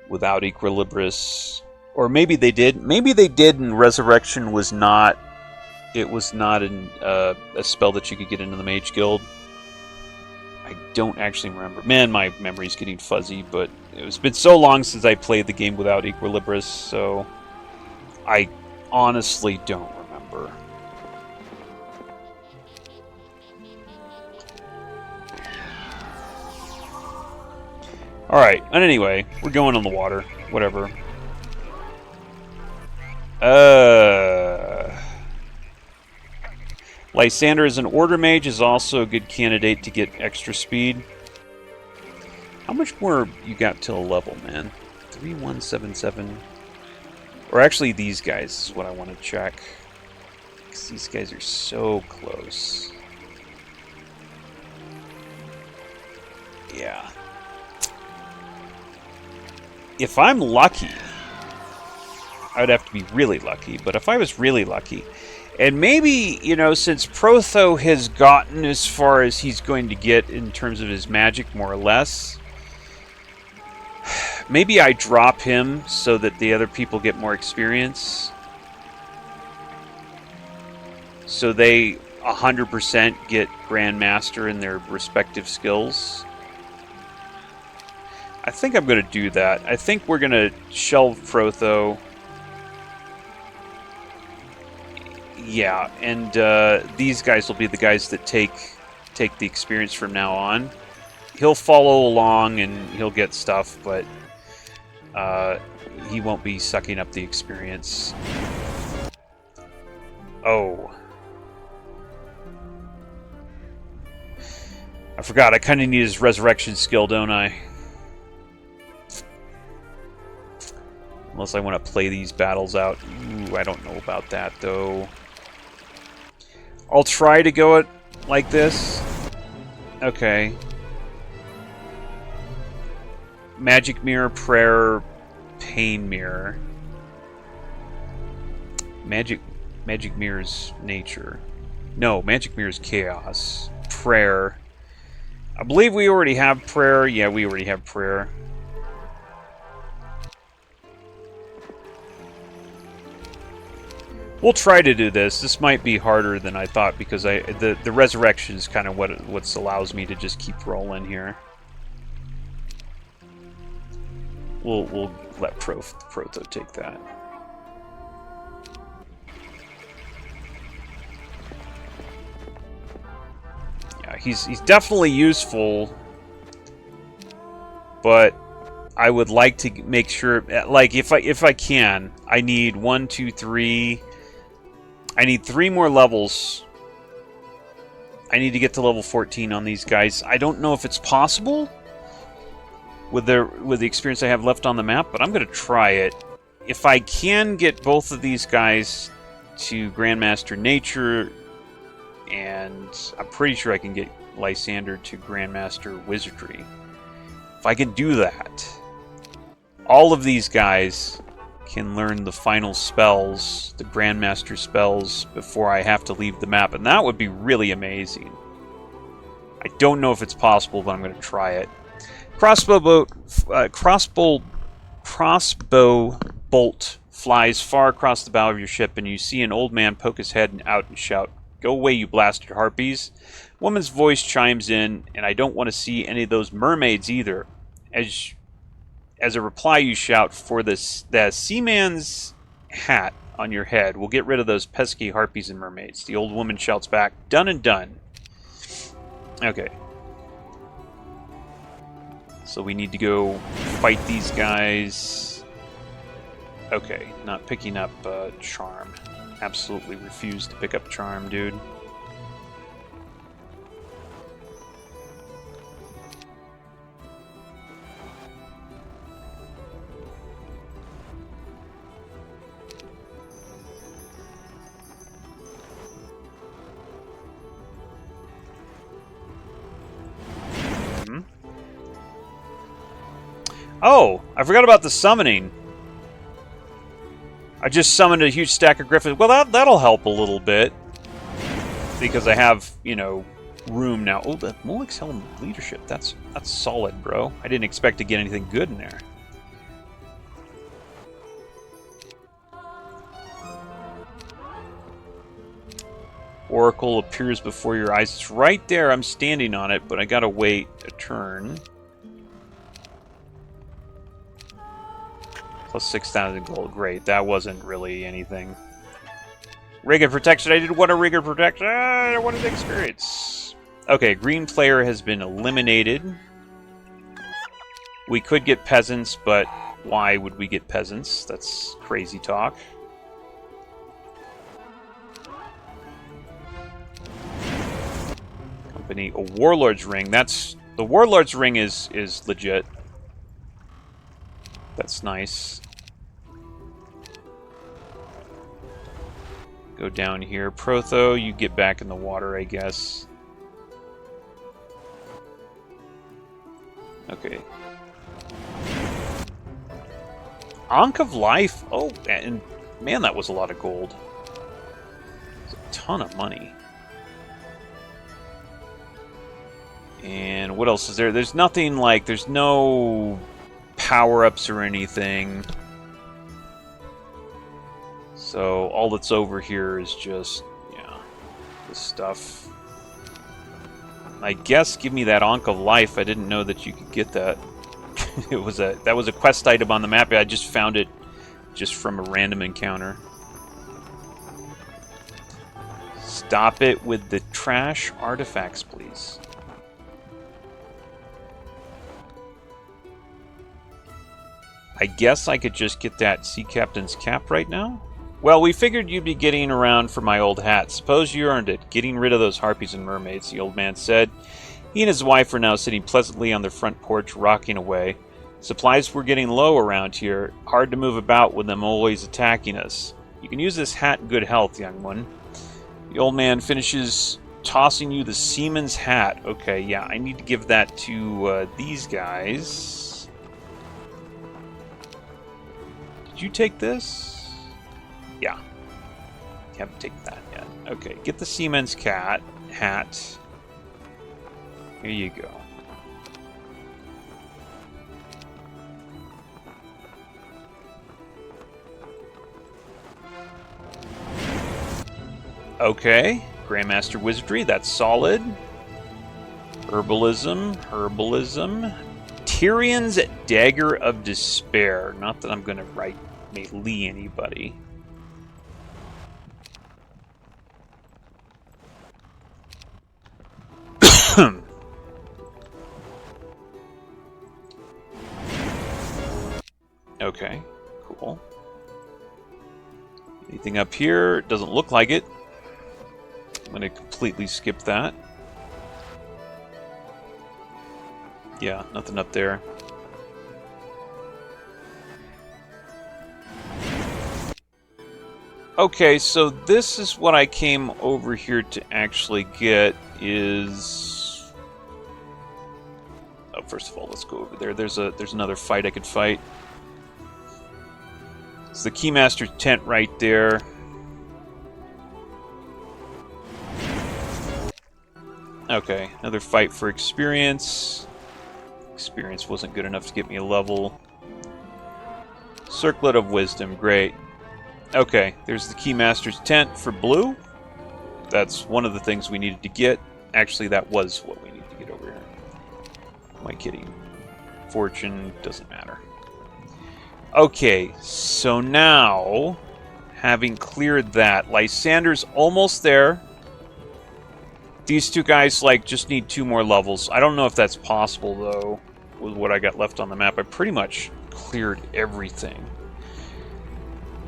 without Equilibris, or maybe they did. Maybe they did, and resurrection was not. It was not a spell that you could get into the Mage Guild. I don't actually remember. Man, my memory's getting fuzzy, but it's been so long since I played the game without Equilibris, so I honestly don't remember. Alright, and anyway, we're going on the water. Whatever. Lysander as an order mage is also a good candidate to get extra speed. How much more you got till a level, man? 3177. Or actually, these guys is what I want to check. Because these guys are so close. Yeah. If I'm lucky, I would have to be really lucky, but if I was really lucky, and maybe, you know, since Protho has gotten as far as he's going to get in terms of his magic, more or less, maybe I drop him so that the other people get more experience. So they 100% get Grandmaster in their respective skills. I think I'm going to do that. I think we're going to shelve Protho. Yeah, and these guys will be the guys that take the experience from now on. He'll follow along and he'll get stuff, but he won't be sucking up the experience. Oh. I forgot, I kind of need his resurrection skill, don't I? Unless I want to play these battles out. Ooh, I don't know about that, though. I'll try to go it like this. Okay. Magic Mirror, Prayer, Pain Mirror. Magic Mirror's Nature. No, Magic Mirror's Chaos. Prayer. I believe we already have Prayer. Yeah, we already have Prayer. We'll try to do this. This might be harder than I thought because the resurrection is kind of what allows me to just keep rolling here. We'll let Protho take that. Yeah, he's definitely useful, but I would like to make sure, like, if I can, I need 1, 2, 3. I need 3 more levels. I need to get to level 14 on these guys. I don't know if it's possible with the experience I have left on the map, but I'm going to try it. If I can get both of these guys to Grandmaster Nature, and I'm pretty sure I can get Lysander to Grandmaster Wizardry. If I can do that, all of these guys can learn the final spells, the Grandmaster spells, before I have to leave the map, and that would be really amazing. I don't know if it's possible, but I'm going to try it. Crossbow crossbow bolt flies far across the bow of your ship, and you see an old man poke his head out and shout, "Go away, you blasted harpies." Woman's voice chimes in, "And I don't want to see any of those mermaids either." As a reply, you shout, "For the seaman's hat on your head, we'll get rid of those pesky harpies and mermaids." The old woman shouts back, "Done and done." Okay. So we need to go fight these guys. Okay, not picking up charm. Absolutely refuse to pick up charm, dude. Oh, I forgot about the summoning. I just summoned a huge stack of griffins. Well, that'll help a little bit. Because I have, you know, room now. Oh, the Molech's Helm leadership. That's solid, bro. I didn't expect to get anything good in there. Oracle appears before your eyes. It's right there. I'm standing on it, but I gotta wait a turn. Plus 6,000 gold. Great. That wasn't really anything. Rigid protection. I didn't want a rigid protection. I wanted experience. Okay, green player has been eliminated. We could get peasants, but why would we get peasants? That's crazy talk. Company. A warlord's ring. That's the warlord's ring is legit. That's nice. Go down here. Protho, you get back in the water, I guess. Okay. Ankh of Life. Oh, and man, that was a lot of gold. It's a ton of money. And what else is there? There's nothing like, there's no power-ups or anything. So all that's over here is just, yeah, this stuff. I guess give me that Ankh of Life. I didn't know that you could get that. That was a quest item on the map. I just found it just from a random encounter. Stop it with the trash artifacts, please. I guess I could just get that sea captain's cap right now. Well, we figured you'd be getting around for my old hat. Suppose you earned it, getting rid of those harpies and mermaids, the old man said. He and his wife are now sitting pleasantly on their front porch, rocking away. Supplies were getting low around here. Hard to move about with them always attacking us. You can use this hat in good health, young one. The old man finishes tossing you the seaman's hat. Okay, yeah, I need to give that to these guys. Did you take this? Yeah. You haven't taken that yet. Okay, get the seaman's hat. Here you go. Okay, Grandmaster Wizardry, that's solid. Herbalism. Tyrion's Dagger of Despair. Not that I'm going to write melee anybody. Okay, cool. Anything up here? Doesn't look like it. I'm going to completely skip that. Yeah, nothing up there. Okay, so this is what I came over here to actually get is... Oh, first of all, let's go over there. There's another fight I could fight. It's the Keymaster tent right there. Okay, another fight for experience. Experience wasn't good enough to get me a level. Circlet of Wisdom, great. Okay, there's the Keymaster's Tent for blue. That's one of the things we needed to get. Actually, that was what we needed to get over here. Am I kidding? Fortune, doesn't matter. Okay, so now, having cleared that, Lysander's almost there. These two guys, like, just need 2 more levels. I don't know if that's possible, though, with what I got left on the map. I pretty much cleared everything.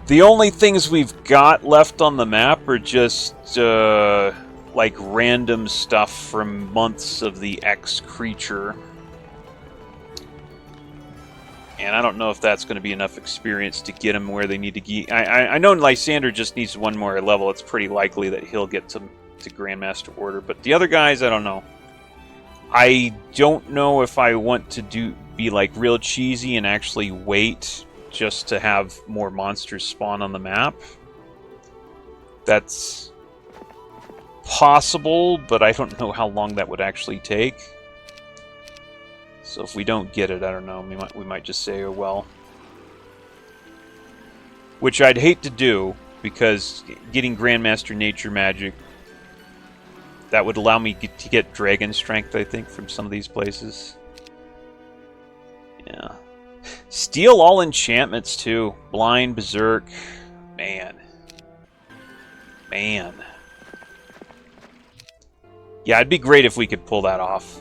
The only things we've got left on the map are just, like, random stuff from months of the X creature. And I don't know if that's going to be enough experience to get them where they need to get. I know Lysander just needs 1 more level. It's pretty likely that he'll get to Grandmaster Order. But the other guys, I don't know. I don't know if I want to be like real cheesy and actually wait just to have more monsters spawn on the map. That's possible, but I don't know how long that would actually take. So if we don't get it, I don't know. We might just say, oh well. Which I'd hate to do, because getting Grandmaster Nature Magic, that would allow me to get Dragon Strength, I think, from some of these places. Yeah. Steal all enchantments, too. Blind, Berserk. Man. Man. Yeah, it'd be great if we could pull that off.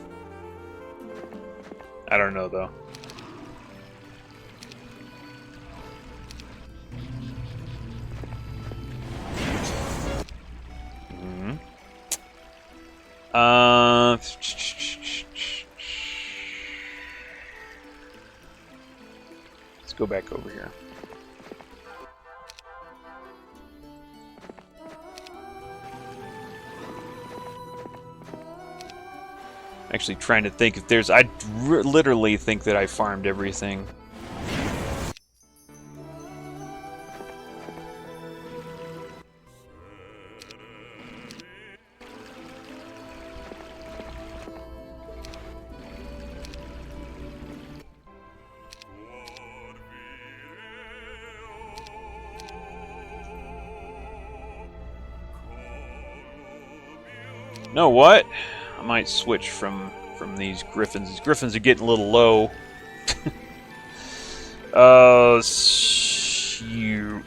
I don't know, though. Let's go back over here. Actually trying to think if there's... I literally think that I farmed everything. Know what? I might switch from these griffins. These griffins are getting a little low. Shoot.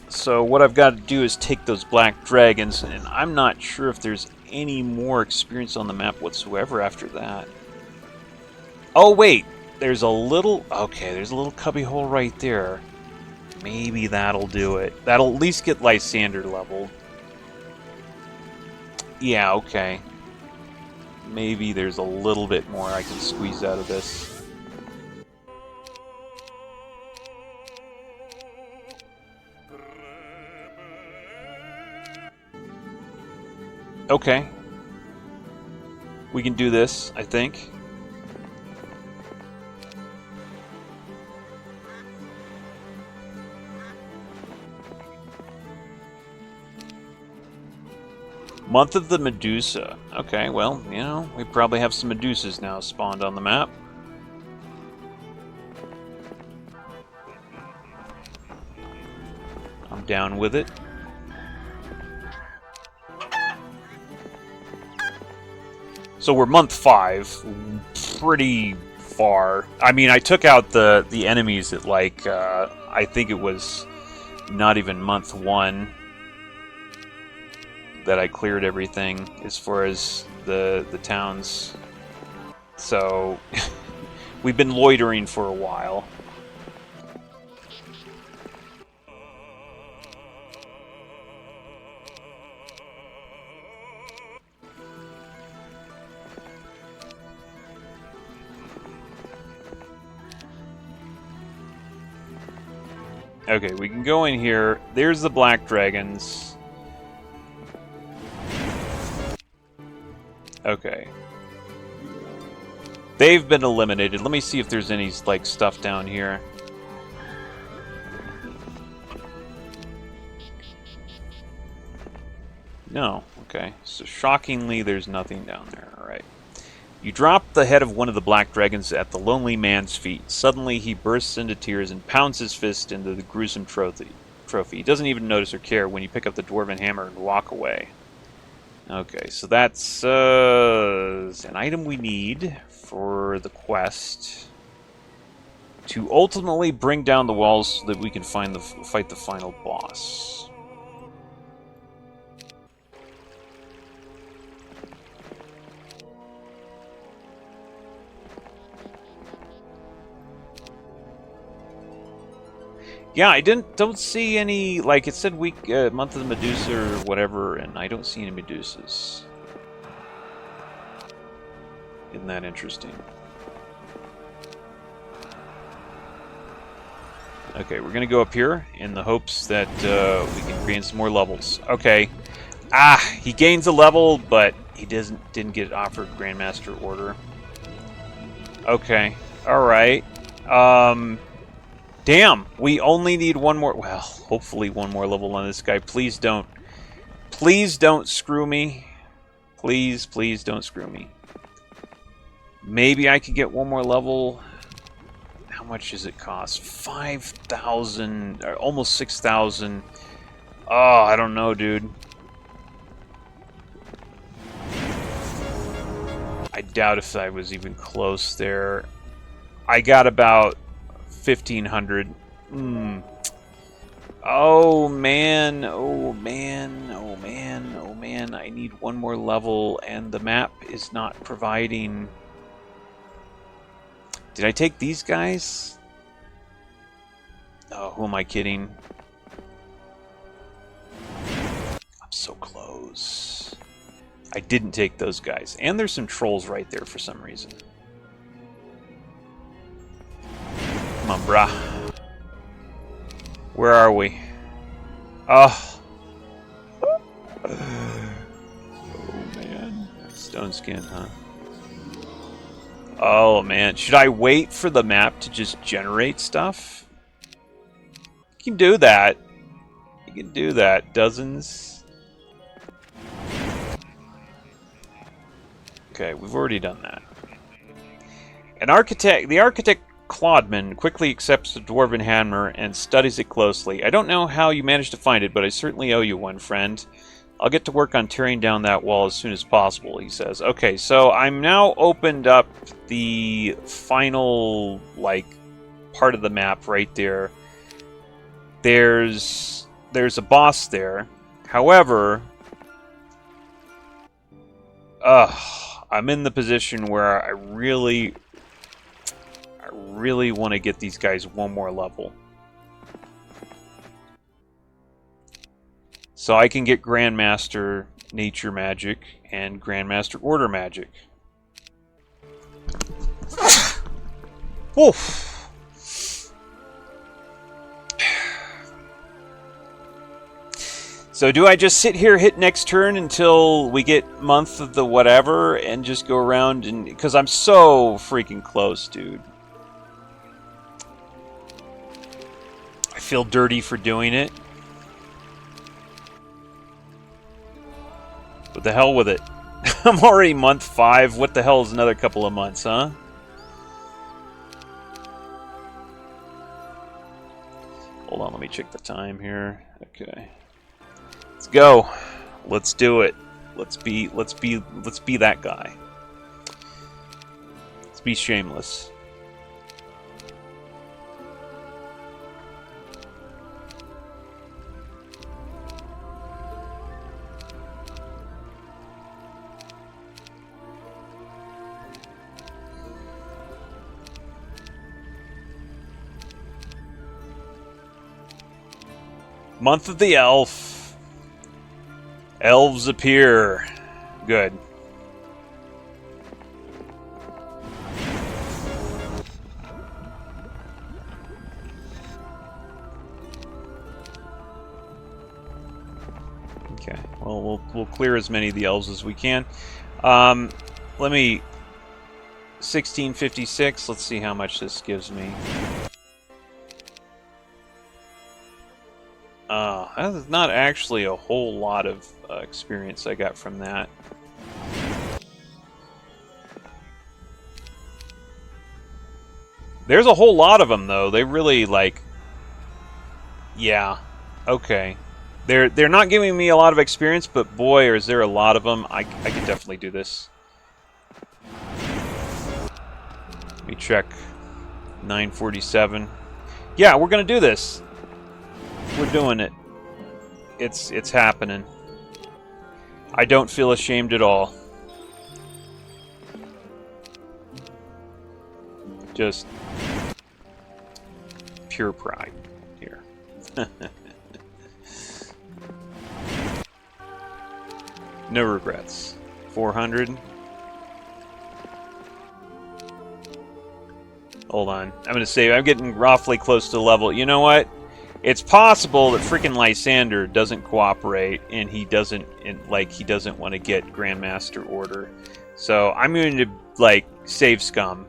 So what I've got to do is take those black dragons, and I'm not sure if there's any more experience on the map whatsoever after that. Oh wait, there's a little... Okay, there's a little cubbyhole right there. Maybe that'll do it. That'll at least get Lysander leveled. Yeah, okay. Maybe there's a little bit more I can squeeze out of this. Okay. We can do this, I think. Month of the Medusa. Okay, well, you know, we probably have some Medusas now spawned on the map. I'm down with it. So we're month 5. Pretty far. I mean, I took out the enemies at, like, I think it was not even month 1. That I cleared everything as far as the towns. So we've been loitering for a while. Okay, we can go in here. There's the black dragons. Okay. They've been eliminated. Let me see if there's any, like, stuff down here. No. Okay. So, shockingly, there's nothing down there. Alright. You drop the head of one of the black dragons at the lonely man's feet. Suddenly, he bursts into tears and pounds his fist into the gruesome trophy. He doesn't even notice or care when you pick up the dwarven hammer and walk away. Okay, so that's an item we need for the quest to ultimately bring down the walls so that we can fight the final boss. Yeah, I don't see any, like it said week, month of the Medusa or whatever, and I don't see any Medusas. Isn't that interesting? Okay, we're gonna go up here in the hopes that we can gain some more levels. Okay. Ah, he gains a level, but he didn't get offered Grandmaster Order. Okay. Alright. Damn, we only need one more, well, hopefully one more level on this guy. Please don't screw me. Please don't screw me. Maybe I could get one more level. How much does it cost? 5,000, or almost 6,000. Oh, I don't know, dude. I doubt if I was even close there. I got about 1,500. Oh man, oh man, oh man, oh man. I need one more level and the map is not providing. Did I take these guys? Oh, who am I kidding? I'm so close. I didn't take those guys. And there's some trolls right there for some reason. Come on, brah. Where are we? Oh. Oh, man. Stone skin, huh? Oh, man. Should I wait for the map to just generate stuff? You can do that. You can do that. Dozens. Okay, we've already done that. The architect Claudeman quickly accepts the dwarven hammer and studies it closely. I don't know how you managed to find it, but I certainly owe you one, friend. I'll get to work on tearing down that wall as soon as possible, he says. Okay, so I'm now opened up the final, like, part of the map right there. There's a boss there. However, I'm in the position where I really want to get these guys one more level. So I can get Grandmaster Nature Magic and Grandmaster Order Magic. Woof! So do I just sit here, hit next turn until we get month of the whatever, and just go around and... Because I'm so freaking close, dude. I feel dirty for doing it. What the hell with it? I'm already month 5. What the hell is another couple of months, huh? Hold on, let me check the time here. Okay. Let's go. Let's do it. Let's be that guy. Let's be shameless. Month of the Elf. Elves appear. Good. Okay. Well, we'll clear as many of the elves as we can. Let me 1656. Let's see how much this gives me. That's not actually a whole lot of experience I got from that. There's a whole lot of them, though. They really, like... Yeah. Okay. They're not giving me a lot of experience, but boy, is there a lot of them. I can definitely do this. Let me check. 947. Yeah, we're gonna do this. We're doing it. It's happening. I don't feel ashamed at all. Just pure pride here. No regrets. 400. Hold on. I'm gonna say I'm getting roughly close to the level. You know what? It's possible that freaking Lysander doesn't cooperate, and he doesn't want to get Grandmaster Order. So I'm going to like save scum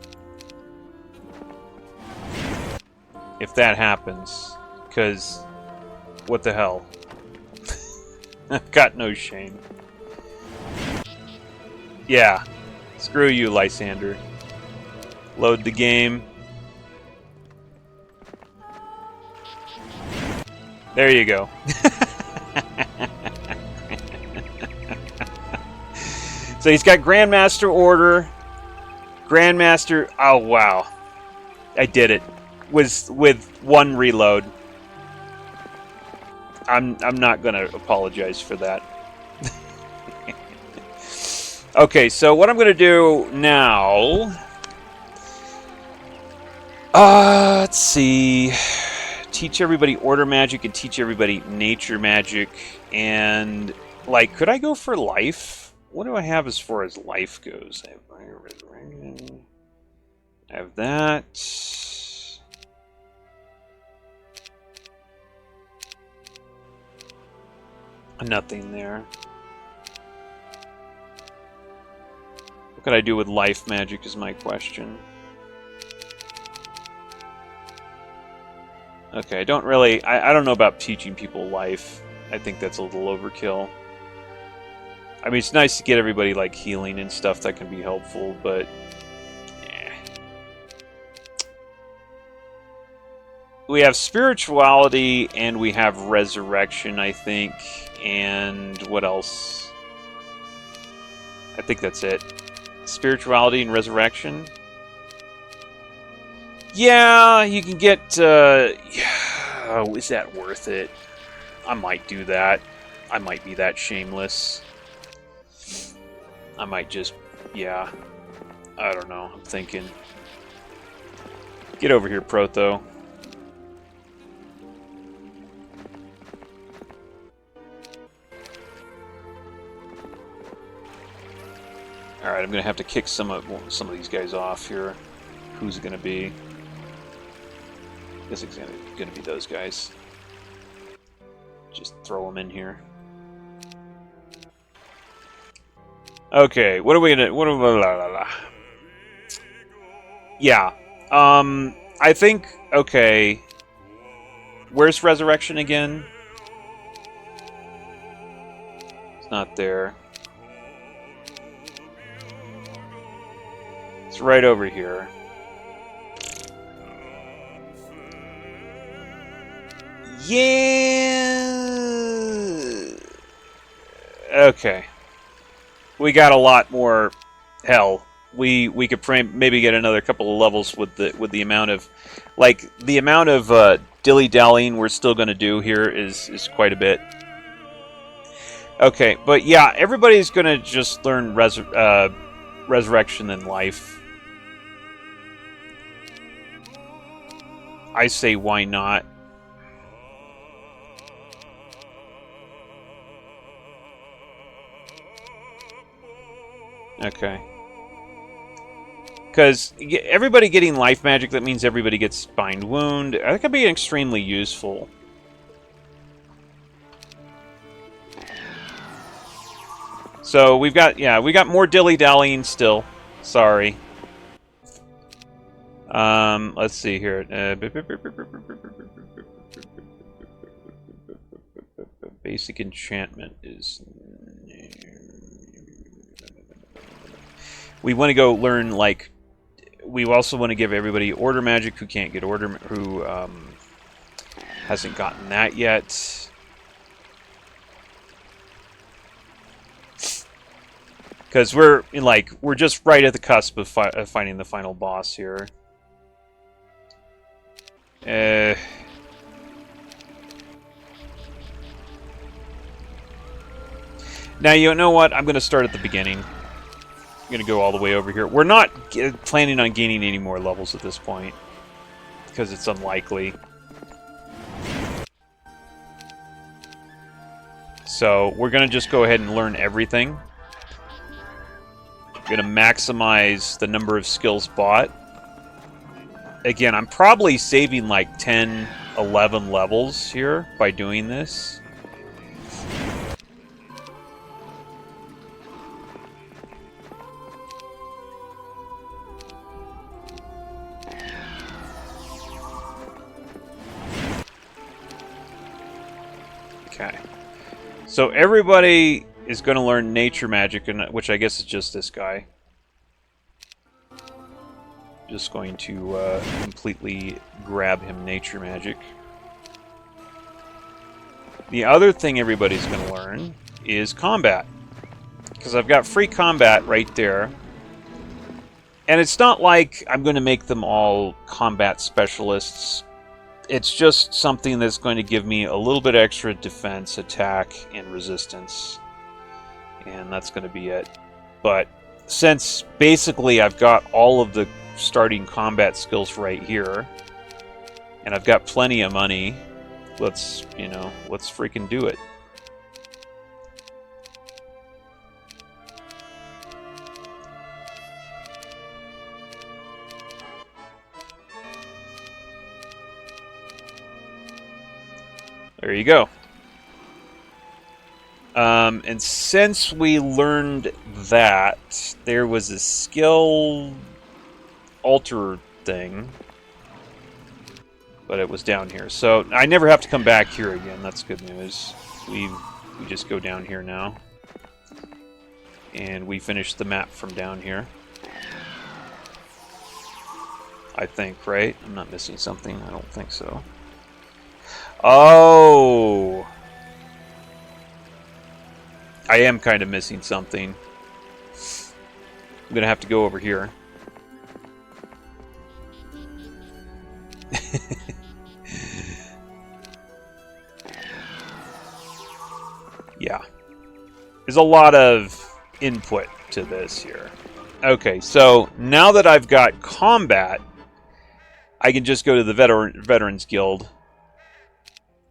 if that happens, because what the hell? I've got no shame. Yeah, screw you, Lysander. Load the game. There you go. So he's got Grandmaster Order. Grandmaster... Oh, wow. I did it. With one reload. I'm not going to apologize for that. Okay, so what I'm going to do now... let's see... Teach everybody Order Magic and teach everybody Nature Magic. And, like, could I go for life? What do I have as far as life goes? I have that. Nothing there. What could I do with life magic is my question. Okay, I don't really... I don't know about teaching people life. I think that's a little overkill. I mean, it's nice to get everybody, like, healing and stuff that can be helpful, but... We have spirituality, and we have resurrection, I think. And what else? I think that's it. Spirituality and resurrection. Yeah, you can get... oh, is that worth it? I might do that. I might be that shameless. I might just... Yeah. I don't know. I'm thinking. Get over here, Protho. Alright, I'm going to have to kick some of these guys off here. Who's it going to be? I guess it's going to be those guys. Just throw them in here. Okay, what are we going to... Yeah. I think... Okay. Where's Resurrection again? It's not there. It's right over here. Yeah. Okay. We got a lot more. Hell, we could maybe get another couple of levels with the amount of, like, the amount of dilly-dallying we're still going to do here is quite a bit. Okay, but yeah, everybody's going to just learn resurrection and life. I say, why not? Okay. Because everybody getting life magic, that means everybody gets Spined Wound. That could be extremely useful. So we've got, yeah, we got more dilly-dallying still. Sorry. Let's see here. Basic enchantment is... We want to go learn, like... we also want to give everybody order magic who can't get order, who hasn't gotten that yet. Because we're just right at the cusp of finding the final boss here. Now, you know what? I'm going to start at the beginning. I'm going to go all the way over here. We're not planning on gaining any more levels at this point, because it's unlikely. So, we're going to just go ahead and learn everything. I'm going to maximize the number of skills bought. Again, I'm probably saving like 10, 11 levels here by doing this. Okay. So everybody is going to learn nature magic, which I guess is just this guy. Just going to completely grab him nature magic. The other thing everybody's going to learn is combat. Because I've got free combat right there. And it's not like I'm going to make them all combat specialists. It's just something that's going to give me a little bit extra defense, attack, and resistance. And that's going to be it. But since basically I've got all of the starting combat skills right here, and I've got plenty of money, let's freaking do it. There you go. And since we learned that, there was a skill alter thing, but it was down here. So I never have to come back here again. That's good news. We just go down here now. And we finish the map from down here. I think, right? I'm not missing something. I don't think so. Oh! I am kind of missing something. I'm gonna have to go over here. Yeah. There's a lot of input to this here. Okay, so now that I've got combat, I can just go to the Veterans Guild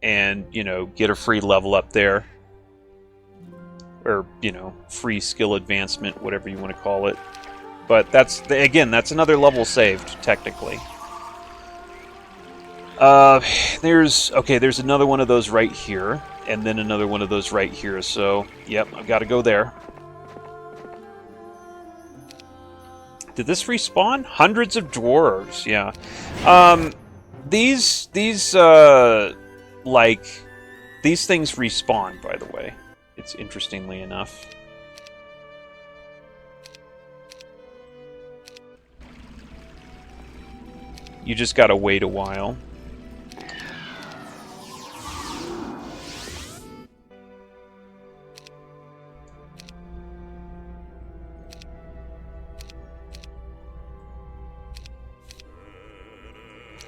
and, get a free level up there. Or, free skill advancement, whatever you want to call it. But that's another level saved, technically. There's another one of those right here, and then another one of those right here, so, yep, I've got to go there. Did this respawn? Hundreds of dwarves, yeah. These things respawn, by the way. It's interestingly enough. You just gotta wait a while.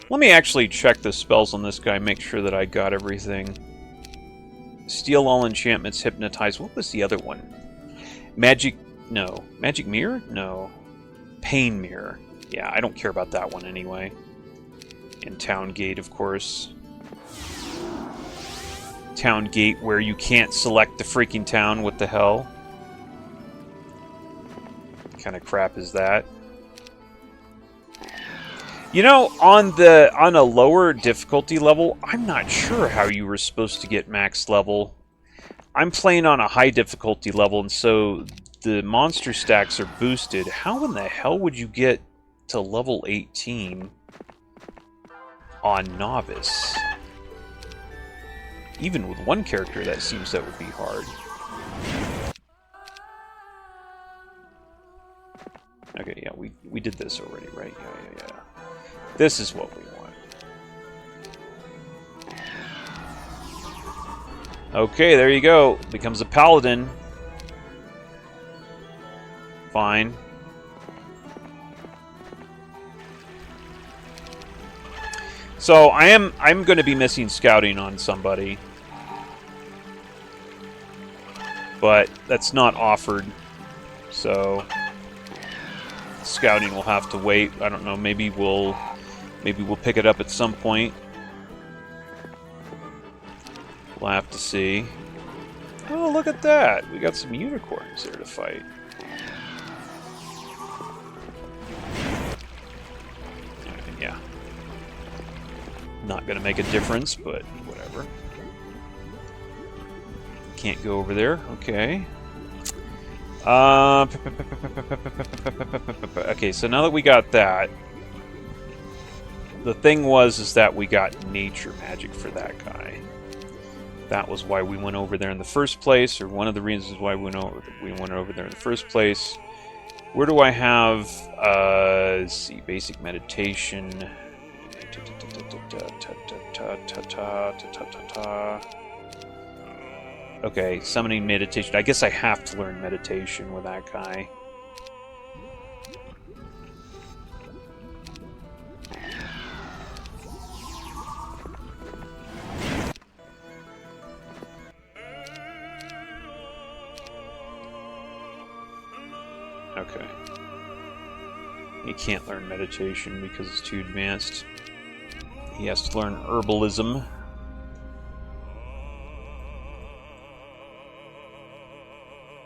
Let me actually check the spells on this guy, make sure that I got everything. Steal all enchantments, hypnotize. What was the other one? Magic mirror? No. Pain mirror. Yeah, I don't care about that one anyway. And Town Gate, of course. Town Gate, where you can't select the freaking town. What the hell? What kind of crap is that? On a lower difficulty level, I'm not sure how you were supposed to get max level. I'm playing on a high difficulty level, and so the monster stacks are boosted. How in the hell would you get to level 18 on Novice? Even with one character, that seems that would be hard. Okay, yeah, we did this already, right? Yeah. This is what we want. Okay, there you go. Becomes a paladin. Fine. So I'm going to be missing scouting on somebody. But that's not offered. So scouting will have to wait. I don't know, maybe we'll pick it up at some point. We'll have to see. Oh, look at that. We got some unicorns there to fight. Yeah. Not going to make a difference, but whatever. Can't go over there. Okay. Okay, so now that we got that, the thing is that we got nature magic for that guy. That was why we went over there in the first place, or one of the reasons why we went over there in the first place. Where do I have, let's see, basic meditation. Okay, summoning meditation. I guess I have to learn meditation with that guy. Okay. He can't learn meditation because it's too advanced. He has to learn herbalism.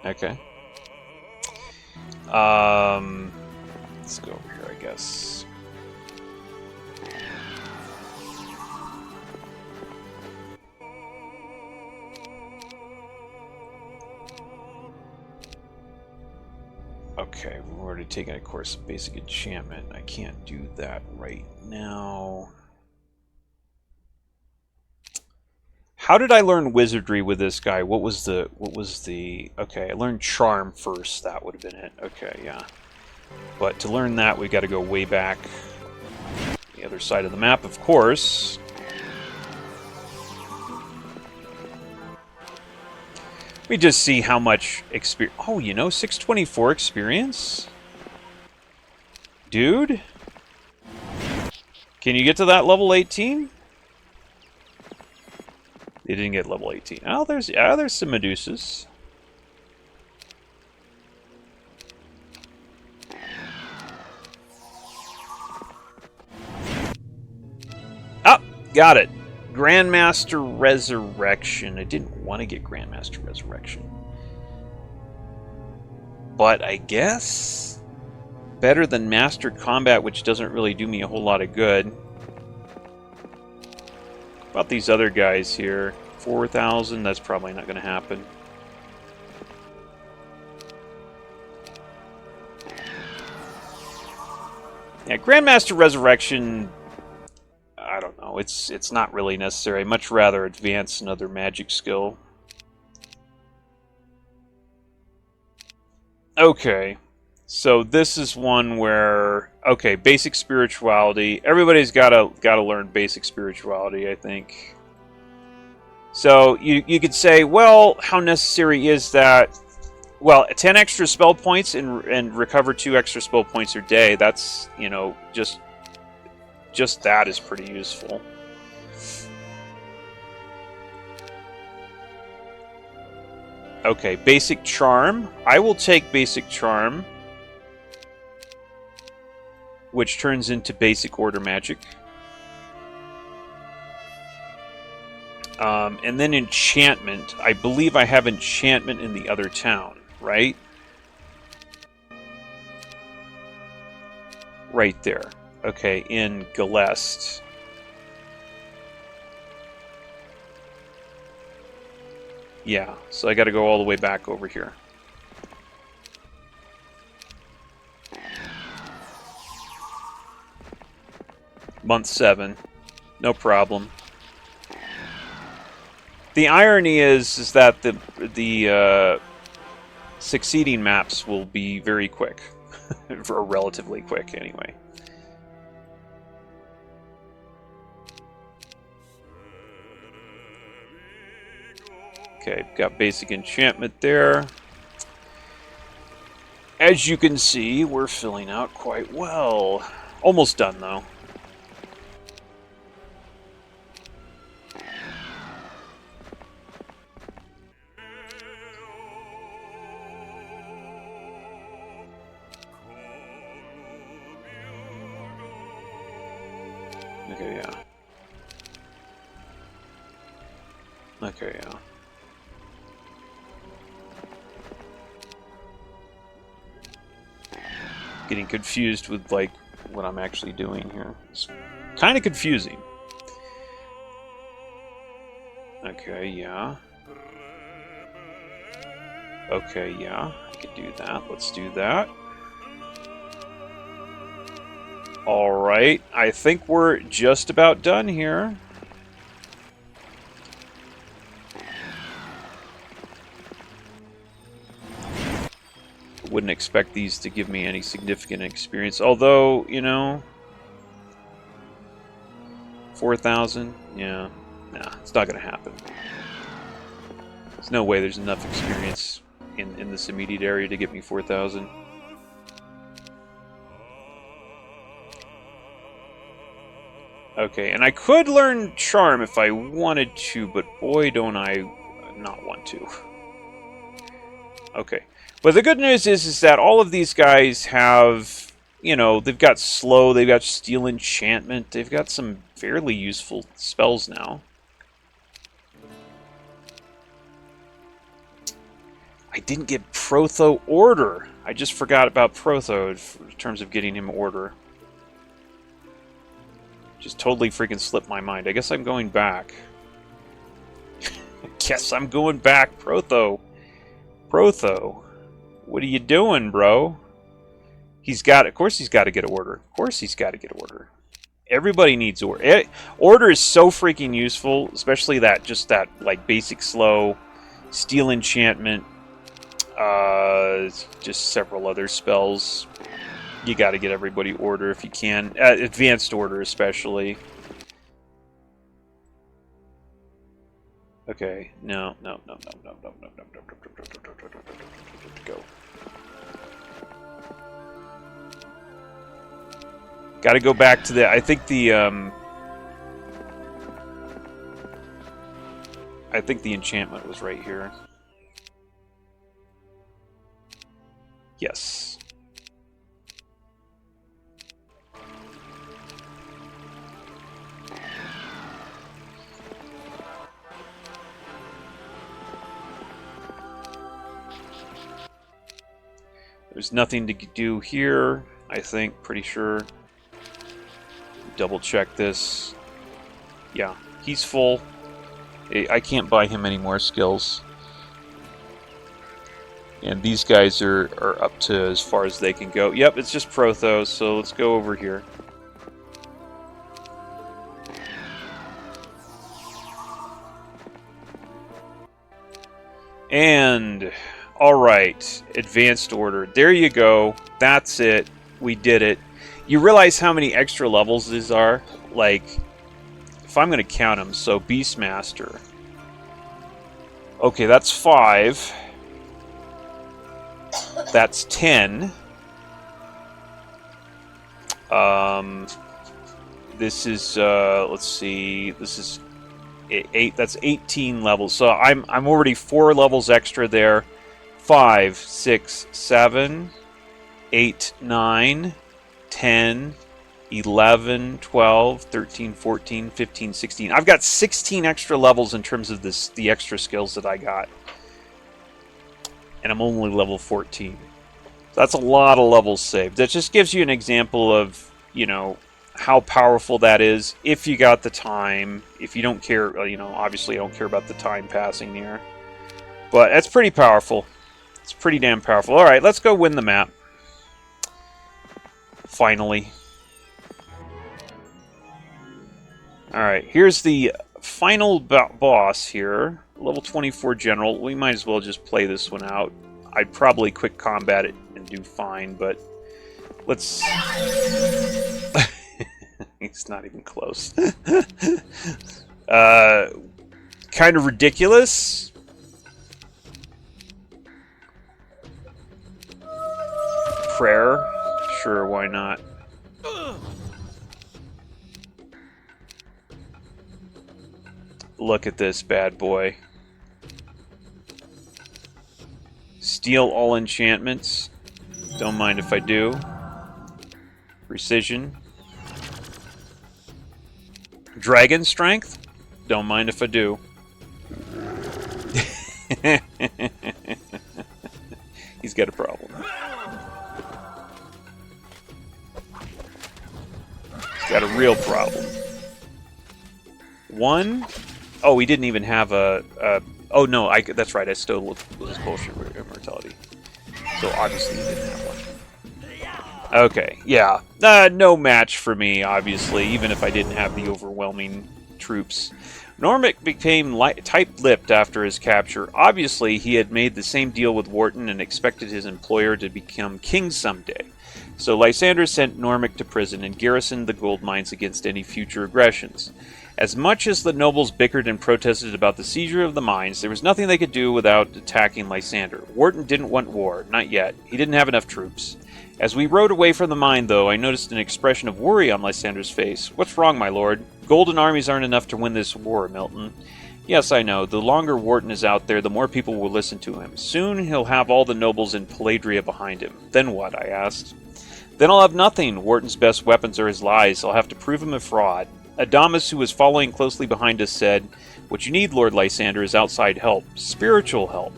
Okay. Let's go over here, I guess. Okay, we're already taking a course of basic enchantment. I can't do that right now. How did I learn wizardry with this guy? What was the okay, I learned charm first. That would have been it. Okay, yeah. But to learn that, we got to go way back the other side of the map, of course. We just see how much experience. Oh, you know, 624 experience? Dude? Can you get to that level 18? They didn't get level 18. Oh, there's some Medusas. Oh, got it. Grandmaster Resurrection. I didn't want to get Grandmaster Resurrection. But I guess better than Master Combat, which doesn't really do me a whole lot of good. What about these other guys here? 4,000? That's probably not going to happen. Yeah, Grandmaster Resurrection, I don't know. It's not really necessary. I'd much rather advance another magic skill. Okay. So this is one where, okay, basic spirituality. Everybody's gotta learn basic spirituality, I think. So you could say, well, how necessary is that? Well, 10 extra spell points and recover 2 extra spell points a day. That's, you know, just that is pretty useful. Okay, basic charm. I will take basic charm, which turns into basic order magic. And then enchantment. I believe I have enchantment in the other town, right? Right there. Okay, in Galest. Yeah, so I gotta go all the way back over here. Month 7. No problem. The irony is that the succeeding maps will be very quick. or relatively quick, anyway. Okay, got basic enchantment there. As you can see, we're filling out quite well. Almost done, though. Okay, yeah. Okay, yeah. Getting confused with, like, what I'm actually doing here. It's kind of confusing. Okay, yeah. Okay, yeah. I can do that. Let's do that. Alright, I think we're just about done here. Wouldn't expect these to give me any significant experience, although, you know, 4,000? Yeah, nah, it's not gonna happen. There's no way there's enough experience in this immediate area to get me 4,000. Okay, and I could learn Charm if I wanted to, but boy, don't I not want to. Okay. But the good news is that all of these guys have, you know, they've got Slow, they've got Steel Enchantment, they've got some fairly useful spells now. I didn't get Protho Order. I just forgot about Protho in terms of getting him Order. Just totally freaking slipped my mind. I guess I'm going back. I guess I'm going back, Protho. Protho. What are you doing, bro? He's got... Of course he's got to get Order. Of course he's got to get Order. Everybody needs Order. Order is so freaking useful, especially that, just that, like, basic slow, Steel Enchantment, just several other spells. You got to get everybody Order if you can. Advanced Order, especially. Okay. No. Go. Got to go back to the... I think the enchantment was right here. Yes. There's nothing to do here, I think, pretty sure. Double check this. Yeah, he's full. I can't buy him any more skills. And these guys are up to as far as they can go. Yep, it's just Protho, so let's go over here. And... Alright, Advanced Order. There you go. That's it. We did it. You realize how many extra levels these are? Like, if I'm going to count them, so Beastmaster. Okay, that's 5. That's 10. This is, let's see, this is 8. That's 18 levels. So I'm already 4 levels extra there. 5, 6, 7, 8, 9, 10, 11, 12, 13, 14, 15, 16. I've got 16 extra levels in terms of the extra skills that I got. And I'm only level 14. So that's a lot of levels saved. That just gives you an example of, you know, how powerful that is if you got the time. If you don't care, you know, obviously I don't care about the time passing here. But that's pretty powerful. It's pretty damn powerful. Alright, let's go win the map. Finally. Alright, here's the final boss here. Level 24 General. We might as well just play this one out. I'd probably quick combat it and do fine, but Let's... He's not even close. Kind of ridiculous. Prayer? Sure, why not? Look at this bad boy. Steal all enchantments. Don't mind if I do. Precision. Dragon strength? Don't mind if I do. He's got a problem. He's got a real problem. One? Oh, he didn't even have a oh no, that's right. I stole his bullshit immortality. So obviously he didn't have one. Okay, yeah. No match for me, obviously, even if I didn't have the overwhelming troops. Normic became tight-lipped after his capture. Obviously, he had made the same deal with Wharton and expected his employer to become king someday. So Lysander sent Normic to prison and garrisoned the gold mines against any future aggressions. As much as the nobles bickered and protested about the seizure of the mines, there was nothing they could do without attacking Lysander. Wharton didn't want war, not yet. He didn't have enough troops. As we rode away from the mine, though, I noticed an expression of worry on Lysander's face. "What's wrong, my lord? Golden armies aren't enough to win this war, Milton." "Yes, I know. The longer Wharton is out there, the more people will listen to him. Soon he'll have all the nobles in Paladria behind him. Then what?" I asked. "Then I'll have nothing. Wharton's best weapons are his lies. I'll have to prove him a fraud." Adamas, who was following closely behind us, said, "What you need, Lord Lysander, is outside help. Spiritual help."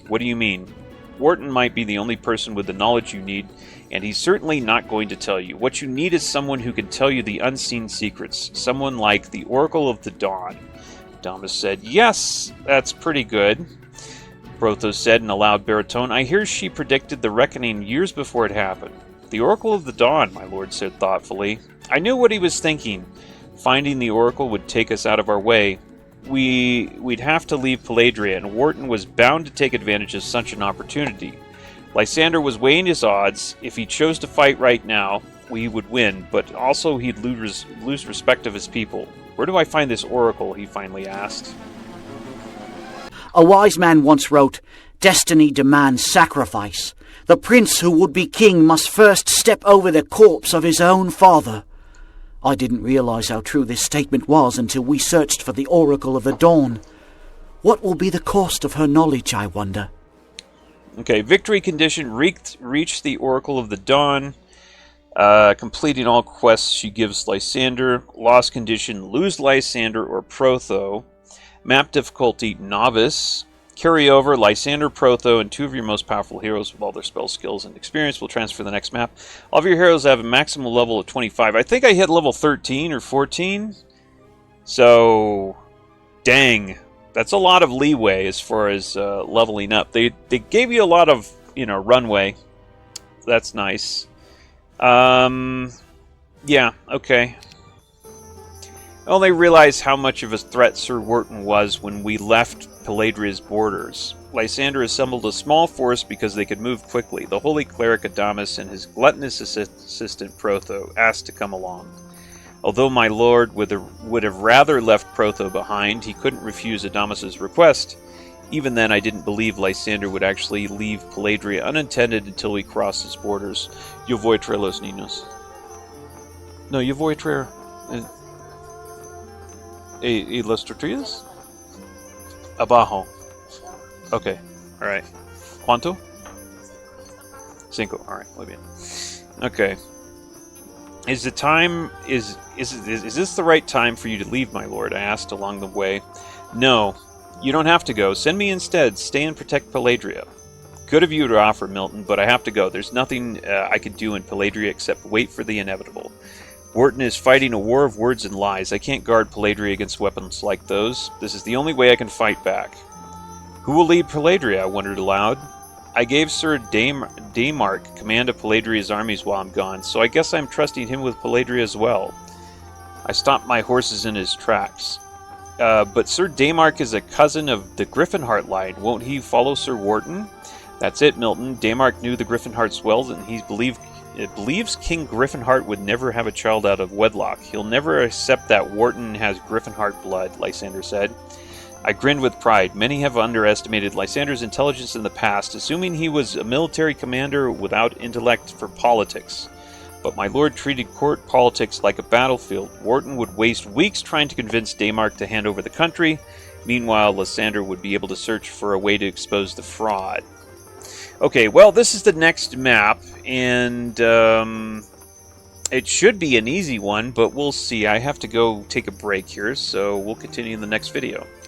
"What do you mean?" "Wharton might be the only person with the knowledge you need, and he's certainly not going to tell you. What you need is someone who can tell you the unseen secrets. Someone like the Oracle of the Dawn." Adamas said, "Yes, that's pretty good." Brothos said in a loud baritone, "I hear she predicted the reckoning years before it happened." "The Oracle of the Dawn," my lord said thoughtfully. I knew what he was thinking. Finding the Oracle would take us out of our way. We'd have to leave Paladria, and Wharton was bound to take advantage of such an opportunity. Lysander was weighing his odds. If he chose to fight right now, we would win, but also he'd lose respect of his people. "Where do I find this Oracle?" he finally asked. A wise man once wrote, "Destiny demands sacrifice. The prince who would be king must first step over the corpse of his own father." I didn't realize how true this statement was until we searched for the Oracle of the Dawn. What will be the cost of her knowledge, I wonder? Okay, victory condition, reach the Oracle of the Dawn. Completing all quests she gives Lysander. Loss condition, lose Lysander or Protho. Map difficulty, novice. Carry over Lysander, Protho, and two of your most powerful heroes with all their spell skills and experience will transfer to the next map. All of your heroes have a maximum level of 25. I think I hit level 13 or 14. So, dang. That's a lot of leeway as far as leveling up. They gave you a lot of, runway. That's nice. Yeah, okay. I only realized how much of a threat Sir Wharton was when we left Paladria's borders. Lysander assembled a small force because they could move quickly. The holy cleric Adamas and his gluttonous assistant Protho asked to come along. Although my lord would have rather left Protho behind, he couldn't refuse Adamas's request. Even then, I didn't believe Lysander would actually leave Paladria unattended until we crossed its borders. Yo voy a traer los niños. No, yo voy a traer... ¿Y las tortillas? Abajo. Okay, alright. ¿Cuánto? 5. Alright, muy bien. Okay. Is this the right time for you to leave, my lord? I asked along the way. No, you don't have to go. Send me instead. Stay and protect Paladria. Good of you to offer, Milton, but I have to go. There's nothing I could do in Paladria except wait for the inevitable. Wharton is fighting a war of words and lies. I can't guard Paladria against weapons like those. This is the only way I can fight back. Who will lead Paladria? I wondered aloud. I gave Sir Damark command of Paladria's armies while I'm gone, so I guess I'm trusting him with Paladria as well. I stopped my horses in his tracks. But Sir Damark is a cousin of the Griffinheart line. Won't he follow Sir Wharton? That's it, Milton. Damark knew the Griffinhearts well, and he believed It believes King Griffinheart would never have a child out of wedlock. He'll never accept that Wharton has Griffinheart blood, Lysander said. I grinned with pride. Many have underestimated Lysander's intelligence in the past, assuming he was a military commander without intellect for politics. But my lord treated court politics like a battlefield. Wharton would waste weeks trying to convince Daymark to hand over the country. Meanwhile, Lysander would be able to search for a way to expose the fraud. Okay, well, this is the next map, and it should be an easy one, but we'll see. I have to go take a break here, so we'll continue in the next video.